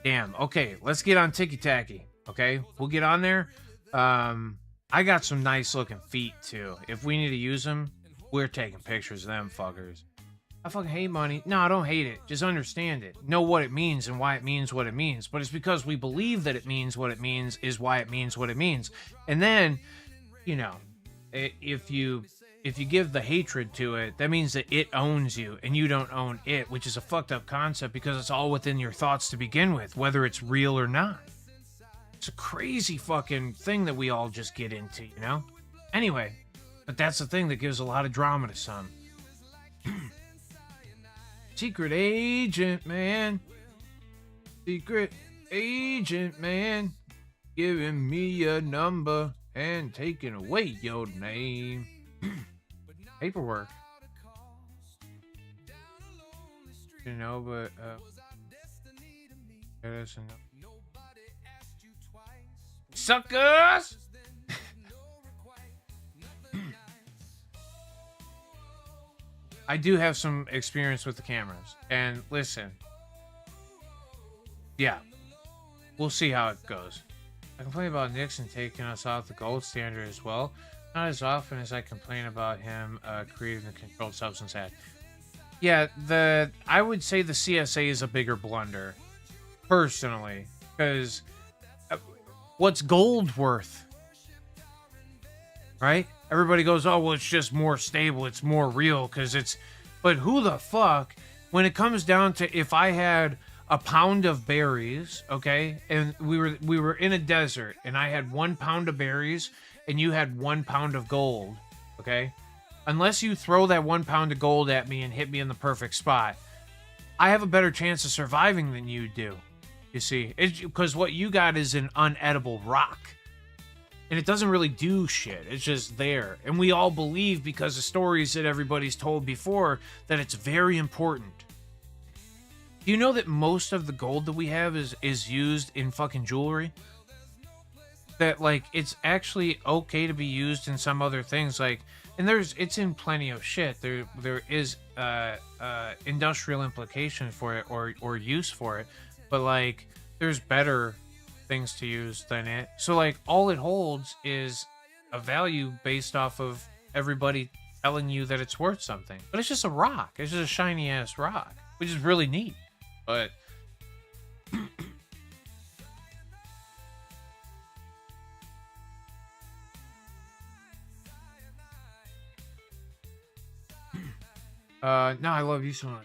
Damn. Okay, let's get on Tiki Tacky. Okay, we'll get on there. I got some nice looking feet too. If we need to use them, we're taking pictures of them fuckers. I fucking hate money. No, I don't hate it. Just understand it. Know what it means and why it means what it means. But it's because we believe that it means what it means is why it means what it means. And then, if you give the hatred to it, that means that it owns you and you don't own it, which is a fucked up concept because it's all within your thoughts to begin with, whether it's real or not. It's a crazy fucking thing that we all just get into, Anyway, but that's the thing that gives a lot of drama to some. Secret agent, man. Secret agent, man. Giving me a number and taking away your name. Paperwork. But suckers. I do have some experience with the cameras, and listen, yeah, we'll see how it goes. I complain about Nixon taking us off the gold standard as well. Not as often as I complain about him creating the Controlled Substance Act. Yeah, I would say the CSA is a bigger blunder, personally, because what's gold worth? Right? Everybody goes, oh, well, it's just more stable, it's more real, because it's... But who the fuck, when it comes down to if I had a pound of berries, okay, and we were in a desert, and I had 1 pound of berries, and you had 1 pound of gold, okay? Unless you throw that 1 pound of gold at me and hit me in the perfect spot, I have a better chance of surviving than you do. You see, it's because what you got is an unedible rock. And it doesn't really do shit. It's just there. And we all believe, because of stories that everybody's told before, that it's very important. Do you know that most of the gold that we have is used in fucking jewelry? That, like, it's actually okay to be used in some other things, like, and it's in plenty of shit. There is industrial implication for it or use for it, but like there's better things to use than it. So like all it holds is a value based off of everybody telling you that it's worth something. But it's just a rock. It's just a shiny ass rock, which is really neat. But No, I love you so much.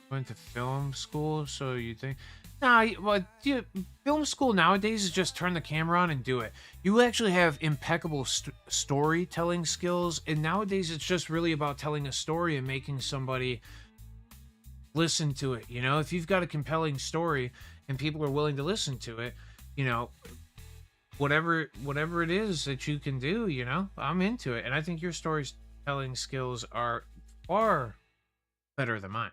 Went to film school, so you think? Nah, well, dude, film school nowadays is just turn the camera on and do it. You actually have impeccable storytelling skills, and nowadays it's just really about telling a story and making somebody listen to it. You know, if you've got a compelling story and people are willing to listen to it, you know, whatever it is that you can do, you know, I'm into it, and I think your storytelling skills are far better than mine.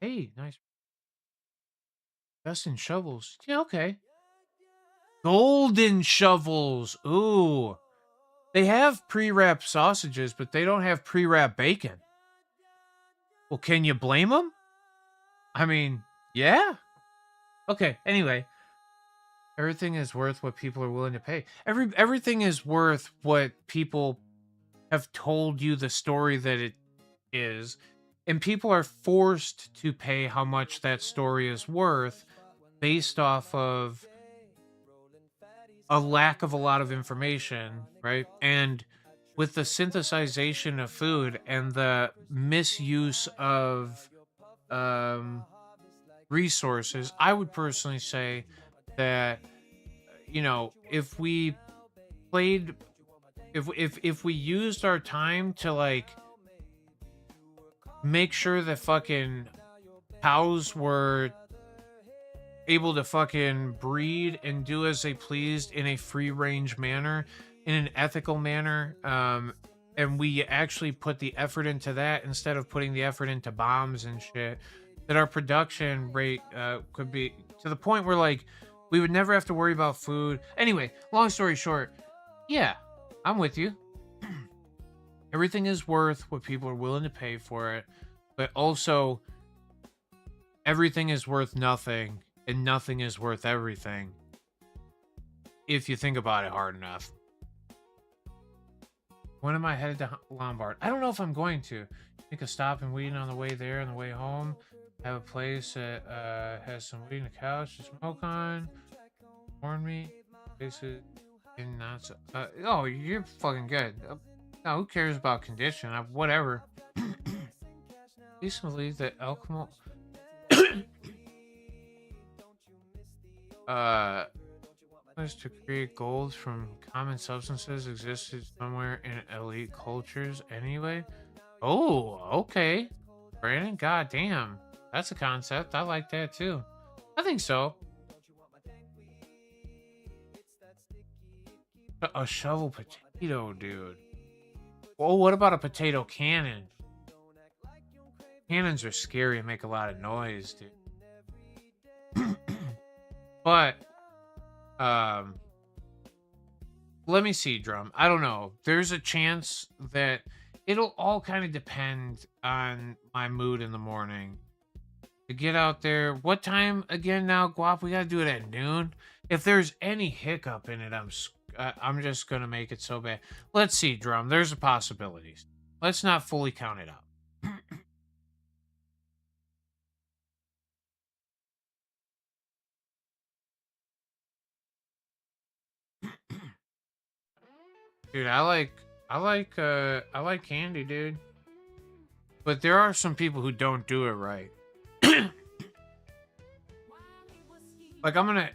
Hey, nice. Best in shovels. Yeah, okay. Golden shovels. Ooh. They have pre-wrapped sausages, but they don't have pre-wrapped bacon. Well, can you blame them? I mean, yeah. Okay, anyway. Everything is worth what people are willing to pay. Everything is worth what people have told you the story that it is, and people are forced to pay how much that story is worth based off of a lack of a lot of information, right? And with the synthesization of food and the misuse of um, resources, I would personally say that you know if we played if we used our time to like make sure that fucking cows were able to fucking breed and do as they pleased in a free range manner, in an ethical manner, and we actually put the effort into that instead of putting the effort into bombs and shit, that our production rate could be to the point where like we would never have to worry about food. Anyway, long story short, yeah, I'm with you. Everything is worth what people are willing to pay for it, but also everything is worth nothing and nothing is worth everything if you think about it hard enough. When am I headed to Lombard? I don't know if I'm going to. Make a stop in Wheaton on the way there and the way home. Have a place that has some weed and a couch to smoke on. Warn me. Places in not so. Oh, you're fucking good. No, who cares about condition? Whatever. Please believe that alcohol. Ways to create gold from common substances existed somewhere in elite cultures anyway. Oh, okay. Brandon, goddamn. That's a concept. I like that too. I think so. A shovel potato, dude. Well, what about a potato cannon? Cannons are scary and make a lot of noise, dude. But let me see, Drum. I don't know. There's a chance that it'll all kind of depend on my mood in the morning. To get out there, what time again now, Guap? We gotta do it at noon. If there's any hiccup in it, I'm just gonna make it so bad. Let's see, Drum. There's a possibilities. Let's not fully count it out. Dude, I like candy, dude. But there are some people who don't do it right. Like I'm gonna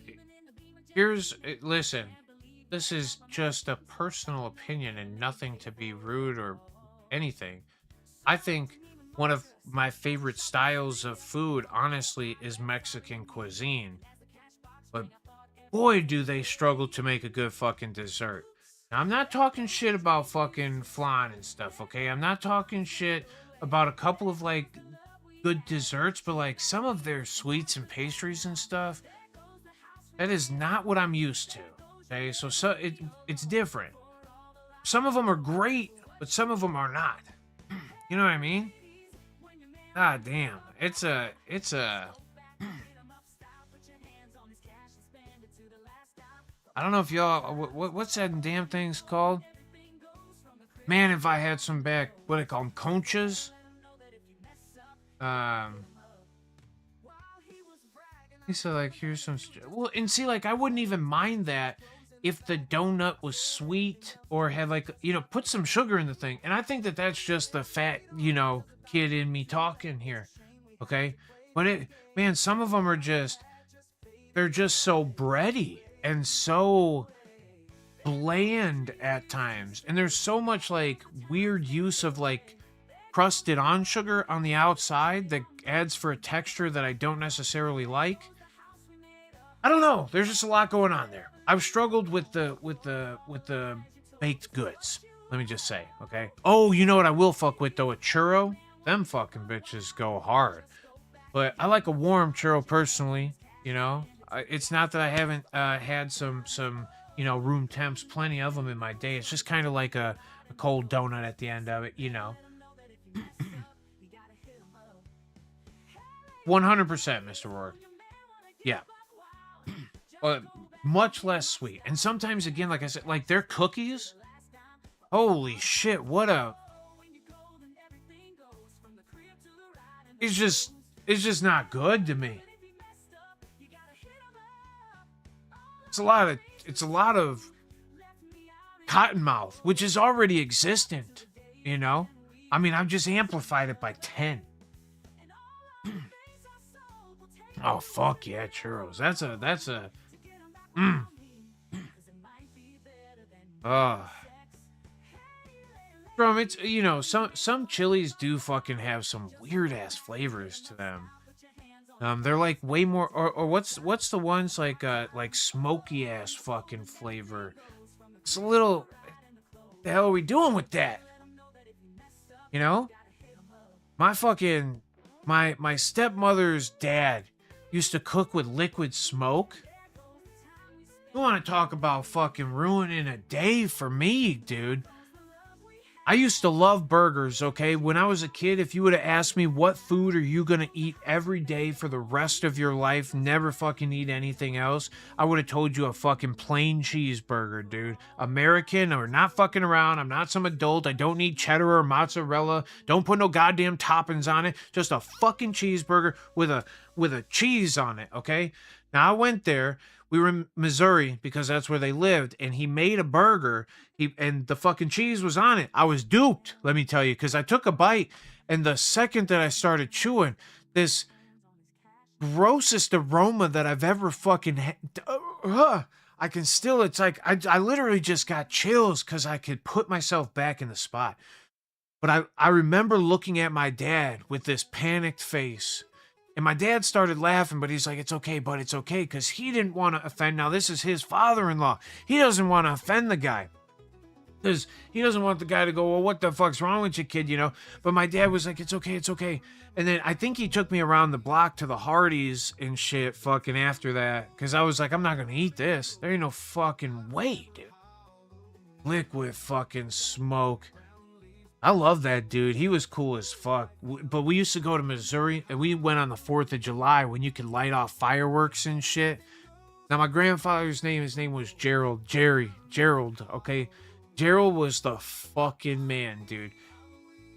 listen. This is just a personal opinion and nothing to be rude or anything. I think one of my favorite styles of food, honestly, is Mexican cuisine. But boy, do they struggle to make a good fucking dessert. Now, I'm not talking shit about fucking flan and stuff, okay? I'm not talking shit about a couple of like good desserts, but like some of their sweets and pastries and stuff, that is not what I'm used to. Okay, so it's different. Some of them are great, but some of them are not. You know what I mean? God damn, it's a. I don't know if y'all what's that damn thing's called? Man, if I had some back, what do they call them, conchas? Um, he said like here's some. Well, and see, like I wouldn't even mind that if the donut was sweet or had like, put some sugar in the thing. And I think that that's just the fat, kid in me talking here. Okay. But man, some of them are they're just so bready and so bland at times. And there's so much like weird use of like crusted on sugar on the outside that adds for a texture that I don't necessarily like. I don't know. There's just a lot going on there. I've struggled with the baked goods. Let me just say, okay? Oh, you know what I will fuck with though? A churro. Them fucking bitches go hard. But I like a warm churro personally, It's not that I haven't had some room temps, plenty of them in my day. It's just kind of like a cold donut at the end of it, 100%, Mr. Rourke. Yeah. But much less sweet. And sometimes, again, like I said, like their cookies. Holy shit, what a... It's just not good to me. It's a lot of cottonmouth, which is already existent, I mean, I've just amplified it by 10. Oh, fuck yeah, churros. That's a... From it's, some chilies do fucking have some weird ass flavors to them. They're like way more, or what's the ones like smoky ass fucking flavor. It's a little, the hell are we doing with that? My fucking, my stepmother's dad used to cook with liquid smoke. You want to talk about fucking ruining a day for me, dude? I used to love burgers, okay? When I was a kid, if you would have asked me what food are you going to eat every day for the rest of your life, never fucking eat anything else, I would have told you a fucking plain cheeseburger, dude. American or not fucking around. I'm not some adult. I don't need cheddar or mozzarella. Don't put no goddamn toppings on it. Just a fucking cheeseburger with a cheese on it, okay? Now, I went there. We were in Missouri because that's where they lived, and he made a burger, and the fucking cheese was on it. I was duped, let me tell you, because I took a bite, and the second that I started chewing, this grossest aroma that I've ever fucking had, I can still, it's like, I literally just got chills because I could put myself back in the spot. But I remember looking at my dad with this panicked face. And my dad started laughing, but he's like, it's okay, bud, it's okay, because he didn't want to offend. Now, this is his father-in-law. He doesn't want to offend the guy. Because he doesn't want the guy to go, well, what the fuck's wrong with you, kid, But my dad was like, it's okay, it's okay. And then I think he took me around the block to the Hardee's and shit fucking after that. Because I was like, I'm not going to eat this. There ain't no fucking way, dude. Liquid fucking smoke. I love that dude. He was cool as fuck. But we used to go to Missouri, and we went on the 4th of July when you could light off fireworks and shit. Now, my grandfather's name, his name was Gerald, okay? Gerald was the fucking man, dude.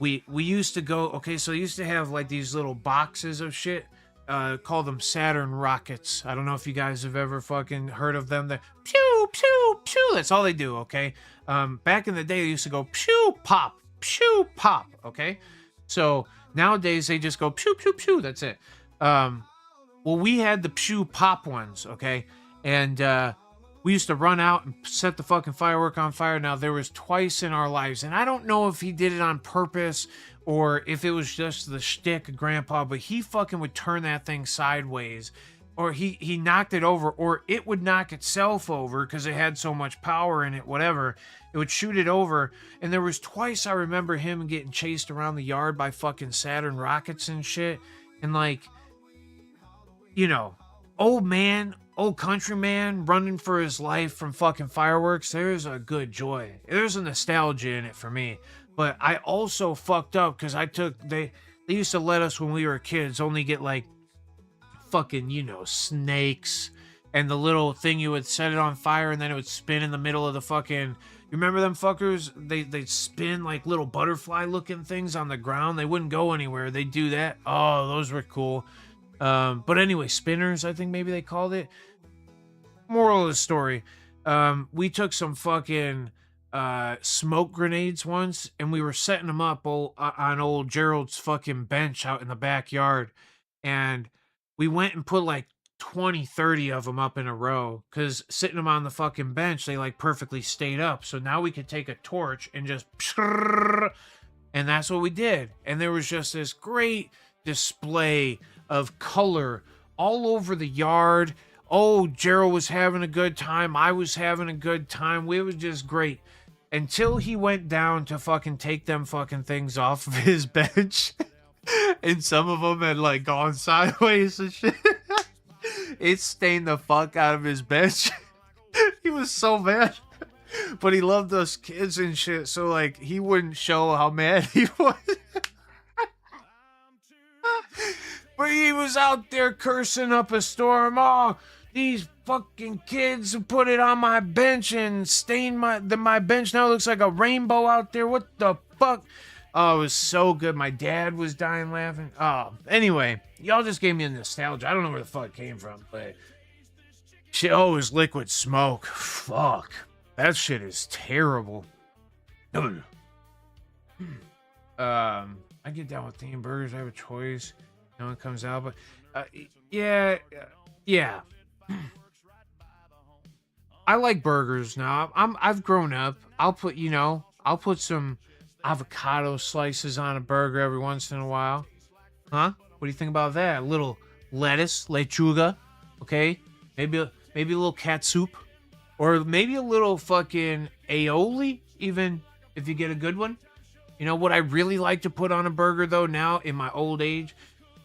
We used to go, okay, so they used to have like these little boxes of shit, call them Saturn rockets. I don't know if you guys have ever fucking heard of them. They're pew, pew, pew. That's all they do, okay? Back in the day, they used to go pew, pop. Pew pop, okay? So nowadays they just go pew pew pew. That's it. Well, we had the pew pop ones, okay? And we used to run out and set the fucking firework on fire. Now, there was twice in our lives, and I don't know if he did it on purpose or if it was just the shtick of Grandpa, but he fucking would turn that thing sideways, or he knocked it over, or it would knock itself over because it had so much power in it, whatever. It would shoot it over. And there was twice I remember him getting chased around the yard by fucking Saturn rockets and shit. And like, old country man running for his life from fucking fireworks. There's a good joy. There's a nostalgia in it for me. But I also fucked up because they used to let us when we were kids only get like fucking, snakes and the little thing you would set it on fire and then it would spin in the middle of the fucking... You remember them fuckers? They'd spin like little butterfly looking things on the ground. They wouldn't go anywhere. They'd do that. Oh, those were cool. But anyway, spinners, I think maybe they called it. Moral of the story. We took some fucking smoke grenades once, and we were setting them up on old Gerald's fucking bench out in the backyard, and we went and put like 20, 30 of them up in a row, because sitting them on the fucking bench, they like perfectly stayed up. So now we could take a torch and just and that's what we did. And there was just this great display of color all over the yard. Oh, Gerald was having a good time. I was having a good time. It was just great. Until he went down to fucking take them fucking things off of his bench. And some of them had like gone sideways and shit. It stained the fuck out of his bench. He was so mad. But he loved us kids and shit, so like he wouldn't show how mad he was. But he was out there cursing up a storm. Oh, these fucking kids who put it on my bench and stained my bench now looks like a rainbow out there. What the fuck? Oh, it was so good. My dad was dying laughing. Oh, anyway, y'all just gave me a nostalgia. I don't know where the fuck it came from, but shit. Oh, it was liquid smoke. Fuck. That shit is terrible. I get down with themed burgers. I have a choice. No one comes out, but yeah. I like burgers now. I've grown up. I'll put some avocado slices on a burger every once in a while. Huh? What do you think about that? A little lettuce, lechuga, okay? Maybe a little catsup. Or maybe a little fucking aioli, even if you get a good one. You know what I really like to put on a burger, though, now in my old age,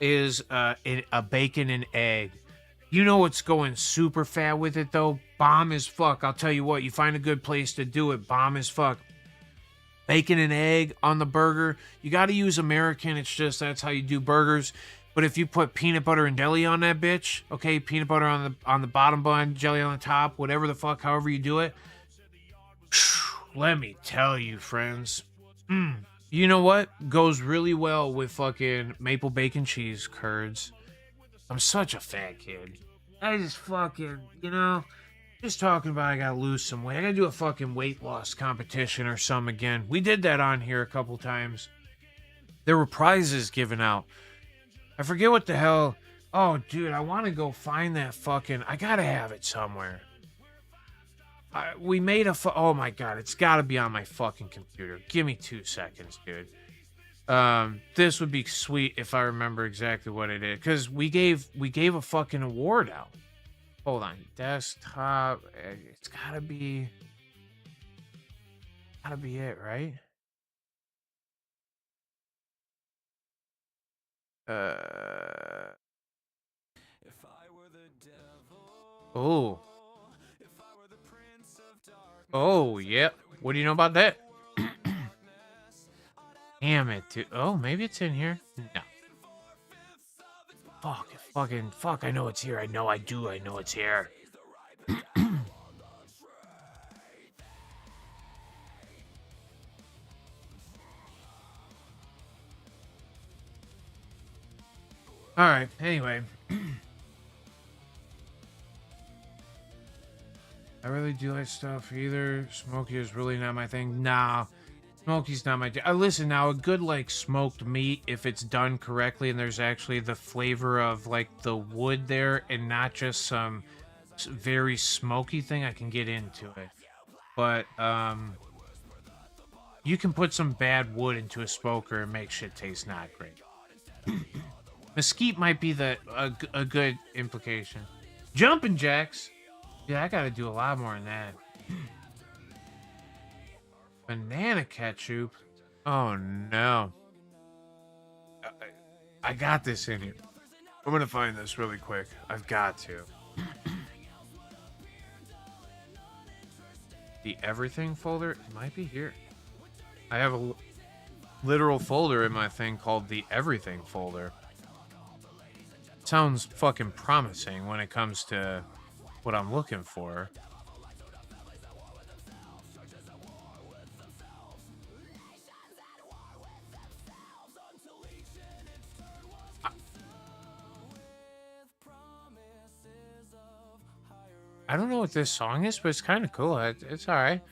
is a bacon and egg. You know what's going super fat with it, though? Bomb as fuck. I'll tell you what, you find a good place to do it. Bomb as fuck. Bacon and egg on the burger. You got to use American. It's just that's how you do burgers. But if you put peanut butter and jelly on that bitch, okay, peanut butter on the bottom bun, jelly on the top, whatever the fuck, however you do it, let me tell you, friends, you know what goes really well with fucking maple bacon cheese curds? I'm such a fat kid. I just fucking, just talking about I gotta lose some weight. I gotta do a fucking weight loss competition or something again. We did that on here a couple times. There were prizes given out. I forget what the hell. Oh, dude, I want to go find that fucking. I gotta have it somewhere. We made oh my god, it's gotta be on my fucking computer. Give me 2 seconds, dude. This would be sweet if I remember exactly what it is, because we gave a fucking award out. Hold on, desktop. It's gotta be it, right? Oh. Oh, yep. What do you know about that? Damn it, dude. Oh, maybe it's in here. No. Fuck. I know it's here. I know it's here. All right. Anyway. I really do like stuff either. Smoky is really not my thing. Nah. Smoky's not my thing. Listen, now, a good, like, smoked meat, if it's done correctly and there's actually the flavor of, like, the wood there and not just some very smoky thing, I can get into it. But, you can put some bad wood into a smoker and make shit taste not great. Mesquite might be a good implication. Jumping jacks. Yeah, I gotta do a lot more than that. Banana ketchup. Oh no. I got this in here. I'm gonna find this really quick. I've got to. The everything folder? It might be here. I have a literal folder in my thing called the everything folder. Sounds fucking promising when it comes to what I'm looking for. I don't know what this song is, but it's kind of cool. It's all right.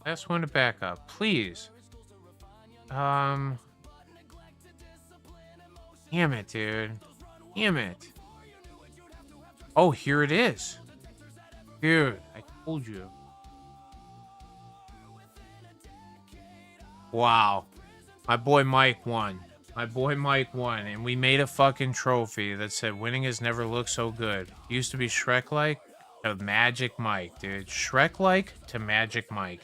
Last one to back up, please. Um, damn it, dude. Damn it. Oh, here it is. Dude, I told you. Wow. My boy Mike won. My boy Mike won, and we made a fucking trophy that said winning has never looked so good. Used to be Shrek-like to Magic Mike, dude. Shrek-like to Magic Mike.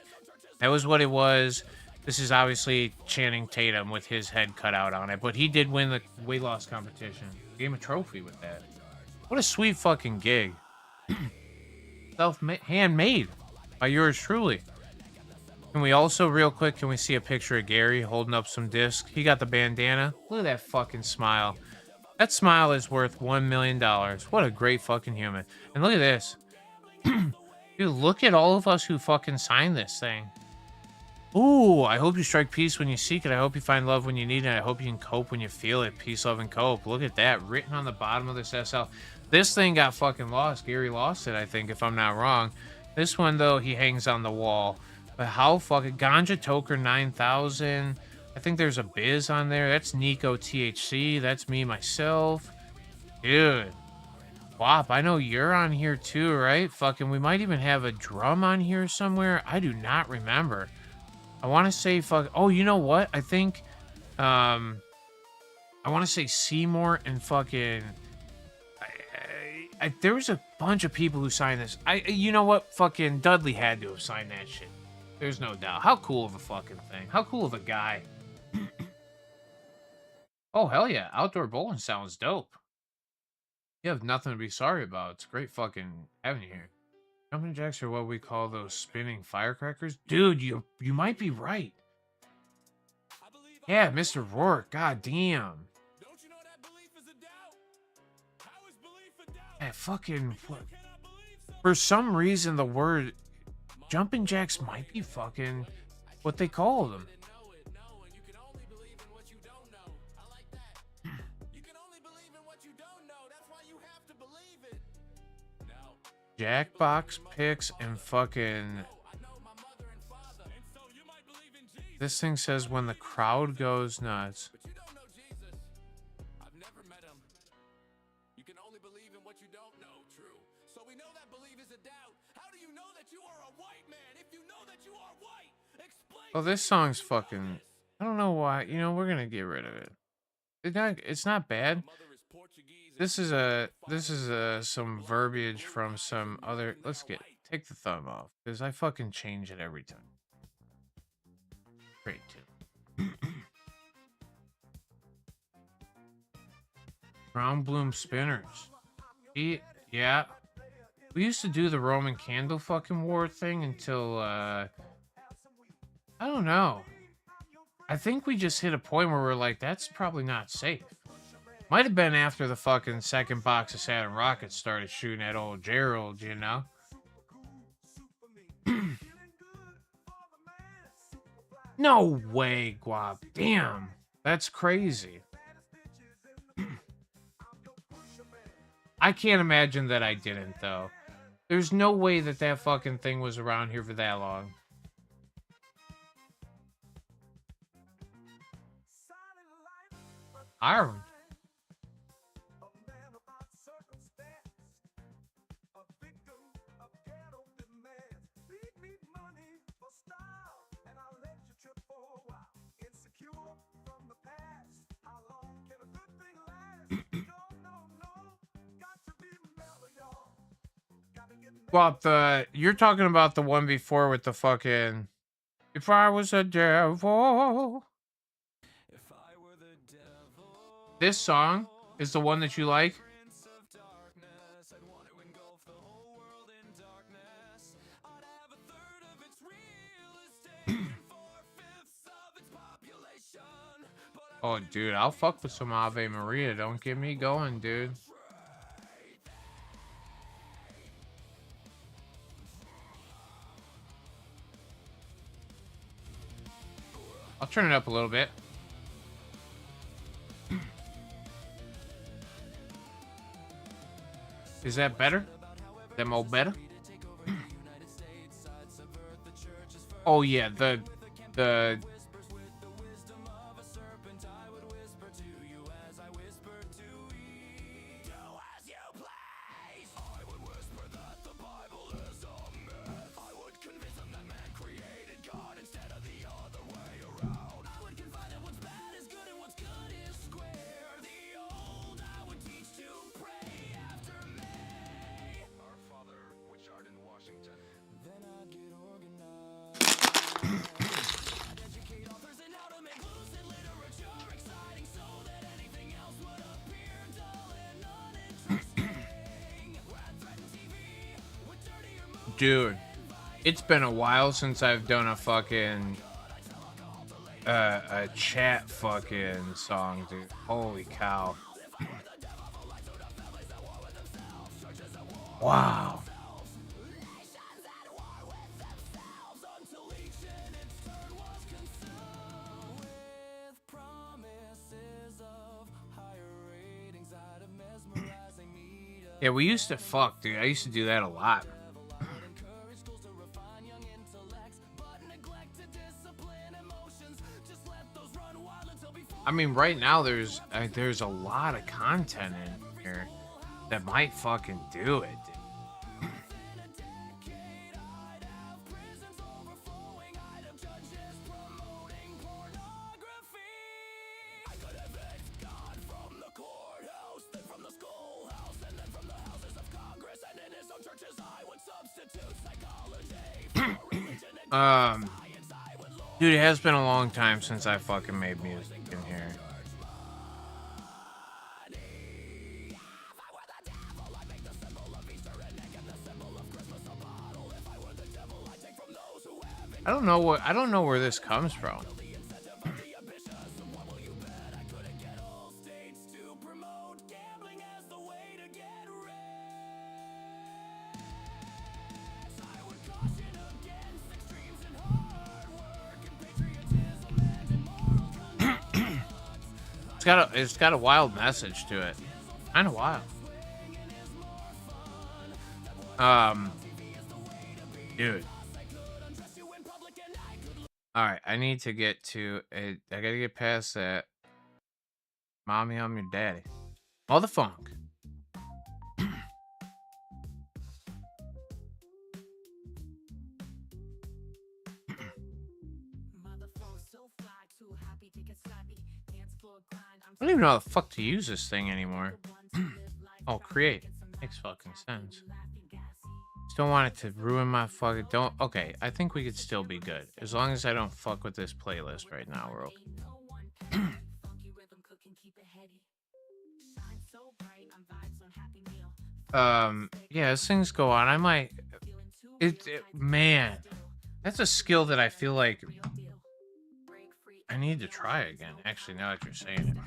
That was what it was. This is obviously Channing Tatum with his head cut out on it, but he did win the weight loss competition. Gave him a trophy with that. What a sweet fucking gig. Handmade by yours truly. Can we also, real quick, can we see a picture of Gary holding up some discs? He got the bandana. Look at that fucking smile. That smile is worth $1 million. What a great fucking human. And look at this. Dude, look at all of us who fucking signed this thing. Ooh, I hope you strike peace when you seek it. I hope you find love when you need it. I hope you can cope when you feel it. Peace, love, and cope. Look at that. Written on the bottom of this SL. This thing got fucking lost. Gary lost it, I think, if I'm not wrong. This one, though, he hangs on the wall. But how fucking... Ganja Toker 9000. I think there's a Biz on there. That's Nico THC. That's me, myself. Dude. Wop, I know you're on here too, right? Fucking, we might even have a drum on here somewhere. I do not remember. I want to say fuck... Oh, you know what? I think... I want to say Seymour and fucking... there was a bunch of people who signed this. You know what? Fucking Dudley had to have signed that shit. There's no doubt. How cool of a fucking thing. How cool of a guy. Oh, hell yeah. Outdoor bowling sounds dope. You have nothing to be sorry about. It's great fucking having you here. Jumping jacks are what we call those spinning firecrackers. Dude, you might be right. Yeah, Mr. Rourke. God damn. Yeah, fucking... For some reason, the word jumping jacks might be fucking what they call them. Jackbox picks and fucking... This thing says when the crowd goes nuts. Oh, this song's fucking... I don't know why. You know, we're gonna get rid of it. It's not bad. This is some verbiage from some other... Take the thumb off, because I fucking change it every time. Great, too. Brown Bloom Spinners. Yeah. We used to do the Roman candle fucking war thing until, I don't know. I think we just hit a point where we're like, that's probably not safe. Might have been after the fucking second box of Saturn rockets started shooting at old Gerald, you know? No way, Guap. Damn. That's crazy. I can't imagine that I didn't, though. There's no way that that fucking thing was around here for that long. Ireland. Well, you're talking about the one before with the fucking... If I was a devil. This song is the one that you like? Oh, dude, I'll fuck with some Ave Maria. Don't get me going, dude. I'll turn it up a little bit. Is that better? Them old better. Oh yeah, the dude. It's been a while since I've done a fucking a chat fucking song, dude. Holy cow. Wow. Yeah, we used to fuck, dude. I used to do that a lot. I mean, right now there's a lot of content in here that might fucking do it, dude. Dude, it has been a long time since I fucking made music in here. I don't know where this comes from. It's got a wild message to it. Kind of wild. Dude. All right, I need to get to it. I gotta get past that. Mommy, I'm your daddy. All the funk. I don't even know how the fuck to use this thing anymore. Oh, create. Makes fucking sense. Just don't want it to ruin my fucking... Don't... Okay, I think we could still be good. As long as I don't fuck with this playlist right now, we're okay. Yeah, as things go on, I might... Man, that's a skill that I feel like I need to try again, actually, now that you're saying it.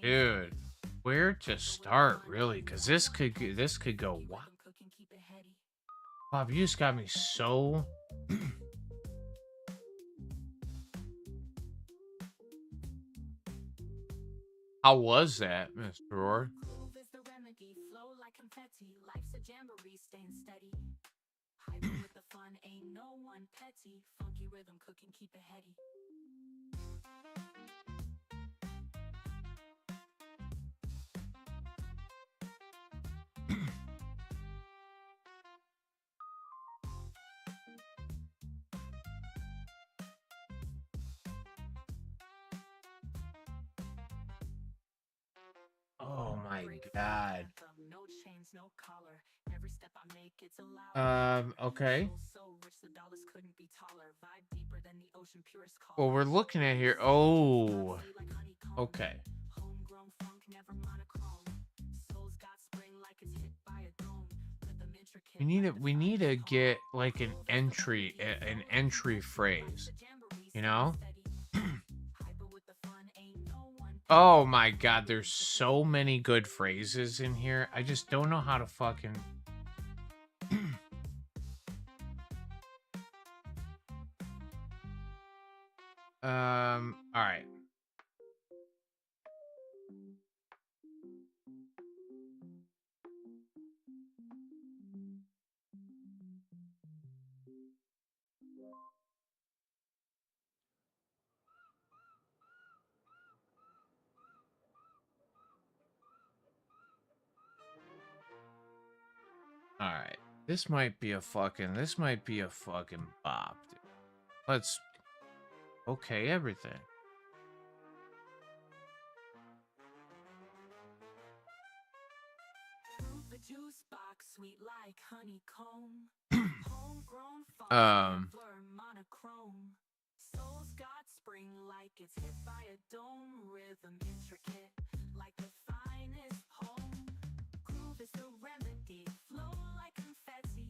Dude, where to start, really? Because this could go wild. Bob, you just got me so... How was that, Mr. Roar? Oh my god. Okay. Well, we're looking at here. Oh. Okay. We need to get like an entry phrase, you know? Oh my god, there's so many good phrases in here. I just don't know how to fucking all right. All right. This might be a fucking bop, dude. Let's okay everything. The juice box, sweet like honeycomb. Homegrown Um monochrome. Soul's got spring like it's hit by a dome. Rhythm intricate like the finest home. Groove is the remedy, flow like confetti.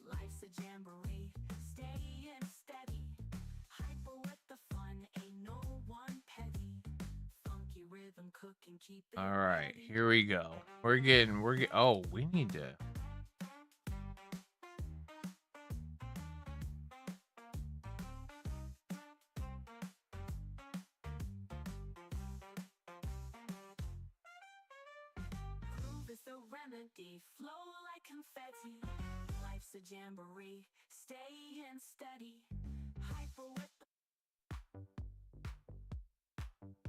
Life's a jamboree, staying steady. Hyper with the fun, ain't no one petty. Funky rhythm cooking, keep it all right, ready. here we go. Oh, we need to Groove is the remedy, flow like confetti. Life's a jamboree, staying steady. Hyper with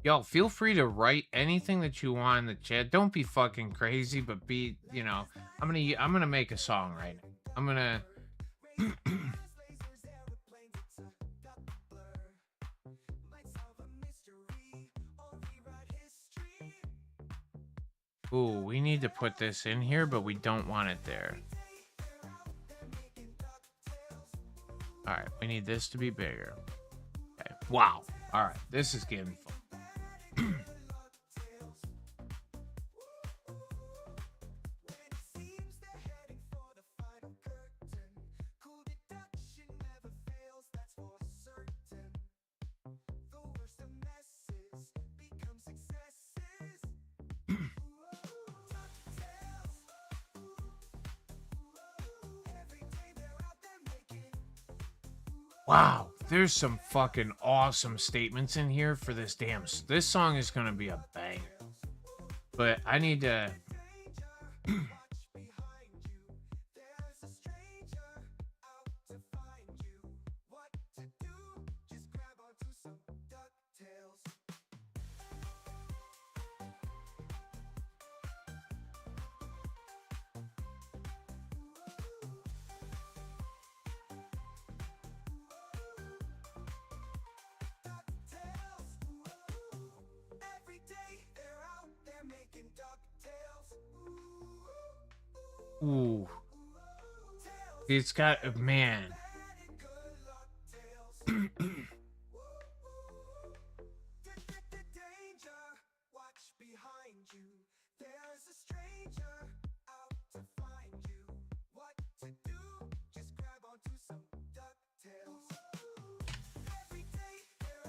y'all feel free to write anything that you want in the chat. Don't be fucking crazy, but be, you know, I'm gonna make a song right now. I'm gonna ooh, we need to put this in here, but we don't want it there. All right, we need this to be bigger. Okay. Wow. All right, this is getting fun. Wow, there's some fucking awesome statements in here for this damn. This song is gonna be a banger. But I need to. Ooh, it's got man.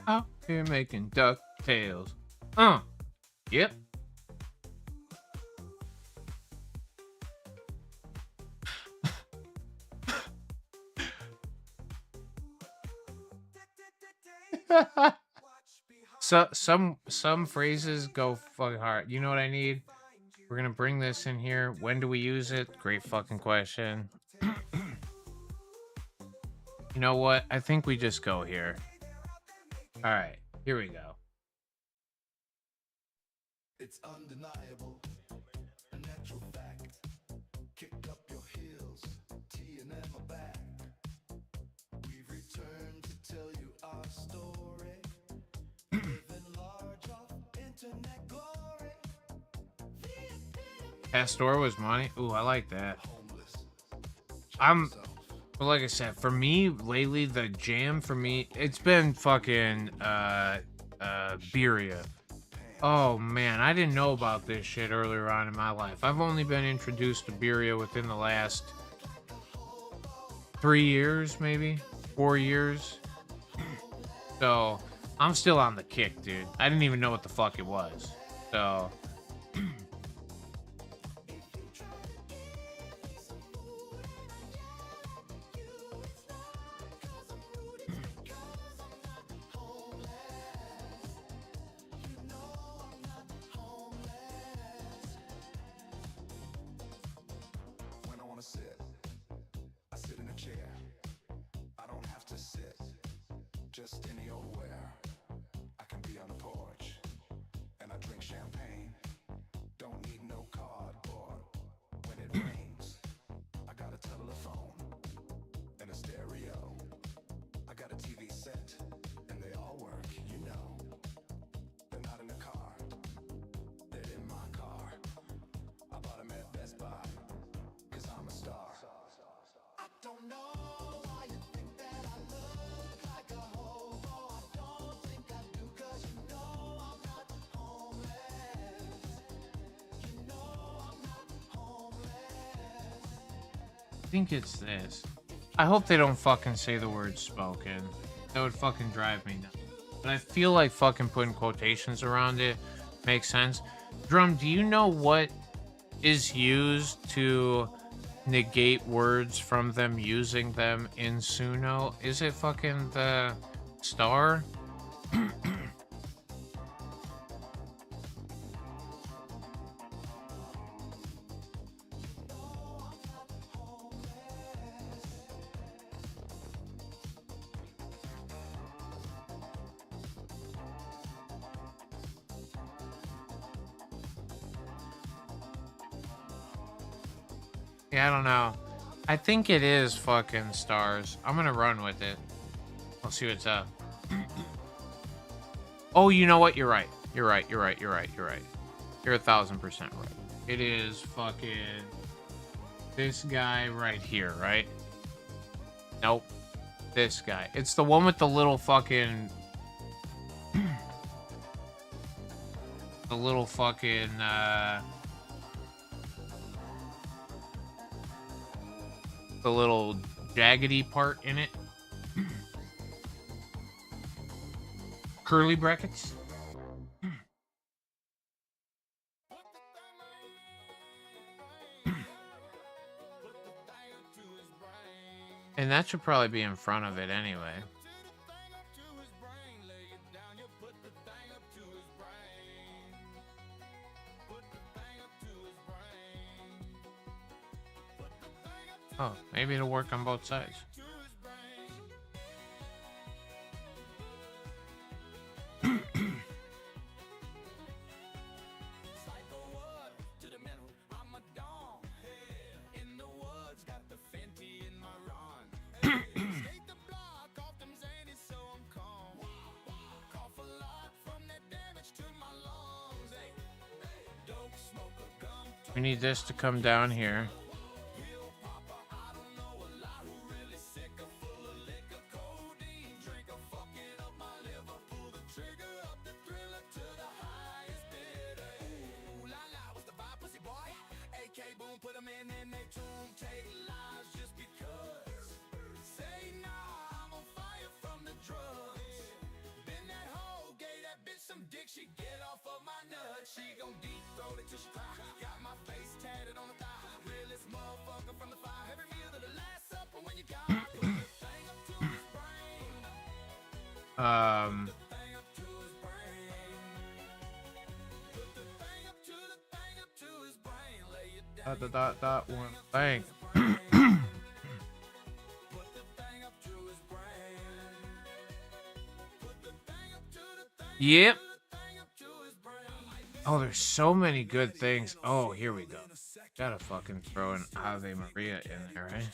Out here making DuckTales. Yep. So some phrases go fucking hard. You know what I need? We're gonna bring this in here. When do we use it? Great fucking question. You know what? I think we just go here. All right, here we go. It's undeniable, a natural fact. Kick up your heels, T&M are back. We've returned to tell you our story. Living large off internet glory. Pastor was money. Ooh, I like that. Homeless. But like I said, for me lately, the jam for me, it's been fucking Birria. Oh man, I didn't know about this shit earlier on in my life. I've only been introduced to Birria within the last 3 years, maybe 4 years. So I'm still on the kick, dude. I didn't even know what the fuck it was. So When I wanna sit, I sit in a chair. I don't have to sit, just any old where. I can be on the porch, and I drink champagne. Don't need no cardboard. When it rains, I got a telephone and a stereo. I got a TV set, and they all work, you know. They're not in the car, they're in my car. I bought them at Best Buy, cause I'm a star. I don't know why you think that I look like a hobo. I don't think I do, cause you know I'm not homeless. You know I'm not homeless. I think it's this. I hope they don't fucking say the word spoken. That would fucking drive me nuts. But I feel like fucking putting quotations around it makes sense. Drum, do you know what is used to negate words from them using them in Suno? Is it fucking the star? Yeah, I don't know. I think it is fucking stars. I'm gonna run with it. I'll see what's up. Oh, you know what? You're right. You're right. You're right. You're right. You're right. You're 1000% right. It is fucking this guy right here, right? Nope. This guy. It's the one with the little fucking the little fucking the little jaggedy part in it. Curly brackets. And that should probably be in front of it anyway. Oh, maybe it'll work on both sides. We need this to come down here. One thing. Yep. Oh, there's so many good things. Oh, here we go. Gotta fucking throw an Ave Maria in there, right?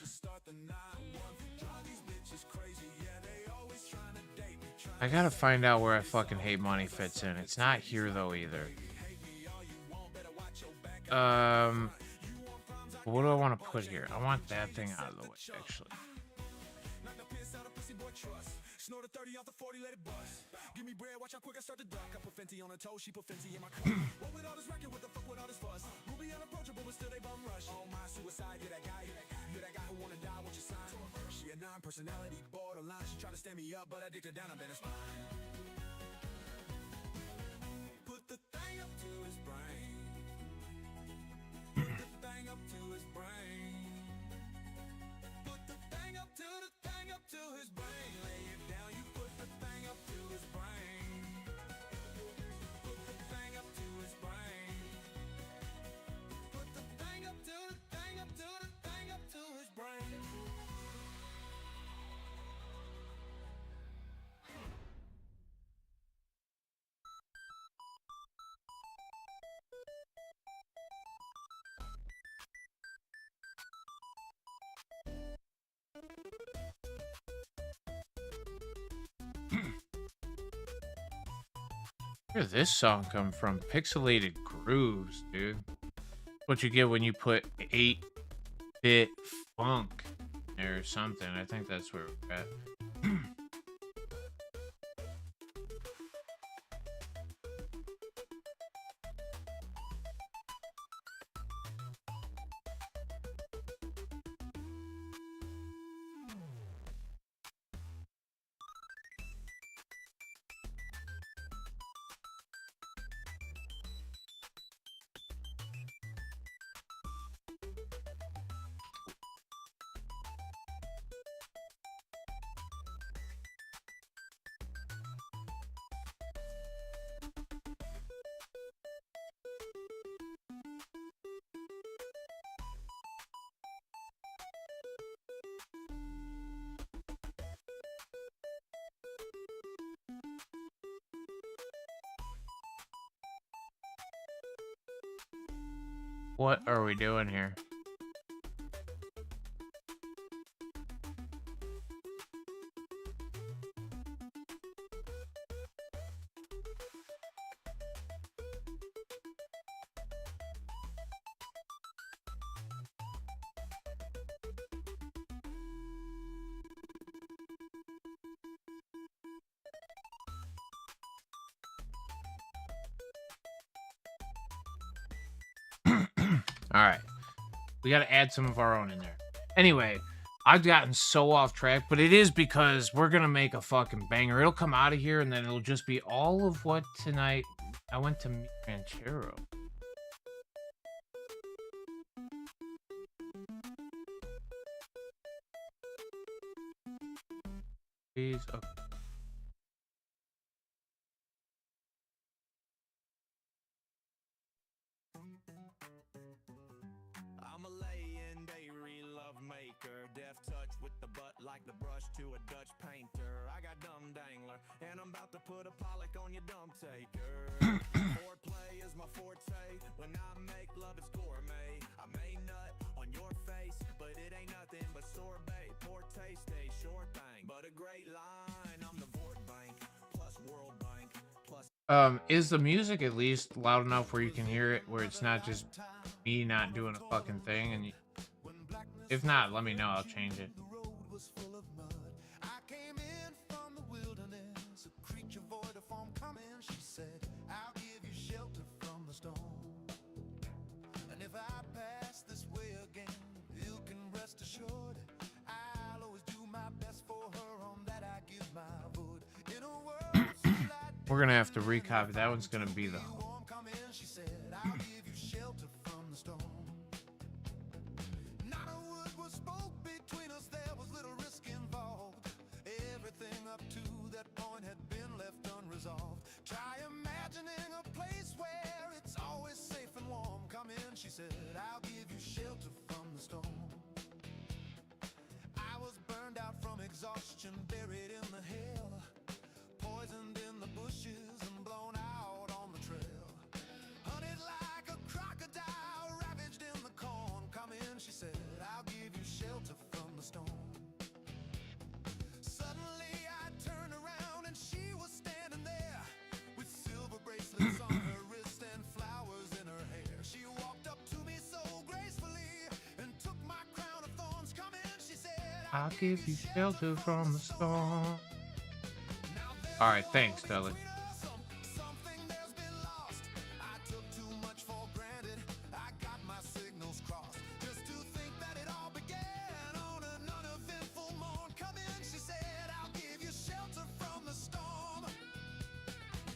I gotta find out where I fucking hate money fits in. It's not here though either. What do I want to put here? I want that thing out of the way, actually. Give me bread, watch how quick I start to duck. I put Fenty on her toe, she put Fenty in my cup. What with all this record, what the fuck with all this fuss? Ruby unapproachable, but still they bum rush. Oh my suicide, you're that guy who wanna die, won't you sign? She a non-personality, borderline. She try to stand me up, but I dicked her down, I bet it's fine. Where did this song come from? Pixelated Grooves, dude. What you get when you put 8-bit funk or something. I think that's where we're at. What are we doing here? All right. We got to add some of our own in there. Anyway, I've gotten so off track, but it is because we're going to make a fucking banger. It'll come out of here and then it'll just be all of what tonight. I went to meet Ranchero. Please. Okay. I'm a legendary love maker, deft touch with the butt like the brush to a Dutch painter. I got dumb dangler, and I'm about to put a pollock on your dump taker. Foreplay is my forte. When I make love, it's gourmet. I may nut on your face, but it ain't nothing but sorbet. Poor taste, a short thing, but a great line. I'm the Vort Bank plus World Bank plus. Is the music at least loud enough where you can hear it, where it's not just me not doing a fucking thing? And if not, let me know. I'll change it. The road was full of mud. I came in from the wilderness, a creature void of form coming. She said, I'll give you shelter from the storm. And if I pass this way again, you can rest assured I'll always do my best for her. On that I give my vote. In a world so light, We're gonna have to recopy. That one's gonna be the. warm coming. She said, I'll give you shelter from the storm. Not a word was spoke between us, there was little risk involved. Everything up to that point had been left unresolved. Try imagining a place where it's always safe and warm. Come in, she said, I'll give you shelter from the storm. I was burned out from exhaustion, buried in the hail, poisoned in the bushes and blown out on the trail. Hunted like a crocodile, ravaged in the corn. Come in, she said, I'll give you shelter from the storm. Suddenly I turned around and she was standing there with silver bracelets on her wrist and flowers in her hair. She walked up to me so gracefully and took my crown of thorns. Come in, she said, I'll give you shelter from the storm. All right, thanks, Dudley. something there's been lost. I took too much for granted. I got my signals crossed. Just to think that it all began on an uneventful morn. Come in, she said, I'll give you shelter from the storm.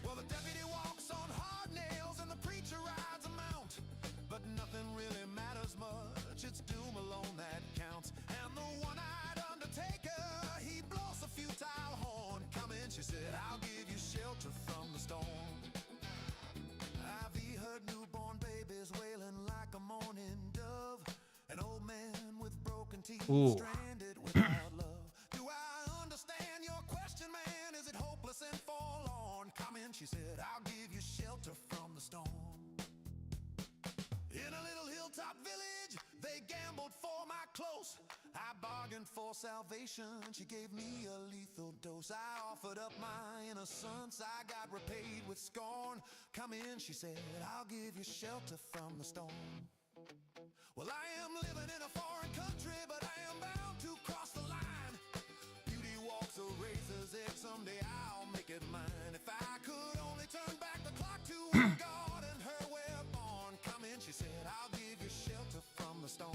Well, the deputy walks on hard nails and the preacher rides a mount. But nothing really matters much. It's doom alone that counts. And the one-eyed undertaker, he blows a futile horn. Come in, she said, I'll give you shelter from the storm. I've heard newborn babies wailing like a mourning dove. An old man with broken teeth, Ooh. stranded without love. Do I understand your question, man? Is it hopeless and forlorn? Come in, she said, I'll give you shelter from the storm. In a little hilltop village, they they gambled for my clothes. I bargained for salvation. She gave me a lethal dose. I offered up my innocence. I got repaid with scorn. Come in, she said, I'll give you shelter from the storm. Well, I am living in a foreign country, but I am bound to cross the line. Beauty walks a razor's edge. Someday I'll make it mine. If I could only turn back the clock to her God and her way born. Come in, she said, I'll give you shelter from the storm.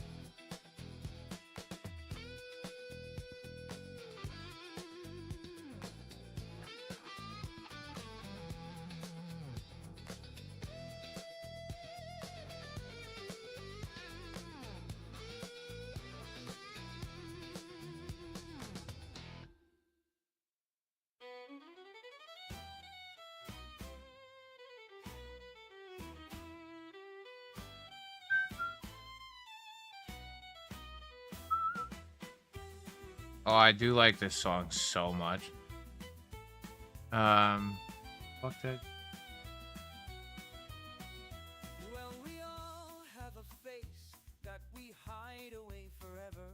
Oh, I do like this song so much. Fuck that. Well, we all have a face that we hide away forever,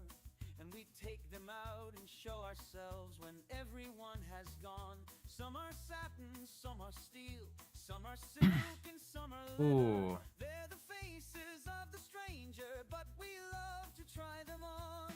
and we take them out and show ourselves when everyone has gone. Some are satin, some are steel, some are silk, and some are leather. Ooh. They're the faces of the stranger, but we love to try them on.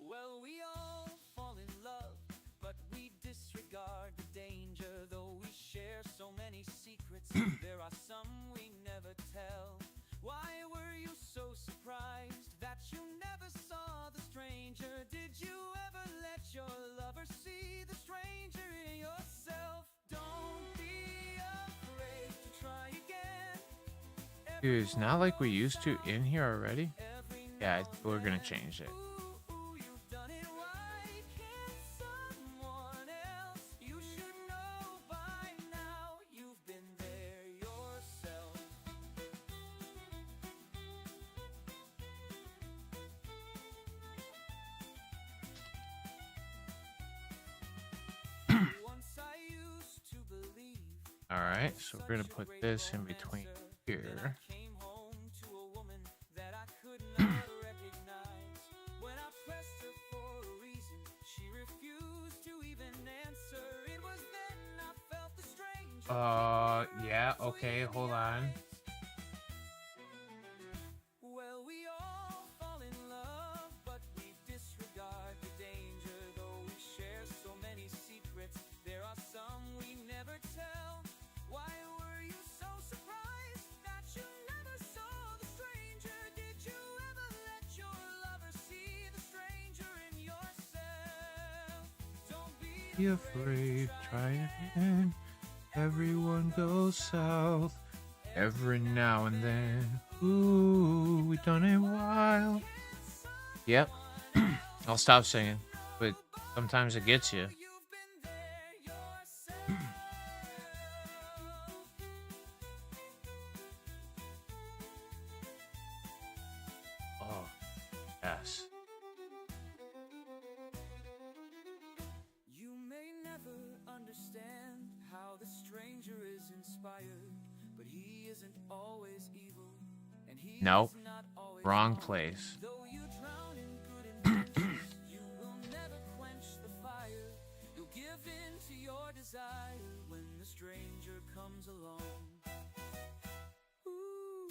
Well, we all fall in love, but we disregard the danger. Though we share so many secrets, there are some we never tell. Why were you so surprised that you never saw the stranger? Did you ever let your lover see the stranger in yourself? Don't be afraid to try again. Dude, it's not like we used to in here already. Yeah, we're gonna change it. All right, so we're gonna put this in between here. Yeah, okay, hold on. Well, we all fall in love, but we disregard the danger. Though we share so many secrets, there are some we never tell. Why were you so surprised that you never saw the stranger? Did you ever let your lover see the stranger in yourself? Don't be afraid, try it again. Everyone goes south every now and then. Ooh, we done it a while. Yep. I'll stop singing, but sometimes it gets you. Oh, yes. You may never understand how the stranger is inspired, but he isn't always evil, and he Nope. is not always Wrong wrong. place. Though you drown in good intentions, you will never quench the fire. You'll give in to your desire when the stranger comes along. Ooh.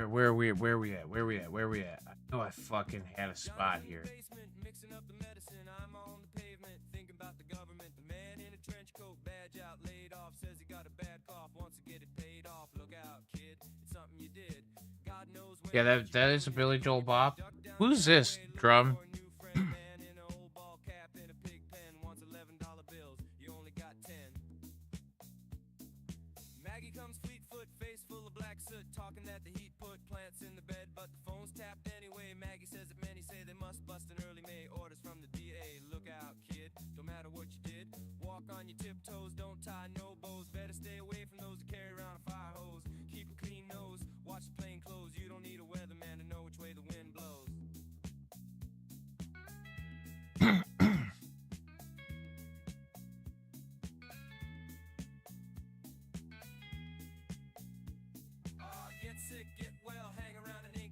Where we at? Where we at? I know I fucking had a spot here. Basement, mixing up the medicine. I'm on the pavement, thinking about the government. The man in a trench coat, badge out, laid off, says he got a bad cough, wants to get it paid off. Look out, kid, it's something you did. God knows when. Yeah, that is a Billy Joel bop. Who's this drum? Man in an old ball cap in a pig pen wants $11 bills. You only got 10. Maggie comes fleet-foot, face full of black soot, talking that the heat put plants in the bed, but the phone's tapped anyway. Maggie says that many say they must bust in early May.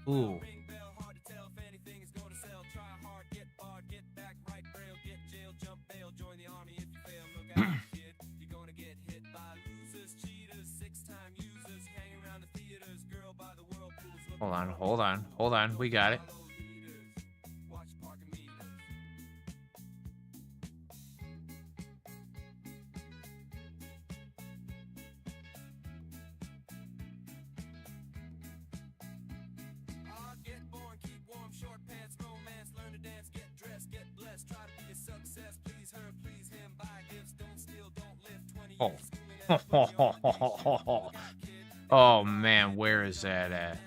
Ooh. Hold on. We got it. Oh. Oh man, where is that at?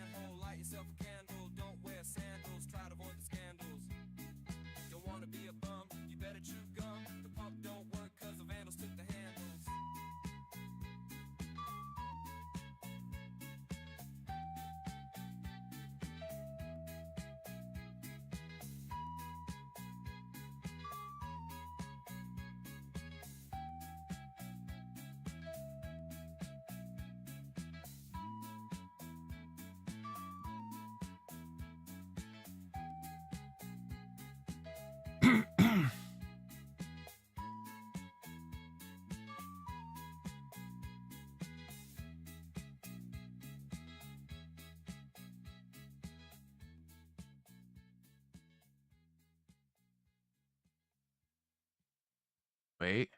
Wait.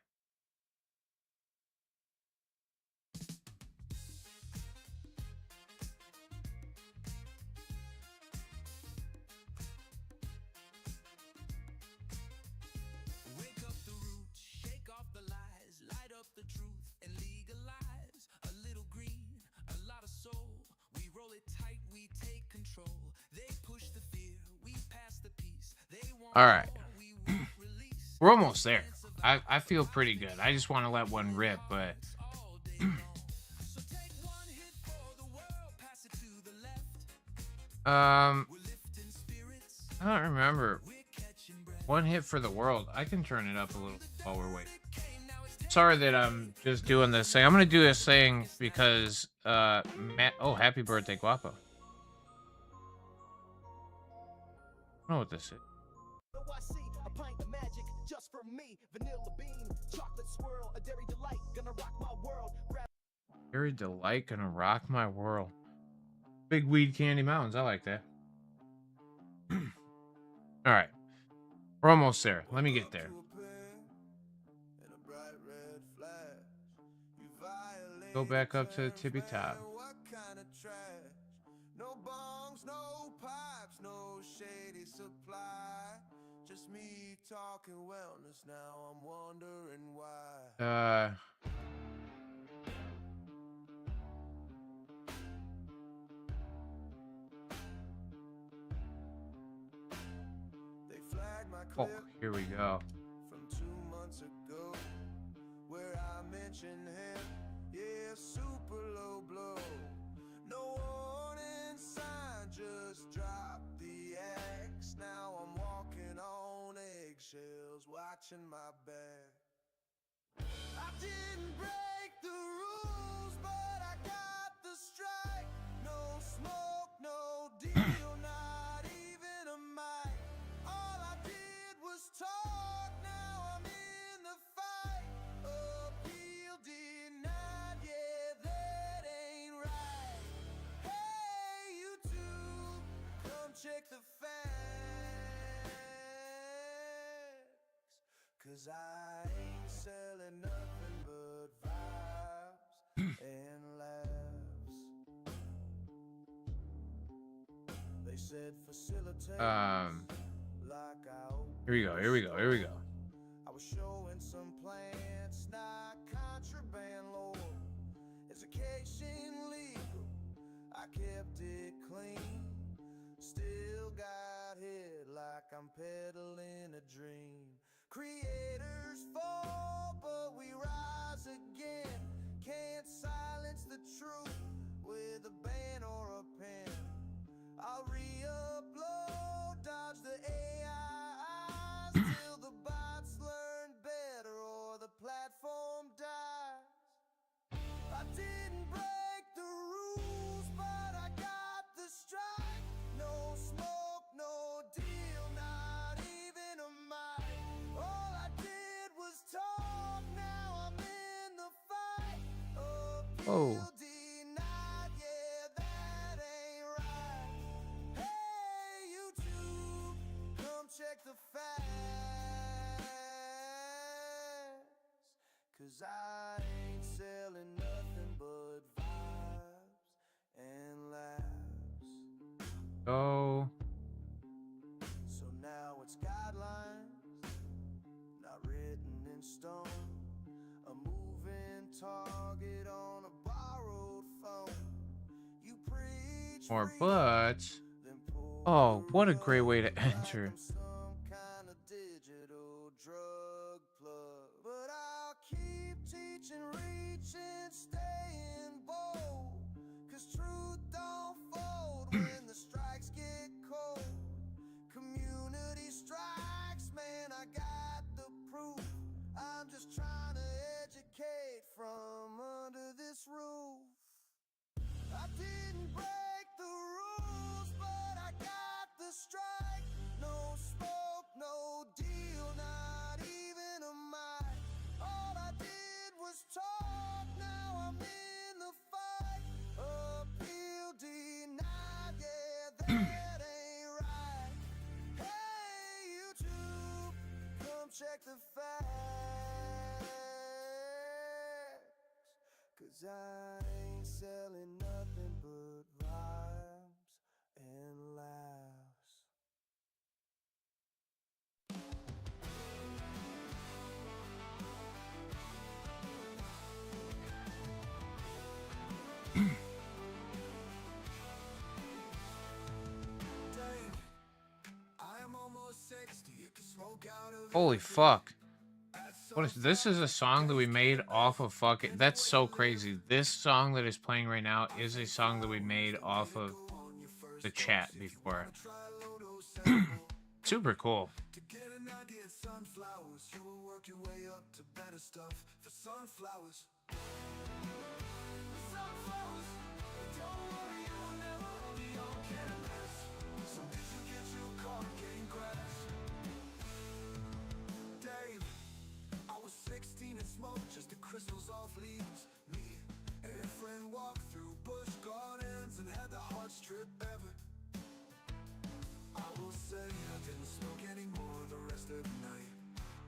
Wake up the roots, shake off the lies, light up the truth and legalize a little green, a lot of soul. We roll it tight, we take control. They push the fear, we pass the peace. They want All right. more, we won't release. We're almost there. I feel pretty good. I just want to let one rip, but All day long. So take one hit for the world, pass it to the left. We're lifting spirits, I don't remember. we're catching breath. One hit for the world. I can turn it up a little while we're waiting. Sorry that I'm just doing this thing. I'm gonna do this thing because Matt. Oh, happy birthday, Guapo. I don't know what this is. So I see a pint of magic just for me. Vanilla bean, chocolate swirl, a dairy delight, gonna rock my world. Very delight, gonna rock my world. Big weed candy mountains. I like that. All right, we're almost there. Let me get there. Go back up to the tippy top. What kind of trash? No bongs, no pipes, no shady supply. Just me talking wellness now. I'm wondering why. They flagged my Oh, clip here we go. from 2 months ago, where I mentioned him. Yeah, super low blow. No warning sign, just drop the X. Now I'm walking on eggshells, watching my back. I didn't break the rules, but I got the strike. No smoke, no deal, not even a mic. All I did was talk, now I'm in the fight. Appeal denied, yeah, that ain't right. Hey, YouTube, come check the facts. 'Cause I ain't selling nothing but vibes and laughs. They said facilitate like I Here we go. Here we go. Here we go. I was showing some plants, not contraband, Lord. Is occasion legal? I kept it clean. Still got hit like I'm peddling a dream. Creators fall, but we rise again. Can't silence the truth with a ban or a pen. I'll re-upload, dodge the AIs till the bots learn better or the platform dies. I didn't break the rules, but I got Oh. denied, yeah, that ain't right. Hey, you two, come check the facts. 'Cause I ain't selling nothing but vibes and laughs. Oh. So now it's guidelines, not written in stone. A moving target on a borrowed phone. You preach More freedom, butts. then pull Oh, the what a great way rug to like enter. I'm some kind of digital drug plug. But I'll keep teaching, reaching, staying bold. 'Cause truth don't fold when the strikes get cold. Community strikes, man, I got the proof. I'm just trying to educate from under this roof. I didn't break the rules, but I got the strike. No smoke, no deal, not even a mic. All I did was talk, now I'm in the fight. Appeal denied, yeah, that ain't right. Hey, YouTube, come check the facts. 'Cause I ain't selling nothing but vibes and laughs. Dang, I am almost 60. You can smoke out of Holy fuck. What is this? Is a song that we made off of fucking. That's so crazy. This song that is playing right now is a song that we made off of the chat before. Super cool. To get an idea of sunflowers, you will work your way up to better stuff. For sunflowers, sunflowers, don't worry, you will never be on cannabis. So did you get your car getting grass? Dave, I was 16 and smoked just the crystals off leaves. Me and a friend walked through bush gardens and had the hardest trip ever. I will say I didn't smoke anymore the rest of the night.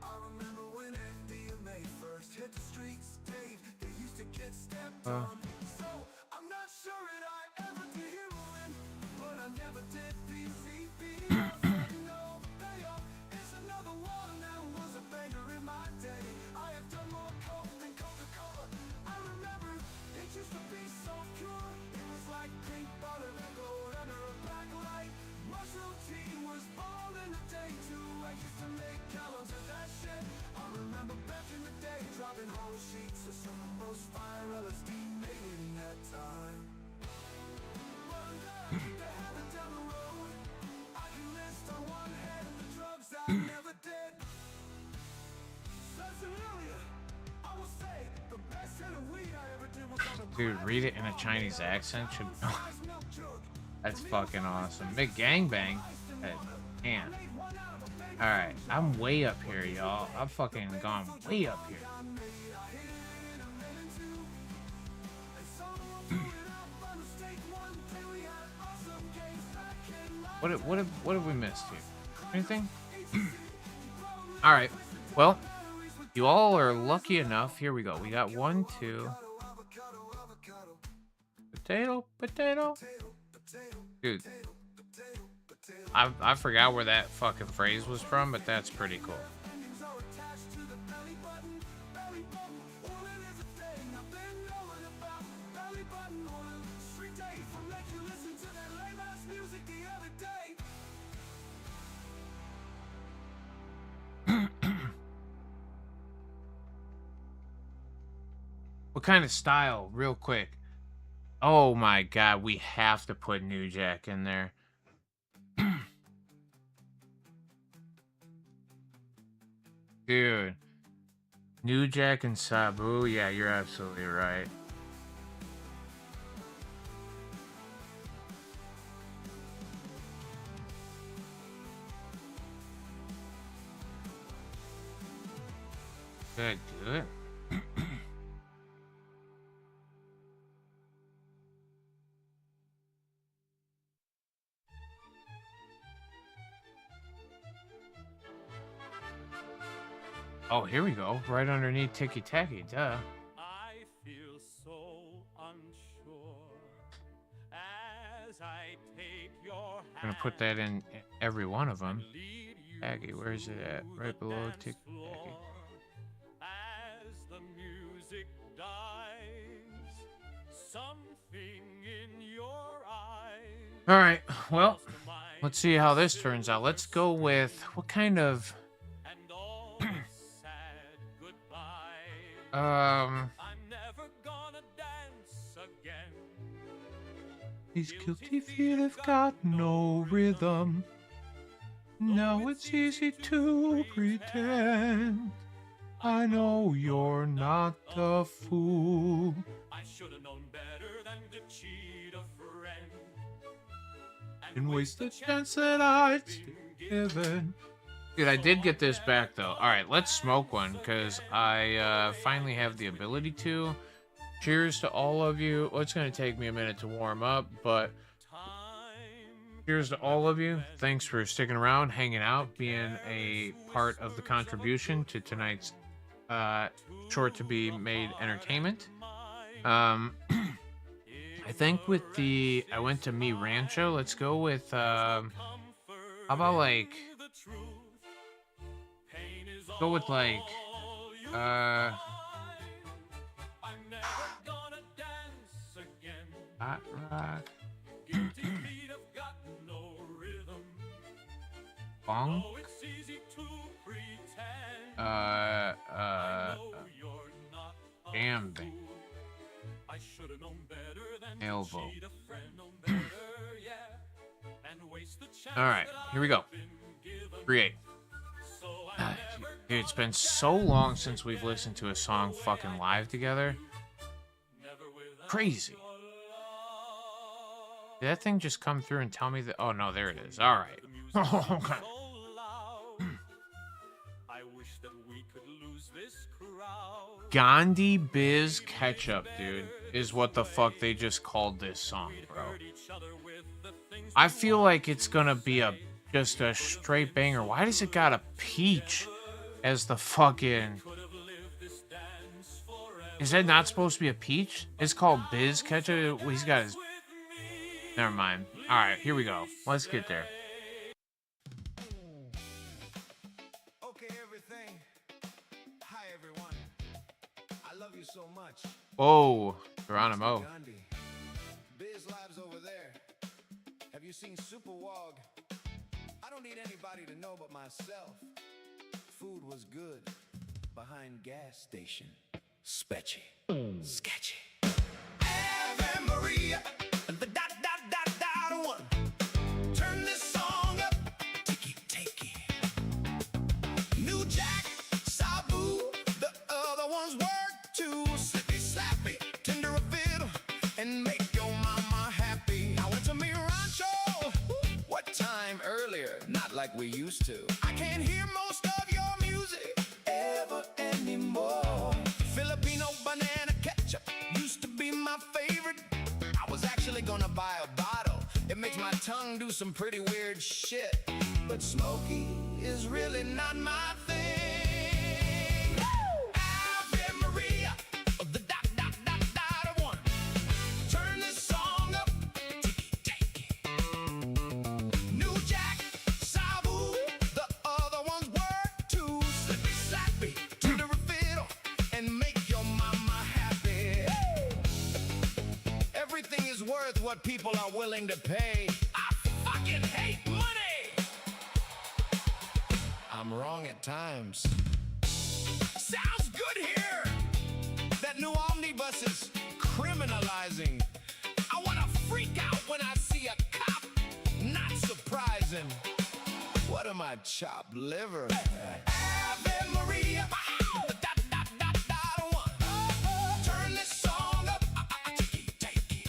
I remember when MDMA first hit the streets, Dave, they used to get stepped on. So I'm not sure that I ever did heroin, but I never did PCP. I said no, payoff is another one that was a banger in my day. I have done more coke than Coca-Cola. I remember it used to be so pure. It was like pink butter that glowed under a black light. Mushroom tea was ball in the day too. I used to make gallons of that shit. I remember back in the day dropping whole sheets of some of the most fire LSD made in that time. But I'm glad they have it down the road. I can list on one hand the drugs I never did. Says earlier, I will say the best hit of weed I ever did was on a Dude, read it in a Chinese accent. Should. That's fucking awesome. Big gangbang. Man. Alright, I'm way up here, y'all. I've fucking gone way up here. What have we missed here? Anything? Alright. Well, you all are lucky enough. Here we go. We got 1, 2. Potato, potato. Dude. I forgot where that fucking phrase was from, but that's pretty cool. What kind of style, real quick? Oh my god, we have to put New Jack in there. Dude. New Jack and Sabu, yeah, you're absolutely right. Did I do it? Oh, here we go. Right underneath Ticky Tacky, duh. I feel so unsure as I take your I'm gonna put that in every one of them. Tacky, where is it at? Right below Ticky Tacky. As the music dies, something in your eyes. All right, well, let's see how this turns out. Let's go with what kind of I'm never gonna dance again. These guilty feet have got no rhythm. Now it's easy to pretend. I know you're not a fool. I should have known better than to cheat a friend And waste the chance that I'd given. Dude, I did get this back though. Alright, let's smoke one because I finally have the ability to. Cheers to all of you. Well, it's going to take me a minute to warm up, but cheers to all of you. Thanks for sticking around, hanging out, being a part of the contribution to tonight's short to be made entertainment. I think with the I went to Mi Rancho. Let's go with how about like go with like hot rock funk jam thing elbow. All right, here we go. Create. Dude, it's been so long since we've listened to a song fucking live together. Crazy. Did that thing just come through and tell me that? Oh, no, there it is. All right. Okay. Gandhi Biz Ketchup, dude, is what the fuck they just called this song, bro. I feel like it's gonna be just a straight banger. Why does it got a peach as the fucking... Is that not supposed to be a peach? It's called Biz Ketchup. He's got his... Never mind. All right, here we go. Let's get there. Okay, everything. Hi, everyone. I love you so much. Oh, Geronimo. Gandhi. Biz Live's over there. Have you seen Super Wog? I don't need anybody to know but myself. Food was good. Behind gas station. Sketchy. Sketchy. Ave Maria. The dot dot dot dot one. Turn this song up. Ticky taky. New Jack, Sabu. The other ones work too. Slippy slappy. Tender a fiddle. And make your mama happy. I went to Mi Rancho. What time earlier? Not like we used to. I can't hear most of your music ever anymore. Filipino banana ketchup used to be my favorite. I was actually gonna buy a bottle. It makes my tongue do some pretty weird shit. But smoky is really not my thing. Ave Maria, the dot dot dot dot one. Turn this song up. Ticky taky. New Jack, Sabu, the other ones work too. Slippy slappy, tender a fiddle, and make your mama happy. Everything is worth what people are willing to pay. I fucking hate money. I'm wrong at times. Sounds good here. That new omnibus is criminalizing. I wanna freak out when I see a cop. Not surprising. What am I, chopped liver? Ave Maria. Dot, dot, dot, dot, one. Turn this song up. Ticky, taky.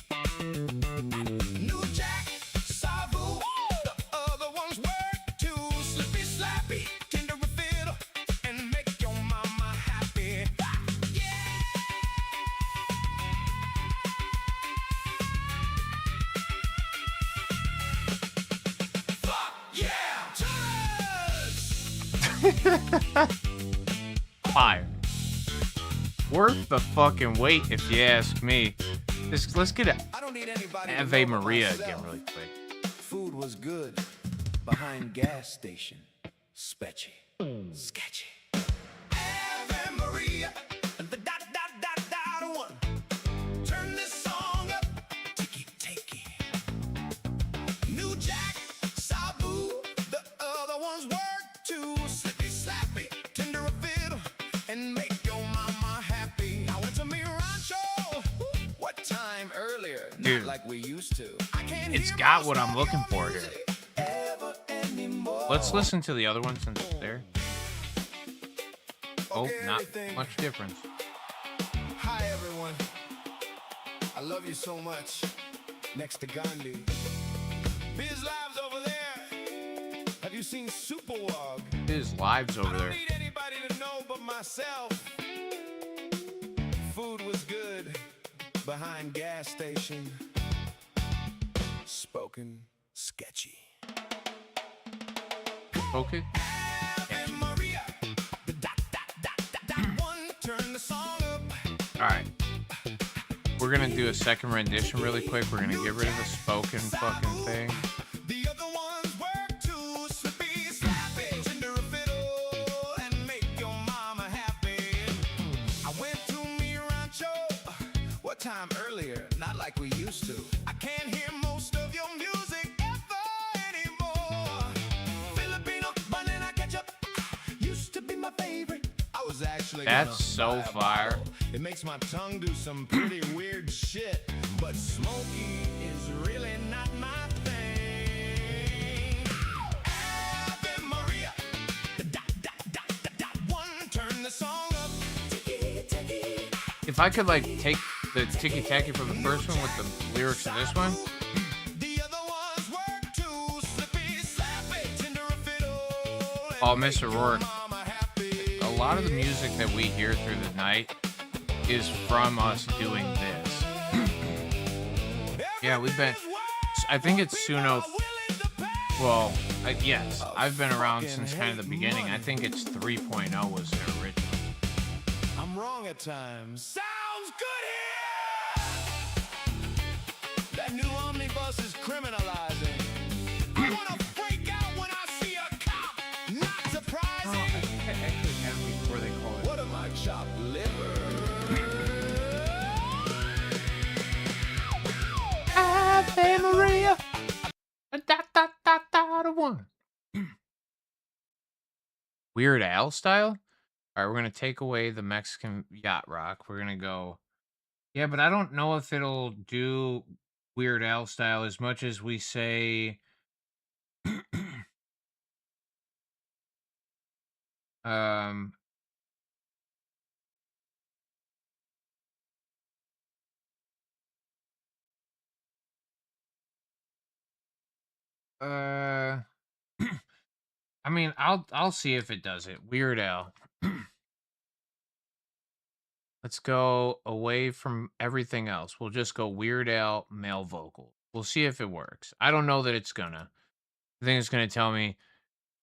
New Jack, Savu. The other ones work too. Slippy, slappy. Tender a fiddle. And make your mama happy. Yeah! Fuck yeah! Turns! Fire. Worth the fucking wait, if you ask me. Let's get I don't need anybody to Ave know but Maria myself. again really quick. Food was good behind gas station. Sketchy. Sketchy. Ave Maria, the dot dot dot dot one. Turn this song up. Ticky ticky. New Jack, Sabu, the other ones work too. Slippy slappy, tender a fiddle, and make your mama happy. I went to me rancho. What time earlier? Dude, Not like we used to. I can't it's hear got most what I'm of looking your for here. music ever anymore. Let's listen to the other one since it's there. Oh, Okay, not everything. much difference. Hi everyone. I love you so much. Next to Gandhi. Biz Lives over there. Have you seen Superwog? His lives I over don't there. need anybody to know but myself. Food was good behind gas station. Spoken sketchy. Okay. And Maria, the dot dot dot dot dot one. Turn the song up. All right. We're gonna do a second rendition really quick. We're gonna get rid of the spoken fucking thing. The other ones work too. Slippy, slappy, tender a fiddle, and make your mama happy. I went to mi rancho. What time earlier? Not like we used to. I can't hear most of your music ever anymore. Filipino banana ketchup used to be my favorite. I was actually That's gonna so buy a fire. bottle. It makes my tongue do some pretty weird shit. But smoky is really not my thing. Ave Maria, the dot dot dot dot dot one. Turn the song up. Ticky ticky. If I could like take the ticky tacky from the first one with the lyrics of this one, The other ones work too. Slippy, slappy, tender a fiddle. oh, Mr. Rourke, Mama happy. a lot of the music that we hear through the night is from us doing this. Yeah, we've been. I think it's Suno. Well, yes, I've been around since kind of the beginning. I think it's 3.0 was their original. I'm wrong at times. Sounds good here! That new omnibus is criminalizing. I wanna freak out when I see a cop. Not surprising. think I actually had it before they call it. What am I, chopped liver? Ave Maria. Dot dot dot dot one. Weird Al style. All right, we're gonna take away the Mexican yacht rock. We're gonna go. Yeah, but I don't know if it'll do Weird Al style as much as we say. um. Uh. I mean, I'll see if it does it. Weird Al. Let's go away from everything else. We'll just go Weird Al male vocal. We'll see if it works. I don't know that it's gonna. I think it's gonna tell me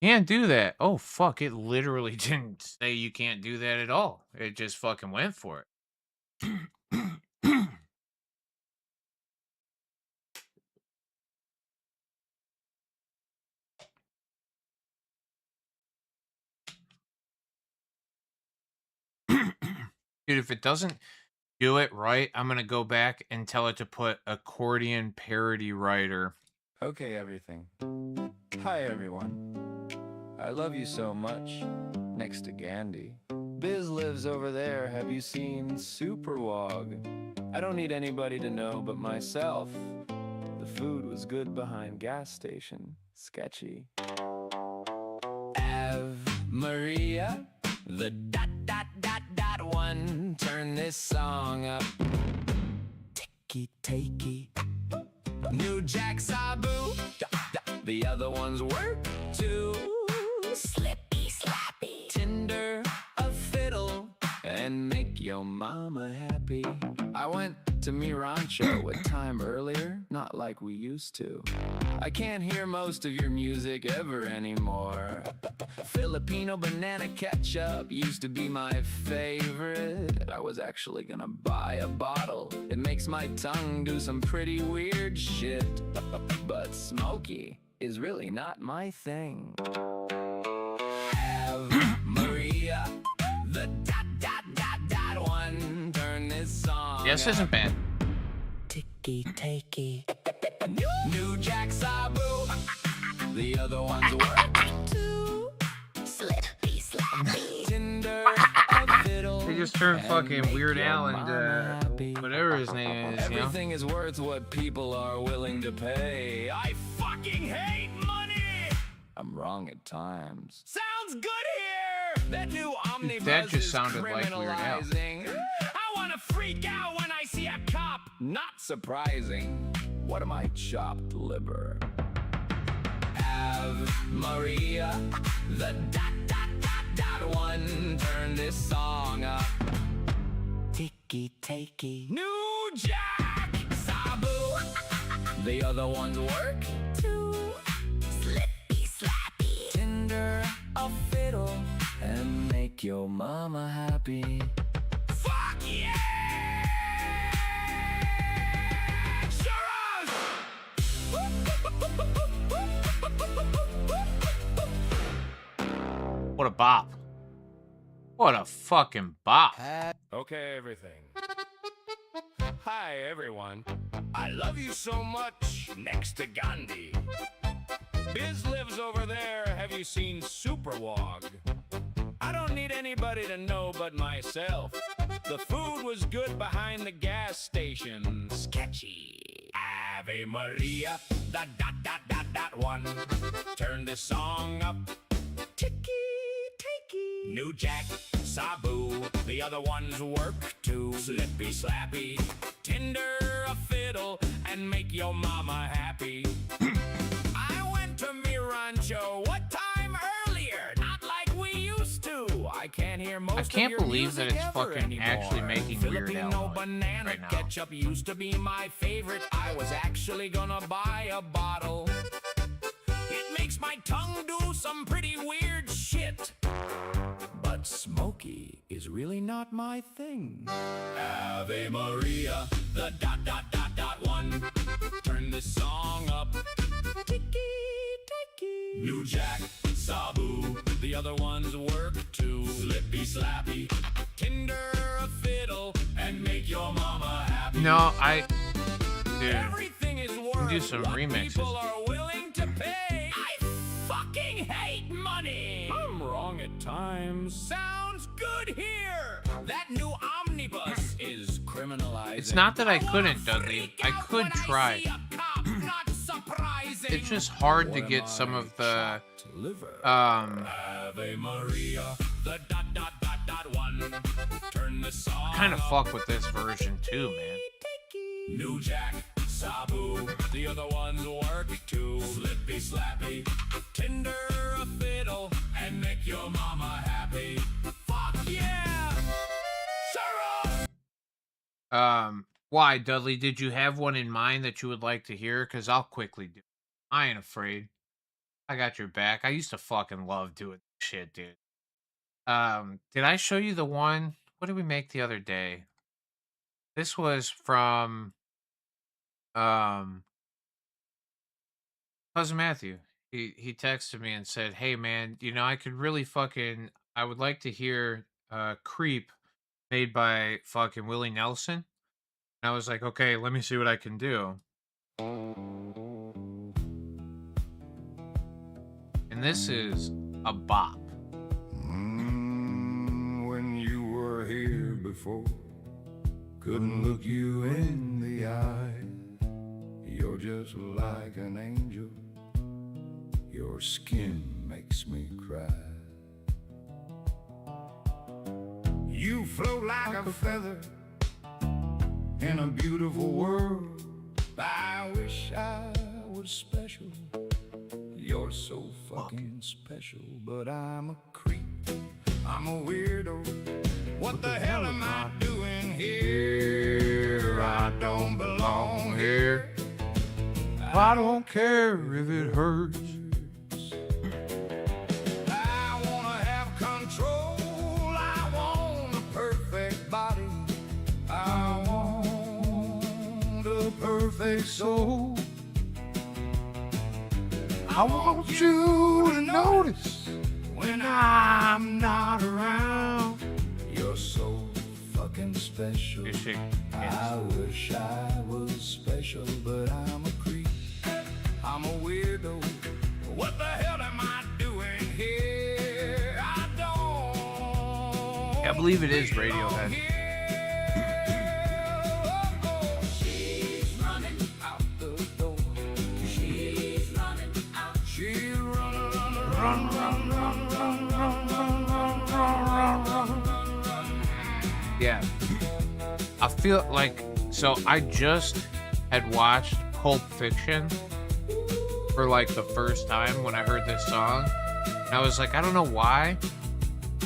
can't do that. Oh fuck! It literally didn't say you can't do that at all. It just fucking went for it. Dude, if it doesn't do it right, I'm gonna go back and tell it to put accordion parody writer. Okay, everything. Hi, everyone. I love you so much. Next to Gandhi. Biz lives over there. Have you seen Superwog? I don't need anybody to know but myself. The food was good behind gas station. Sketchy. Ave Maria, the dot dot dot dot one. Turn this song up. Ticky takey. New Jack Sabu. The other ones work too. Slippy slappy. Tinder a fiddle and make your mama happy. I went to Mi Rancho a time earlier, not like we used to. I can't hear most of your music ever anymore. Filipino banana ketchup used to be my favorite. I was actually gonna buy a bottle. It makes my tongue do some pretty weird shit. But smoky is really not my thing. Ave Maria, the dot dot dot dot one. Turn this song. Yes, isn't bad. Ticky takey. New Jack Sabu. The other ones work too. Slippy slappy. Tinder, a fiddle. They just turned and fucking make Weird your Al mama happy. into whatever his name is, you know? Everything is worth what people are willing to pay. I fucking hate money. I'm wrong at times. Sounds good here. That new omnibus That just is sounded like Weird Al. criminalizing. I wanna freak out when I see a cop. Not surprising. What am I, chopped liver? Ave Maria, the dot dot dot dot one. Turn this song up. Ticky takey. New Jack Sabu. The other ones work too. Slippy slappy. Tinder, a fiddle, and make your mama happy. Fuck yeah! Churros! What a bop. What a fucking bop. Okay, everything. Hi, everyone. I love you so much. Next to Gandhi. Biz lives over there. Have you seen Superwog? I don't need anybody to know but myself. The food was good behind the gas station. Sketchy. Ave Maria, the dot dot dot dot one. Turn this song up. Ticky takey. New Jack Sabu. The other ones work too. Slippy slappy. Tinder, a fiddle, and make your mama happy. I went to Mi Rancho. What time earlier? Not like we used to. I can't hear most I can't of your believe that music it's ever fucking anymore. actually making Weird Al Filipino noise banana right now. ketchup used to be my favorite. I was actually gonna buy a bottle. It makes my tongue do some pretty weird shit. But smoky is really not my thing. Ave Maria, the dot dot dot dot one. Turn this song up. Ticky takey. New Jack Sabu. The other ones work too. Slippy slappy. Tinder, a fiddle, and make your mama happy. No, dude. Everything is worth do some what remixes. people are willing to pay. I fucking hate money. I'm wrong at times. Sounds good here. That new omnibus is criminalizing. It's not that I couldn't, wanna Dudley. freak I out could when try. I see a cop. Not surprising. It's just hard to What get am some I, of the chopped liver? I Ave Maria, the dot dot dot dot one. Turn the song kind of up. fuck with this version too, man. New Jack Sabu, the other ones work too. Slippy slappy, Tinder, a fiddle, and make your mama happy. Fuck yeah! Sarah! Why, Dudley? Did you have one in mind that you would like to hear? Because I'll quickly do it. I ain't afraid. I got your back. I used to fucking love doing shit, dude. Did I show you the one? What did we make the other day? This was from cousin Matthew. He texted me and said, "Hey man, you know I could really I would like to hear Creep made by fucking Willie Nelson." And I was like, "Okay, let me see what I can do." And this is a bop. When you were here before, couldn't look you in the eye. You're just like an angel. Your skin makes me cry. You float like a feather in a beautiful world. I wish I was special. You're so fucking special, but I'm a creep. I'm a weirdo. What the hell am I doing here? here. I don't belong here. I don't care if it hurts. I wanna have control. I want a perfect body. I want a perfect soul. I want you to notice when I'm not around. You're so fucking special. Good shit. I wish I was special, but I'm a creep. I'm a weirdo. What the hell am I doing here? I don't. I believe it is Radiohead. She's running out the door. She's running out. She's running, run, run, run, run, run, run, run, run, run, run. Yeah. I feel like, so I just had watched Pulp Fiction for like the first time when I heard this song. And I was like, I don't know why,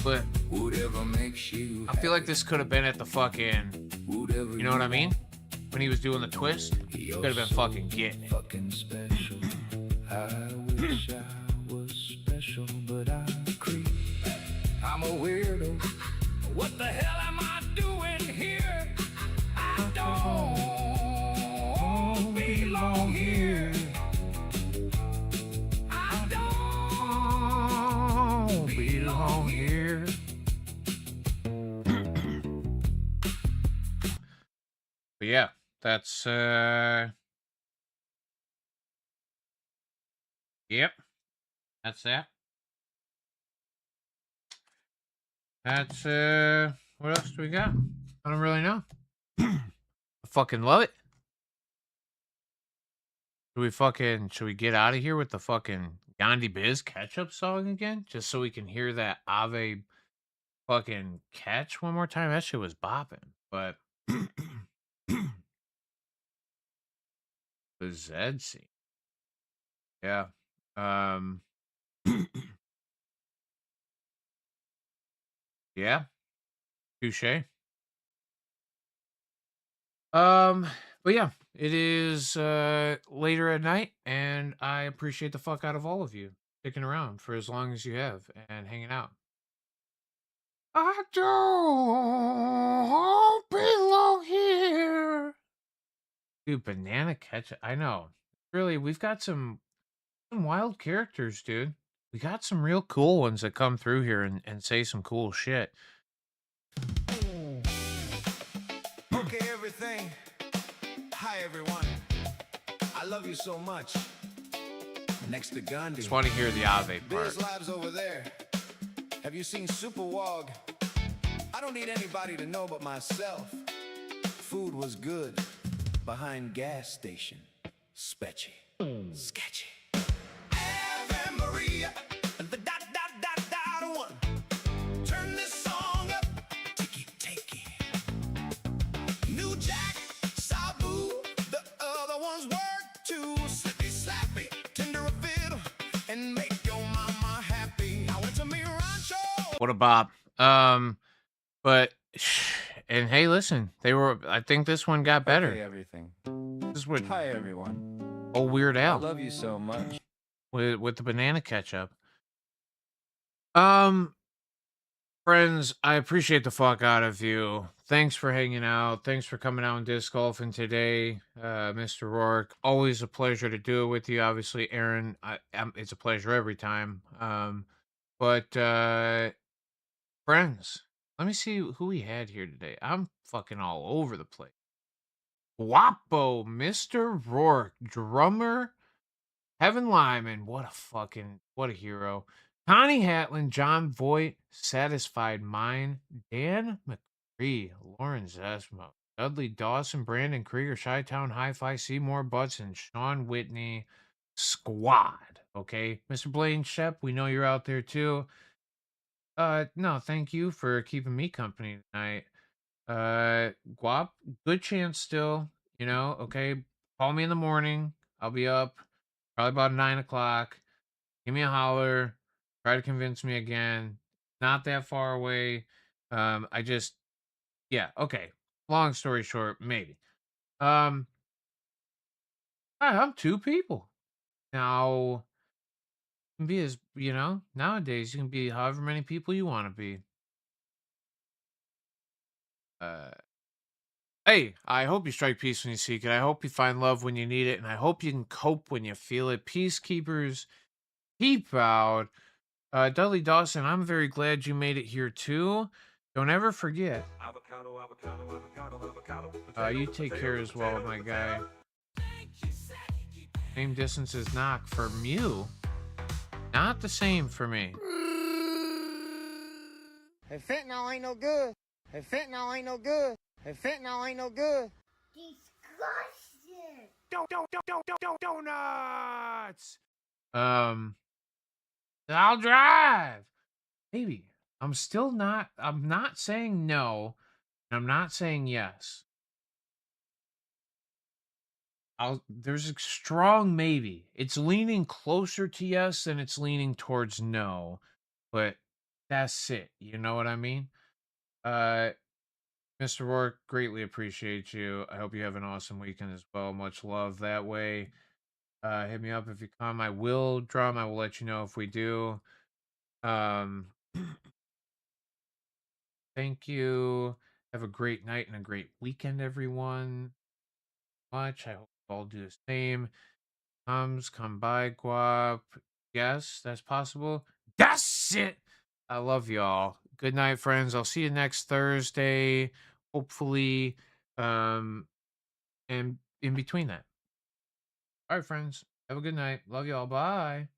but Whatever makes you I feel like this could have been at the fucking, whatever you know what I mean? When he was doing the twist, You're could have been so fucking getting it. fucking special. I wish I was special, but I'm a creep. I'm a weirdo. What the hell am I doing here? I don't belong here. I don't belong here. But yeah, that's, yep, that's that. That's, what else do we got? I don't really know. I fucking love it. Should we get out of here with the fucking Gandhi Biz catch-up song again? Just so we can hear that Ave fucking catch one more time? That shit was bopping. But the Zed scene. Yeah. Yeah. Touche. But yeah, it is later at night, and I appreciate the fuck out of all of you sticking around for as long as you have and hanging out. I don't belong here. Dude, banana ketchup. I know. Really, we've got some wild characters, dude. We got some real cool ones that come through here and say some cool shit. Okay, everything. Hi, everyone. I love you so much. Next to Gandhi. Just want to hear the Ave part. Biz Lives over there. Have you seen Super Wog? I don't need anybody to know but myself. Food was good. Behind gas station. Sketchy. Sketchy. Ave Maria. The dot dot dot dot one. Turn this song up. Ticky ticky. New Jack, Sabu. The other ones work too. Slippy slappy. Tender a fiddle. And make your mama happy. I went to me rancho. What a bop. But and hey, listen, I think this one got better. Okay, everything. This is what Hi, everyone. oh Weird I Al love you so much. with the banana ketchup. Friends, I appreciate the fuck out of you. Thanks for hanging out. Thanks for coming out and disc golfing today, Mr. Rourke. Always a pleasure to do it with you. Obviously, Aaron, it's a pleasure every time. But friends, let me see who we had here today. I'm fucking all over the place. Guapo, Mr. Rourke, drummer, Kevin Lyman, what a hero. Connie Hatlin, John Voight, Satisfied Mind, Dan McCree, Lauren Zesmo, Dudley Dawson, Brandon Krieger, Chi-Town Hi-Fi, Seymour Butts, and Sean Whitney. Squad, okay? Mr. Blaine Shep, we know you're out there too. No, thank you for keeping me company tonight. Guap, good chance still, okay? Call me in the morning. I'll be up probably about 9 o'clock. Give me a holler. Try to convince me again. Not that far away. Yeah, okay. Long story short, maybe. Um, I'm two people. Now, you can be as nowadays you can be however many people you want to be. Uh, hey, I hope you strike peace when you seek it. I hope you find love when you need it, and I hope you can cope when you feel it. Peacekeepers, keep out. Dudley Dawson, I'm very glad you made it here too. Don't ever forget. Avocado, avocado, avocado, avocado. You take care as well, my guy. Same distance as knock for Mew. Not the same for me. Hey, fentanyl ain't no good. Hey, fentanyl ain't no good. Hey, fentanyl ain't no good. Disgusting. Donuts. I'll drive. Maybe. I'm not saying no, and I'm not saying yes. There's a strong maybe. It's leaning closer to yes than it's leaning towards no, but that's it. You know what I mean? Uh, Mr. Rourke, greatly appreciate you. I hope you have an awesome weekend as well. Much love that way. Hit me up if you come. I will drum. I will let you know if we do. Um, thank you. Have a great night and a great weekend, everyone. Much. I hope you all do the same. Come by, Guap. Yes, that's possible. That's it. I love y'all. Good night, friends. I'll see you next Thursday, hopefully. And in between that. All right, friends. Have a good night. Love y'all. Bye.